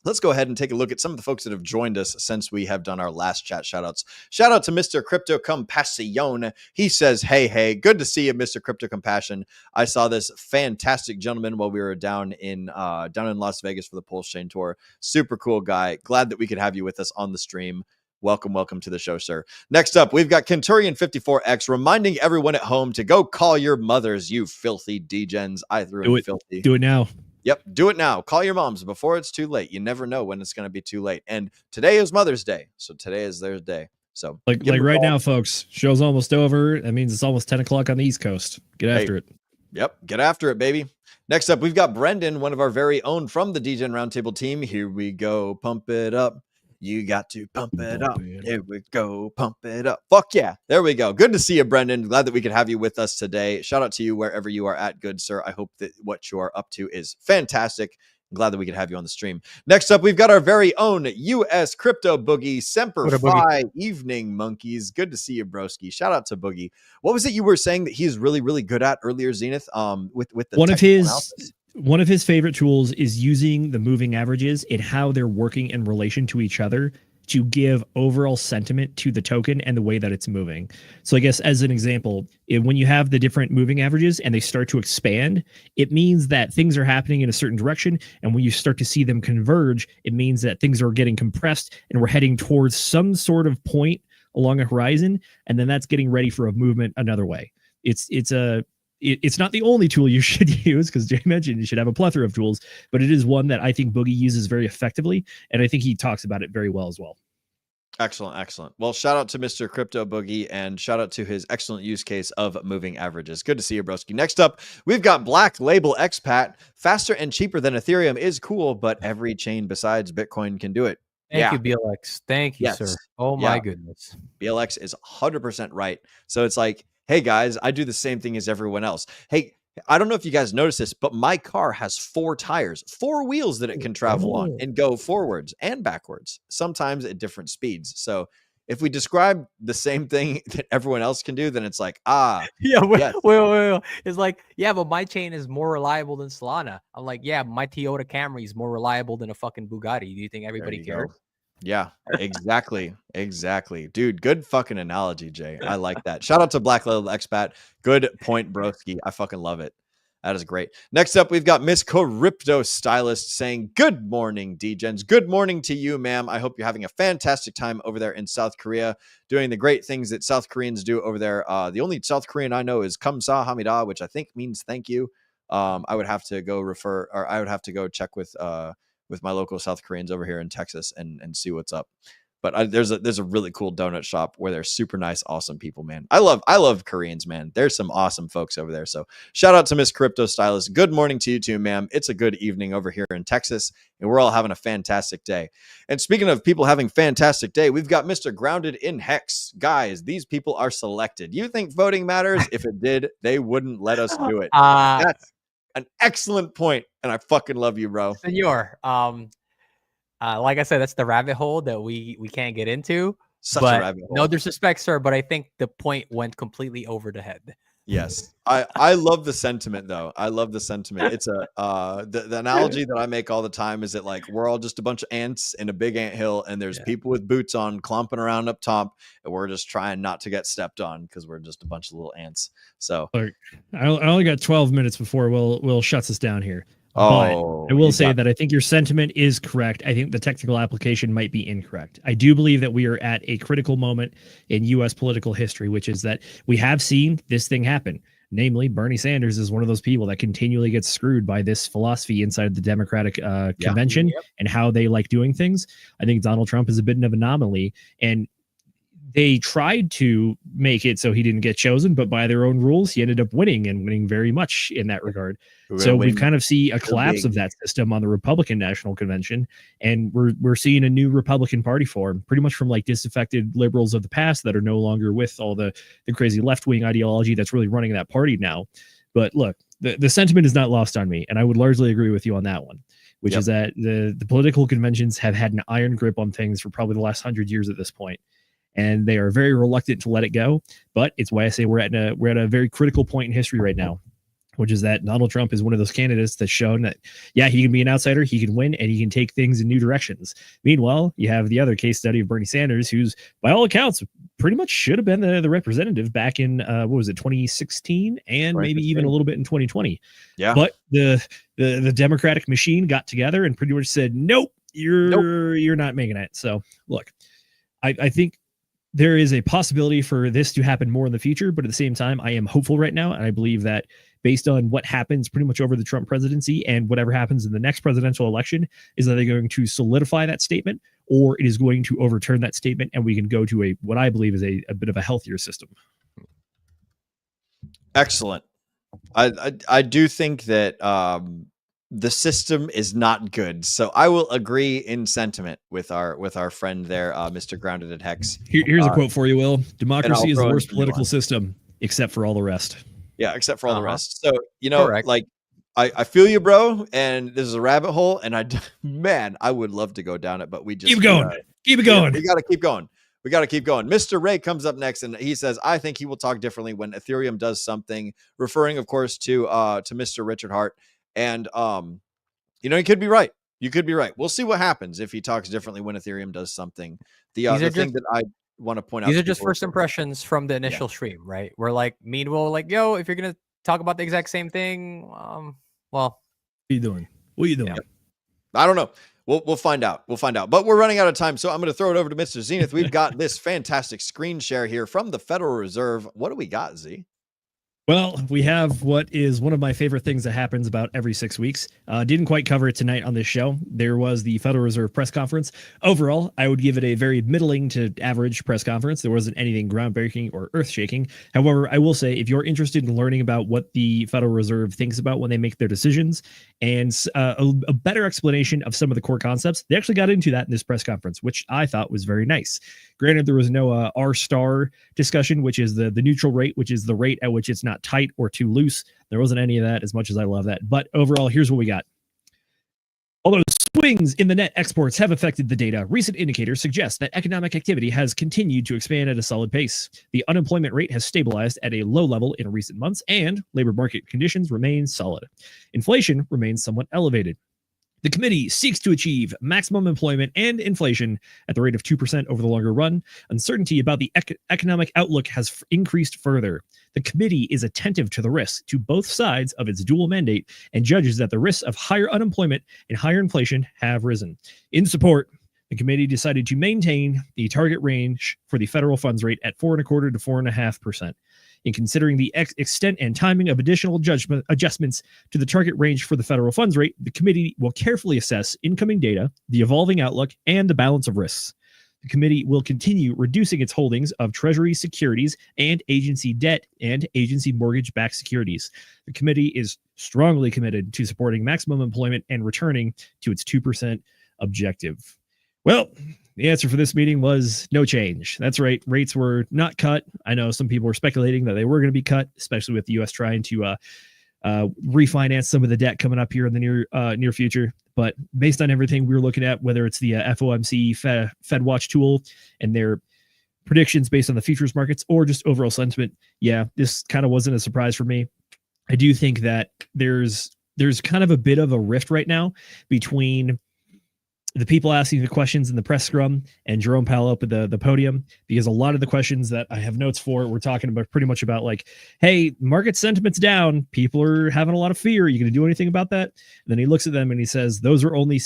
let's go ahead and take a look at some of the folks that have joined us since we have done our last chat shoutouts. Shout out to Mr. Crypto Compassion. He says, hey, good to see you, Mr. Crypto Compassion. I saw this fantastic gentleman while we were down in Las Vegas for the Pulse Chain Tour. Super cool guy. Glad that we could have you with us on the stream. welcome to the show, sir. Next up, we've got Kenturian54X reminding everyone at home to go call your mothers, you filthy degens. I threw in filthy. Do it now. Yep, do it now. Call your moms before it's too late. You never know when it's going to be too late. And today is Mother's Day, so today is their day. So like right now, folks, show's almost over. That means it's almost 10 o'clock on the East Coast. Get after it. Yep, get after it, baby. Next up, we've got Brendan, one of our very own from the DGen Roundtable team. Here we go, pump it up. You got to pump it up. Here we go, pump it up. Fuck yeah. There we go. Good to see you, Brendan. Glad that we could have you with us today. Shout out to you wherever you are at, good sir. I hope that what you are up to is fantastic. I'm glad that we could have you on the stream. Next up, we've got our very own U.S. Crypto Boogie, Semper Fi, Evening Monkeys. Good to see you, broski. Shout out to Boogie. What was it you were saying that he's really, really good at earlier, Zenith? With the one of his favorite tools is using the moving averages and how they're working in relation to each other to give overall sentiment to the token and the way that it's moving. So I guess as an example, when you have the different moving averages and they start to expand, it means that things are happening in a certain direction. And when you start to see them converge, it means that things are getting compressed and we're heading towards some sort of point along a horizon. And then that's getting ready for a movement another way. It's not the only tool you should use, because Jay mentioned you should have a plethora of tools, but it is one that I think Boogie uses very effectively, and I think he talks about it very well as well. Excellent. Well, shout out to Mr. Crypto Boogie, and shout out to his excellent use case of moving averages. Good to see you, broski. Next up, we've got Black Label Expat. Faster and cheaper than Ethereum is cool, but every chain besides Bitcoin can do it. Thank you, BLX. Thank you, sir. Oh my goodness. BLX is 100% right. So it's like, hey guys, I do the same thing as everyone else. Hey, I don't know if you guys noticed this, but my car has 4 tires, 4 wheels that it can travel on and go forwards and backwards, sometimes at different speeds. So if we describe the same thing that everyone else can do, then it's like, wait. It's like, yeah, but my chain is more reliable than Solana. I'm like, yeah, my Toyota Camry is more reliable than a fucking Bugatti. Do you think everybody cares? Yeah, exactly. Dude, good fucking analogy, Jay. I like that. Shout out to Black Label Expat. Good point, broski. I fucking love it. That is great. Next up, we've got Miss Crypto Stylist saying, good morning, Degens. Good morning to you, ma'am. I hope you're having a fantastic time over there in South Korea, doing the great things that South Koreans do over there. The only South Korean I know is Kamsahamnida, which I think means thank you. I would have to go check with my local South Koreans over here in Texas and see what's up. But there's a really cool donut shop where they're super nice, awesome people, man. I love Koreans, man. There's some awesome folks over there. So shout out to Miss Crypto Stylist. Good morning to you too, ma'am. It's a good evening over here in Texas, and we're all having a fantastic day. And speaking of people having fantastic day, we've got Mr. Grounded in Hex. Guys, these people are selected. You think voting matters? If it did, they wouldn't let us do it. That's an excellent point, and I fucking love you, bro. Senor, like I said, that's the rabbit hole that we can't get into. Such a rabbit hole. No disrespect, sir, but I think the point went completely over the head. Yes, I love the sentiment though. I love the sentiment. It's the analogy that I make all the time is that like we're all just a bunch of ants in a big anthill, and there's people with boots on clomping around up top, and we're just trying not to get stepped on because we're just a bunch of little ants. So I only got 12 minutes before Will shuts us down here. But I will say that I think your sentiment is correct. I think the technical application might be incorrect. I do believe that we are at a critical moment in U.S. political history, which is that we have seen this thing happen. Namely, Bernie Sanders is one of those people that continually gets screwed by this philosophy inside the Democratic convention and how they like doing things. I think Donald Trump is a bit of an anomaly, and they tried to make it so he didn't get chosen, but by their own rules, he ended up winning very much in that regard. So we kind of see a collapse of that system on the Republican National Convention, and we're seeing a new Republican Party form, pretty much from like disaffected liberals of the past that are no longer with all the crazy left-wing ideology that's really running that party now. But look, the sentiment is not lost on me, and I would largely agree with you on that one, which is that the political conventions have had an iron grip on things for probably the last 100 years at this point. And they are very reluctant to let it go. But it's why I say we're at a very critical point in history right now, which is that Donald Trump is one of those candidates that's shown that, yeah, he can be an outsider, he can win, and he can take things in new directions. Meanwhile, you have the other case study of Bernie Sanders, who's, by all accounts, pretty much should have been the representative back in, 2016, and maybe even a little bit in 2020. Yeah. But the Democratic machine got together and pretty much said, nope, you're not making it. So, look. I think there is a possibility for this to happen more in the future, but at the same time, I am hopeful right now, and I believe that based on what happens pretty much over the Trump presidency and whatever happens in the next presidential election, is that they're going to solidify that statement, or it is going to overturn that statement, and we can go to what I believe is a bit of a healthier system. Excellent. I do think that the system is not good, so I will agree in sentiment with our friend there, Mr. Grounded at Hex. Here's a quote for you, Will. Democracy is the throw in worst some new political ones. system, except for all the rest. Yeah, except for all the Uh-huh. rest. So, you know, Correct. like I feel you, bro, and this is a rabbit hole, and man, I would love to go down it, but we just Keep going. Keep it going. We got to keep going. We got to keep going. Mr. Ray comes up next, and he says, "I think he will talk differently when Ethereum does something," referring, of course, to Mr. Richard Hart. And you know, he could be right. You could be right. We'll see what happens if he talks differently when Ethereum does something. The thing that I want to point out, These to are just people first impressions from the initial stream, right? We're like, meanwhile, like, yo, if you're gonna talk about the exact same thing, well, What are you doing? What are you doing? Yeah. I don't know. We'll find out. We'll find out. But we're running out of time, so I'm going to throw it over to Mr. Zenith. We've got this fantastic screen share here from the Federal Reserve. What do we got, Z? Well, we have what is one of my favorite things that happens about every 6 weeks. Didn't quite cover it tonight on this show. There was the Federal Reserve press conference. Overall, I would give it a very middling to average press conference. There wasn't anything groundbreaking or earth-shaking. However, I will say, if you're interested in learning about what the Federal Reserve thinks about when they make their decisions and a better explanation of some of the core concepts, they actually got into that in this press conference, which I thought was very nice. Granted, there was no R-star discussion, which is the neutral rate, which is the rate at which it's not tight or too loose. There wasn't any of that, as much as I love that. But overall, here's what we got. Although swings in the net exports have affected the data, recent indicators suggest that economic activity has continued to expand at a solid pace. The unemployment rate has stabilized at a low level in recent months, and labor market conditions remain solid. Inflation remains somewhat elevated. The committee seeks to achieve maximum employment and inflation at the rate of 2% over the longer run. Uncertainty about the economic outlook has increased further. The committee is attentive to the risks to both sides of its dual mandate and judges that the risks of higher unemployment and higher inflation have risen. In support, the committee decided to maintain the target range for the federal funds rate at 4.25% to 4.5%. In considering the extent and timing of additional adjustments to the target range for the federal funds rate, the committee will carefully assess incoming data, the evolving outlook, and the balance of risks. The committee will continue reducing its holdings of Treasury securities and agency debt and agency mortgage-backed securities. The committee is strongly committed to supporting maximum employment and returning to its 2% objective. Well, the answer for this meeting was no change. That's right. Rates were not cut. I know some people were speculating that they were going to be cut, especially with the U.S. trying to refinance some of the debt coming up here in the near future. But based on everything we were looking at, whether it's the FOMC Fed Watch tool and their predictions based on the futures markets or just overall sentiment, yeah, this kind of wasn't a surprise for me. I do think that there's kind of a bit of a rift right now between the people asking the questions in the press scrum and Jerome Powell up at the podium, because a lot of the questions that I have notes for, we're talking about pretty much about like, hey, market sentiment's down. People are having a lot of fear. Are you going to do anything about that? And then he looks at them and he says, those are only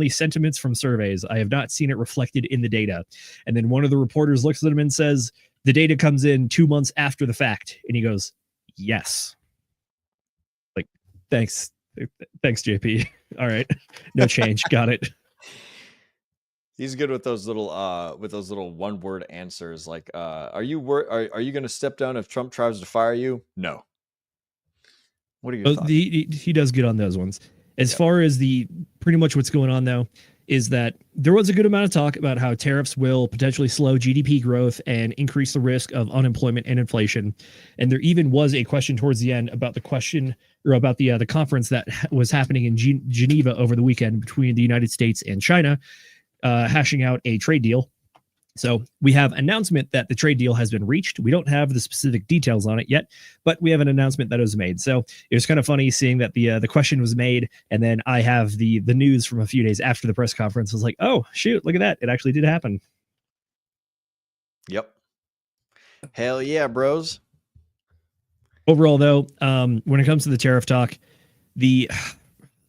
sentiments from surveys. I have not seen it reflected in the data. And then one of the reporters looks at him and says, the data comes in 2 months after the fact. And he goes, yes. Like, thanks, JP. All right. No change. Got it. He's good with those little one word answers. Like, are you going to step down if Trump tries to fire you? No. What are your thoughts? He does good on those ones. As far as pretty much what's going on though, is that there was a good amount of talk about how tariffs will potentially slow GDP growth and increase the risk of unemployment and inflation. And there even was a question towards the end about the conference that was happening in Geneva over the weekend between the United States and China, hashing out a trade deal. So we have announcement that the trade deal has been reached. We don't have the specific details on it yet, but we have an announcement that was made. So it was kind of funny seeing that the question was made, and then I have the news from a few days after the press conference. I was like, oh shoot, look at that! It actually did happen. Yep. Hell yeah, bros. Overall, though, when it comes to the tariff talk, the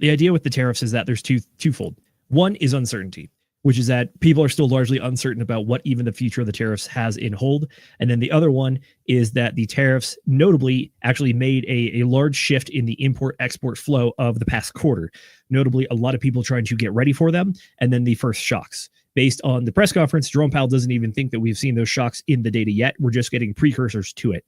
idea with the tariffs is that there's twofold. One is uncertainty. which is that people are still largely uncertain about what even the future of the tariffs has in hold. And then the other one is that the tariffs notably actually made a large shift in the import-export flow of the past quarter. Notably, a lot of people trying to get ready for them, and then the first shocks. Based on the press conference, Jerome Powell doesn't even think that we've seen those shocks in the data yet. We're just getting precursors to it.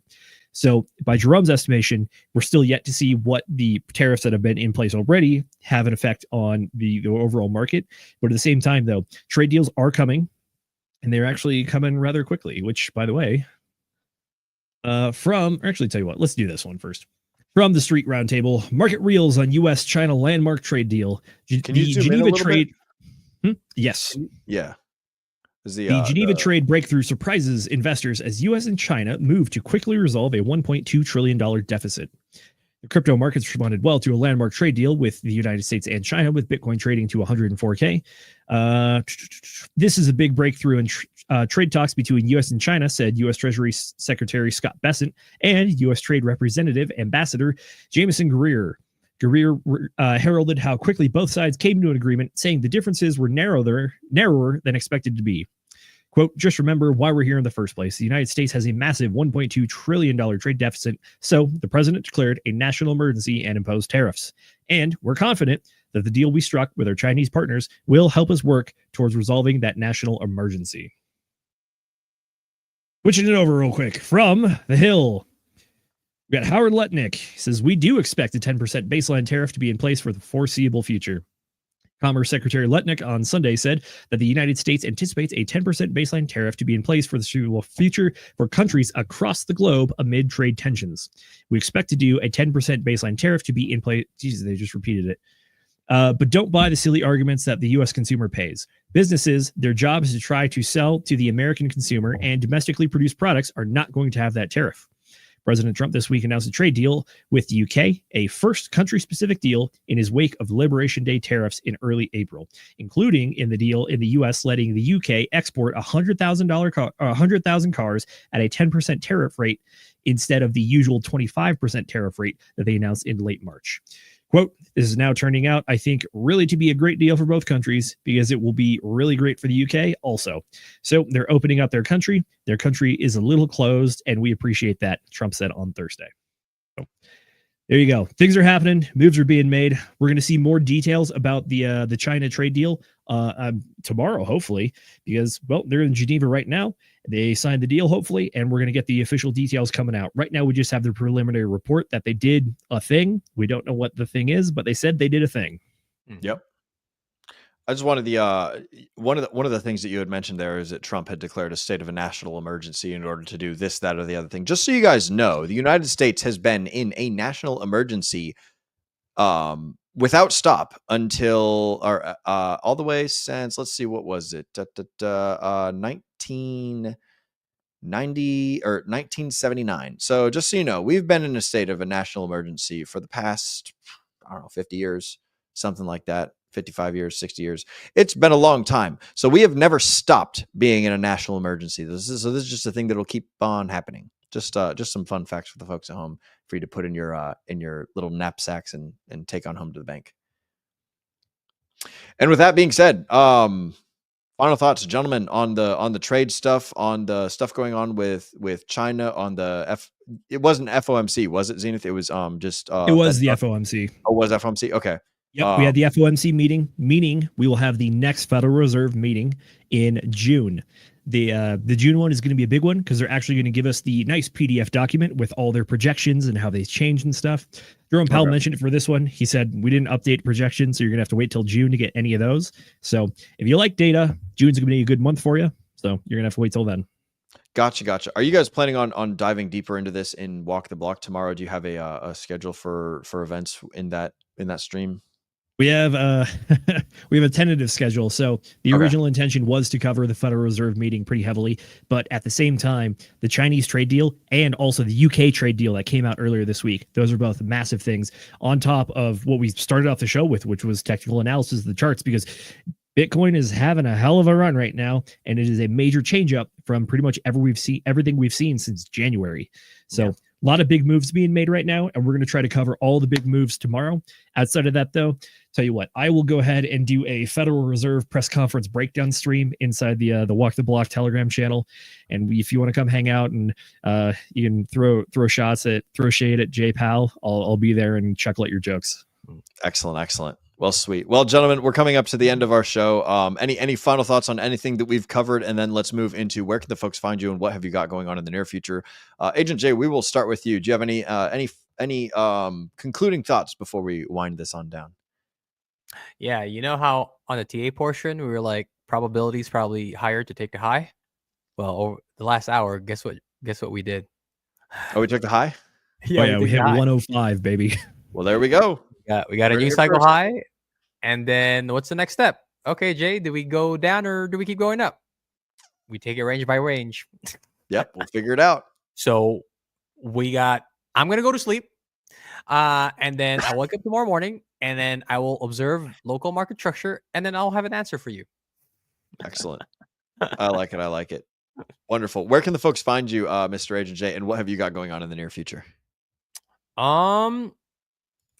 So by Jerome's estimation, we're still yet to see what the tariffs that have been in place already have an effect on the overall market. But at the same time, though, trade deals are coming, and they're actually coming rather quickly, which, by the way, actually, tell you what, let's do this one first. From the Street Roundtable, market reels on U.S.-China landmark trade deal. Can you zoom in a little bit? Yes. Yeah. The Geneva trade breakthrough surprises investors as U.S. and China move to quickly resolve a $1.2 trillion deficit. The crypto markets responded well to a landmark trade deal with the United States and China, with Bitcoin trading to 104K. This is a big breakthrough in trade talks between U.S. and China, said U.S. Treasury Secretary Scott Bessent and U.S. Trade Representative Ambassador Jameson Greer. Greer heralded how quickly both sides came to an agreement, saying the differences were narrower than expected to be. Quote, just remember why we're here in the first place. The United States has a massive $1.2 trillion trade deficit, so the president declared a national emergency and imposed tariffs. And we're confident that the deal we struck with our Chinese partners will help us work towards resolving that national emergency. Switching it over real quick. From the Hill, we got Howard Lutnick. He says, we do expect a 10% baseline tariff to be in place for the foreseeable future. Commerce Secretary Lutnick on Sunday said that the United States anticipates a 10% baseline tariff to be in place for the foreseeable future for countries across the globe amid trade tensions. We expect to do a 10% baseline tariff to be in place. Jesus, they just repeated it. But don't buy the silly arguments that the U.S. consumer pays. Businesses, their job is to try to sell to the American consumer, and domestically produced products are not going to have that tariff. President Trump this week announced a trade deal with the UK, a first country-specific deal in his wake of Liberation Day tariffs in early April, including in the deal in the US letting the UK export 100,000 cars at a 10% tariff rate instead of the usual 25% tariff rate that they announced in late March. Quote, this is now turning out, I think, really to be a great deal for both countries because it will be really great for the UK also. So they're opening up their country. Their country is a little closed, and we appreciate that, Trump said on Thursday. So there you go. Things are happening. Moves are being made. We're going to see more details about the China trade deal tomorrow, hopefully, because, well, they're in Geneva right now. They signed the deal, hopefully, and we're going to get the official details coming out. Right now, we just have the preliminary report that they did a thing. We don't know what the thing is, but they said they did a thing. Yep. I just wanted the one of the things that you had mentioned there is that Trump had declared a state of a national emergency in order to do this, that, or the other thing. Just so you guys know, the United States has been in a national emergency without stop until all the way since, let's see, what was it? 1990 or 1979. So just so you know, we've been in a state of a national emergency for the past, I don't know, 50 years, something like that. 55 years, 60 years. It's been a long time. So we have never stopped being in a national emergency. This is just a thing that will keep on happening. Just some fun facts for the folks at home for you to put in your little knapsacks and take on home to the bank. And with that being said, final thoughts, gentlemen, on the trade stuff, on the stuff going on with China, on the it wasn't FOMC, was it, Zenith? It was just it was the FOMC. Oh, was FOMC? Okay. Yep, we had the FOMC meeting, meaning we will have the next Federal Reserve meeting in June. The June one is going to be a big one because they're actually going to give us the nice PDF document with all their projections and how they changed and stuff. Jerome Powell mentioned it for this one. He said we didn't update projections, so you're going to have to wait till June to get any of those. So if you like data, June's going to be a good month for you. So you're going to have to wait till then. Gotcha. Are you guys planning on diving deeper into this in Walk the Block tomorrow? Do you have a schedule for events in that stream? We have a tentative schedule. So the original intention was to cover the Federal Reserve meeting pretty heavily, but at the same time, the Chinese trade deal and also the UK trade deal that came out earlier this week. Those are both massive things on top of what we started off the show with, which was technical analysis of the charts, because Bitcoin is having a hell of a run right now, and it is a major change up from pretty much everything we've seen since January. So lot of big moves being made right now, and we're going to try to cover all the big moves tomorrow. Outside of that, though, tell you what, I will go ahead and do a Federal Reserve press conference breakdown stream inside the Walk the Block Telegram channel. And if you want to come hang out and you can throw shade at Jay Powell, I'll be there and chuckle at your jokes. Excellent. Well, sweet. Well, gentlemen, we're coming up to the end of our show. Any final thoughts on anything that we've covered? And then let's move into where can the folks find you and what have you got going on in the near future? Agent Jay, we will start with you. Do you have any concluding thoughts before we wind this on down? Yeah, you know how on the TA portion we were like probabilities probably higher to take a high. Well, over the last hour, guess what we did? Oh, we took the high. Yeah, we hit 105, baby. Well, there we go. We got a new cycle high. And then what's the next step? Okay, Jay, do we go down or do we keep going up? We take it range by range. Yep, we'll figure it out. So I'm going to go to sleep. And then I'll wake up tomorrow morning and then I will observe local market structure and then I'll have an answer for you. Excellent. I like it. Wonderful. Where can the folks find you, Mr. Agent J, and what have you got going on in the near future?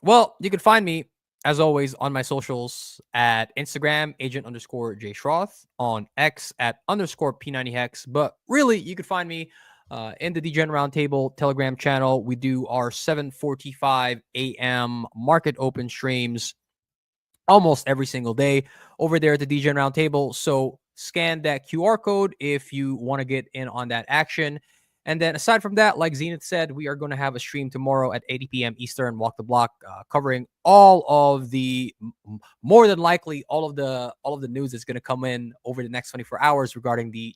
Well, you can find me as always on my socials at Instagram, agent_J Schroth, on X at _P90Hex. But really, you can find me in the Degen Roundtable Telegram channel. We do our 7:45 a.m. market open streams almost every single day over there at the Degen Roundtable. So scan that QR code if you want to get in on that action. And then aside from that, like Zenith said, we are going to have a stream tomorrow at 80 p.m. Eastern, Walk the Block, covering all of the, more than likely, all of the news that's going to come in over the next 24 hours regarding the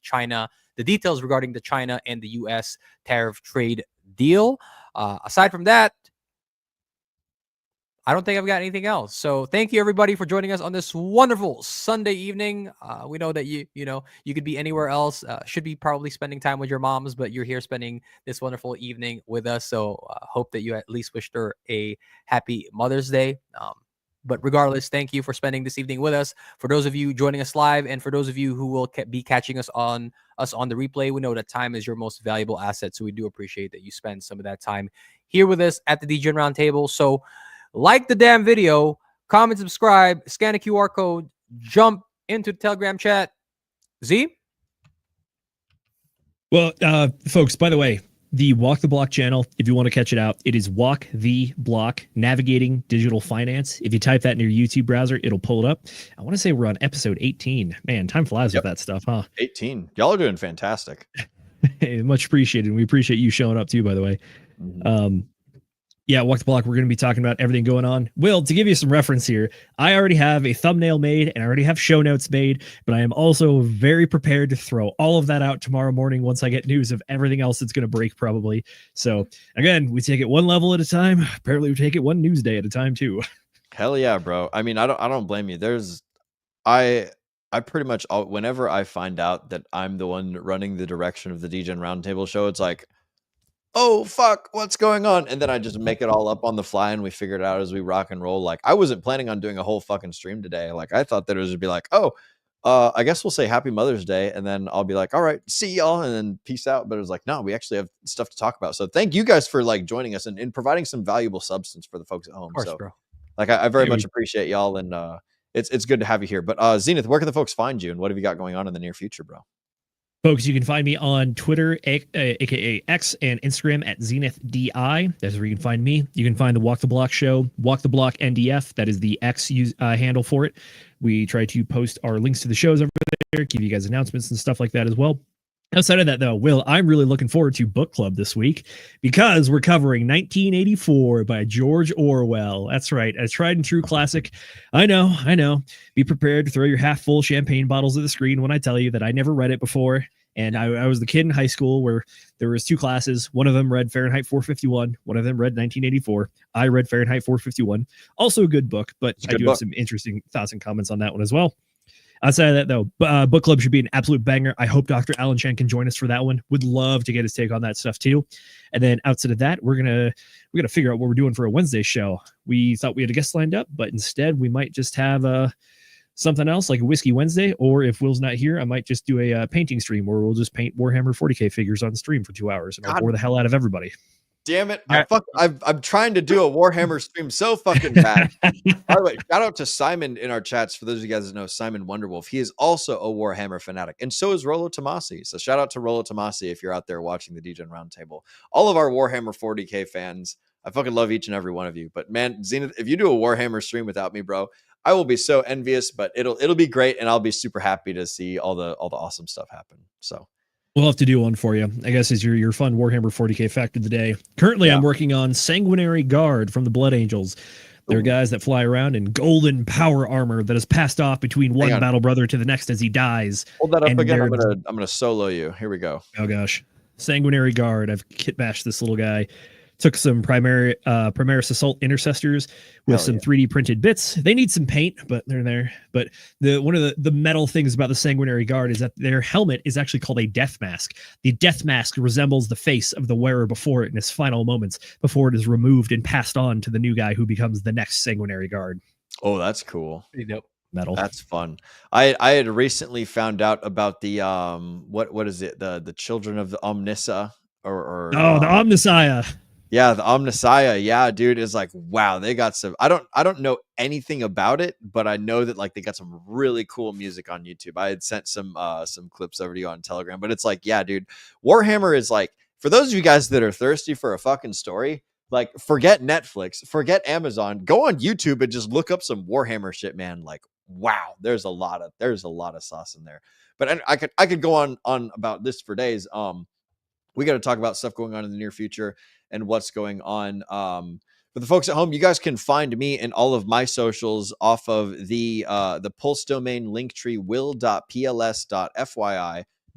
details regarding the China and the U.S. tariff trade deal. Aside from that, I don't think I've got anything else. So thank you everybody for joining us on this wonderful Sunday evening. We know that you could be anywhere else, should be probably spending time with your moms, but you're here spending this wonderful evening with us. So hope that you at least wished her a happy Mother's Day. But regardless, thank you for spending this evening with us. For those of you joining us live and for those of you who will be catching us on the replay, we know that time is your most valuable asset. So we do appreciate that you spend some of that time here with us at the Degen Roundtable. So like the damn video, comment, subscribe, scan a QR code, jump into the Telegram chat. Z? Well, folks, by the way, the Walk the Block channel, if you want to catch it out, it is Walk the Block Navigating Digital Finance. If you type that in your YouTube browser, it'll pull it up. I want to say we're on episode 18. Man, time flies with that stuff, huh? 18. Y'all are doing fantastic. Much appreciated. We appreciate you showing up too, by the way. Mm-hmm. Yeah, Walk the Block, we're going to be talking about everything going on. Will, to give you some reference here, I already have a thumbnail made and I already have show notes made, but I am also very prepared to throw all of that out tomorrow morning once I get news of everything else that's going to break probably. So again, we take it one level at a time. Apparently we take it one news day at a time too. Hell yeah, bro. I mean, I don't blame you. I pretty much, whenever I find out that I'm the one running the direction of the Degen Roundtable show, it's like, oh fuck, what's going on? And then I just make it all up on the fly and we figure it out as we rock and roll. Like I wasn't planning on doing a whole fucking stream today. Like I thought that it was just be like, I guess we'll say happy Mother's Day. And then I'll be like, all right, see y'all. And then peace out. But it was like, no, we actually have stuff to talk about. So thank you guys for like joining us and providing some valuable substance for the folks at home. Of course, so bro. Like I very much appreciate y'all. And it's good to have you here. But Zenith, where can the folks find you and what have you got going on in the near future, bro? Folks, you can find me on Twitter, aka X, and Instagram at ZenithDI. That's where you can find me. You can find the Walk the Block show, Walk the Block NDF. That is the X handle for it. We try to post our links to the shows over there, give you guys announcements and stuff like that as well. Outside of that, though, Will, I'm really looking forward to book club this week because we're covering 1984 by George Orwell. That's right, a tried and true classic. I know. Be prepared to throw your half full champagne bottles at the screen when I tell you that I never read it before. And I was the kid in high school where there was two classes. One of them read Fahrenheit 451. One of them read 1984. I read Fahrenheit 451. Also a good book, but I do have some interesting thoughts and comments on that one as well. Outside of that, though, book club should be an absolute banger. I hope Dr. Alan Chen can join us for that one. Would love to get his take on that stuff too. And then outside of that, we're gonna figure out what we're doing for a Wednesday show. We thought we had a guest lined up, but instead we might just have something else like a Whiskey Wednesday. Or if Will's not here, I might just do a painting stream where we'll just paint Warhammer 40k figures on stream for 2 hours and I'll bore the hell out of everybody. Damn it. Yeah. I'm trying to do a Warhammer stream so fucking bad. By the way, shout out to Simon in our chats. For those of you guys that know Simon Wonderwolf, he is also a Warhammer fanatic, and so is Rolo Tomasi. So shout out to Rolo Tomasi if you're out there watching the DGen Roundtable. All of our Warhammer 40k fans, I fucking love each and every one of you. But man, Zenith, if you do a Warhammer stream without me, bro, I will be so envious. But it'll be great, and I'll be super happy to see all the awesome stuff happen. So. We'll have to do one for you, I guess, is your fun Warhammer 40k fact of the day. Currently, I'm working on Sanguinary Guard from the Blood Angels. They're guys that fly around in golden power armor that is passed off between one battle brother to the next as he dies. Hold that up again. I'm gonna solo you. Here we go. Oh gosh, Sanguinary Guard. I've kit bashed this little guy. Took some Primaris Assault Intercessors with some 3D printed bits. They need some paint, but they're there. But one of the metal things about the Sanguinary Guard is that their helmet is actually called a death mask. The death mask resembles the face of the wearer before it in his final moments, before it is removed and passed on to the new guy who becomes the next Sanguinary Guard. Oh, that's cool. Pretty dope. Metal. That's fun. I had recently found out about the what is it? The Children of the Omnissa or the Omnissiah. Yeah, the Omnissiah. Yeah, dude, is like, wow, they got some. I don't know anything about it, but I know that like they got some really cool music on YouTube. I had sent some clips over to you on Telegram, but it's like, yeah, dude, Warhammer is like, for those of you guys that are thirsty for a fucking story, like forget Netflix, forget Amazon, go on YouTube and just look up some Warhammer shit, man. Like, wow, there's a lot of sauce in there. But I could go on about this for days. We got to talk about stuff going on in the near future and what's going on. For the folks at home, you guys can find me and all of my socials off of the Pulse domain linktree will.pls.fyi.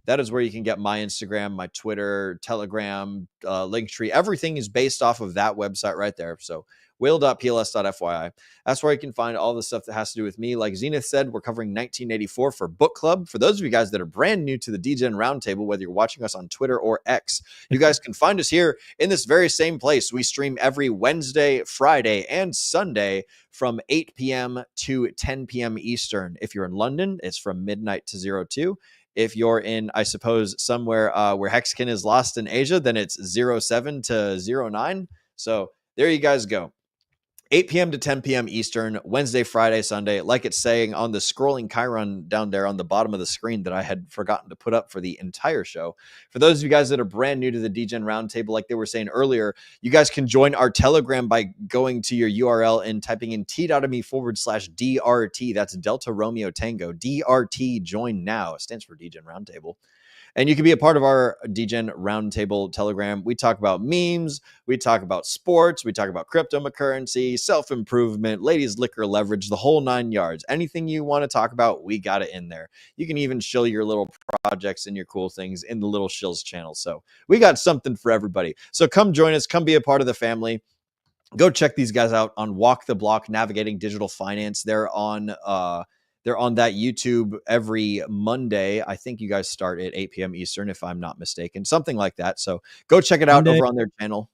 That is where you can get my Instagram, my Twitter, Telegram, Linktree. Everything is based off of that website right there. So will.pls.fyi. That's where you can find all the stuff that has to do with me. Like Zenith said, we're covering 1984 for book club. For those of you guys that are brand new to the DGen Roundtable, whether you're watching us on Twitter or X, you guys can find us here in this very same place. We stream every Wednesday, Friday, and Sunday from 8 p.m. to 10 p.m. Eastern. If you're in London, it's from midnight to 02. If you're in, I suppose, somewhere where Hexkin is lost in Asia, then it's 07 to 09. So there you guys go. 8 p.m. to 10 p.m. Eastern, Wednesday, Friday, Sunday, like it's saying on the scrolling Chiron down there on the bottom of the screen that I had forgotten to put up for the entire show. For those of you guys that are brand new to the DGen Roundtable, like they were saying earlier, you guys can join our Telegram by going to your URL and typing in t.me/DRT. That's Delta Romeo Tango. DRT, join now. It stands for DGen Roundtable. And you can be a part of our DGen Roundtable Telegram. We talk about memes. We talk about sports. We talk about cryptocurrency, self-improvement, ladies' liquor leverage, the whole 9 yards. Anything you want to talk about, we got it in there. You can even shill your little projects and your cool things in the Little Shills channel. So we got something for everybody. So come join us. Come be a part of the family. Go check these guys out on Walk the Block, Navigating Digital Finance. They're on that YouTube every Monday. I think you guys start at 8 p.m. Eastern, if I'm not mistaken, something like that. So go check it out over on their channel.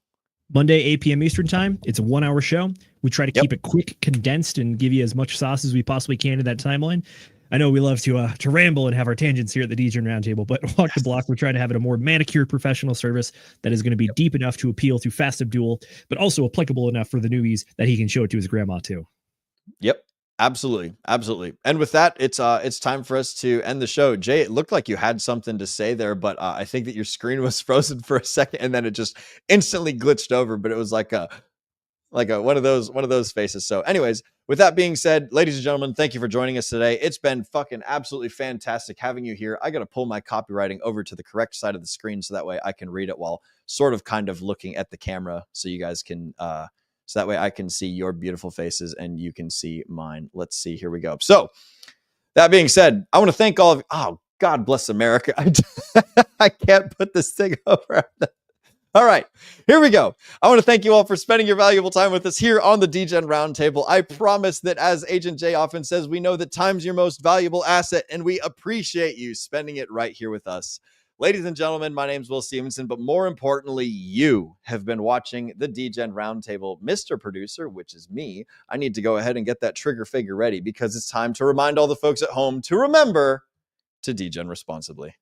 Monday, 8 p.m. Eastern time. It's a 1 hour show. We try to keep it quick, condensed, and give you as much sauce as we possibly can in that timeline. I know we love to ramble and have our tangents here at the DGen Roundtable, but Walk the Block, we're trying to have it a more manicured professional service that is going to be deep enough to appeal to Fast Abdul, but also applicable enough for the newbies that he can show it to his grandma too. Yep. Absolutely. Absolutely. And with that, it's time for us to end the show. Jay, it looked like you had something to say there, but I think that your screen was frozen for a second and then it just instantly glitched over, but it was like one of those faces. So anyways, with that being said, ladies and gentlemen, thank you for joining us today. It's been fucking absolutely fantastic having you here. I got to pull my copywriting over to the correct side of the screen so that way I can read it while sort of kind of looking at the camera so you guys can, so that way I can see your beautiful faces and you can see mine. Let's see. Here we go. So that being said, I want to thank all of you. Oh, God bless America. I can't put this thing over. All right, here we go. I want to thank you all for spending your valuable time with us here on the DGen Roundtable. I promise that, as Agent J often says, we know that time's your most valuable asset, and we appreciate you spending it right here with us. Ladies and gentlemen, my name is Will Stevenson, but more importantly, you have been watching the DGen Roundtable. Mr. Producer, which is me, I need to go ahead and get that trigger figure ready because it's time to remind all the folks at home to remember to DGen responsibly.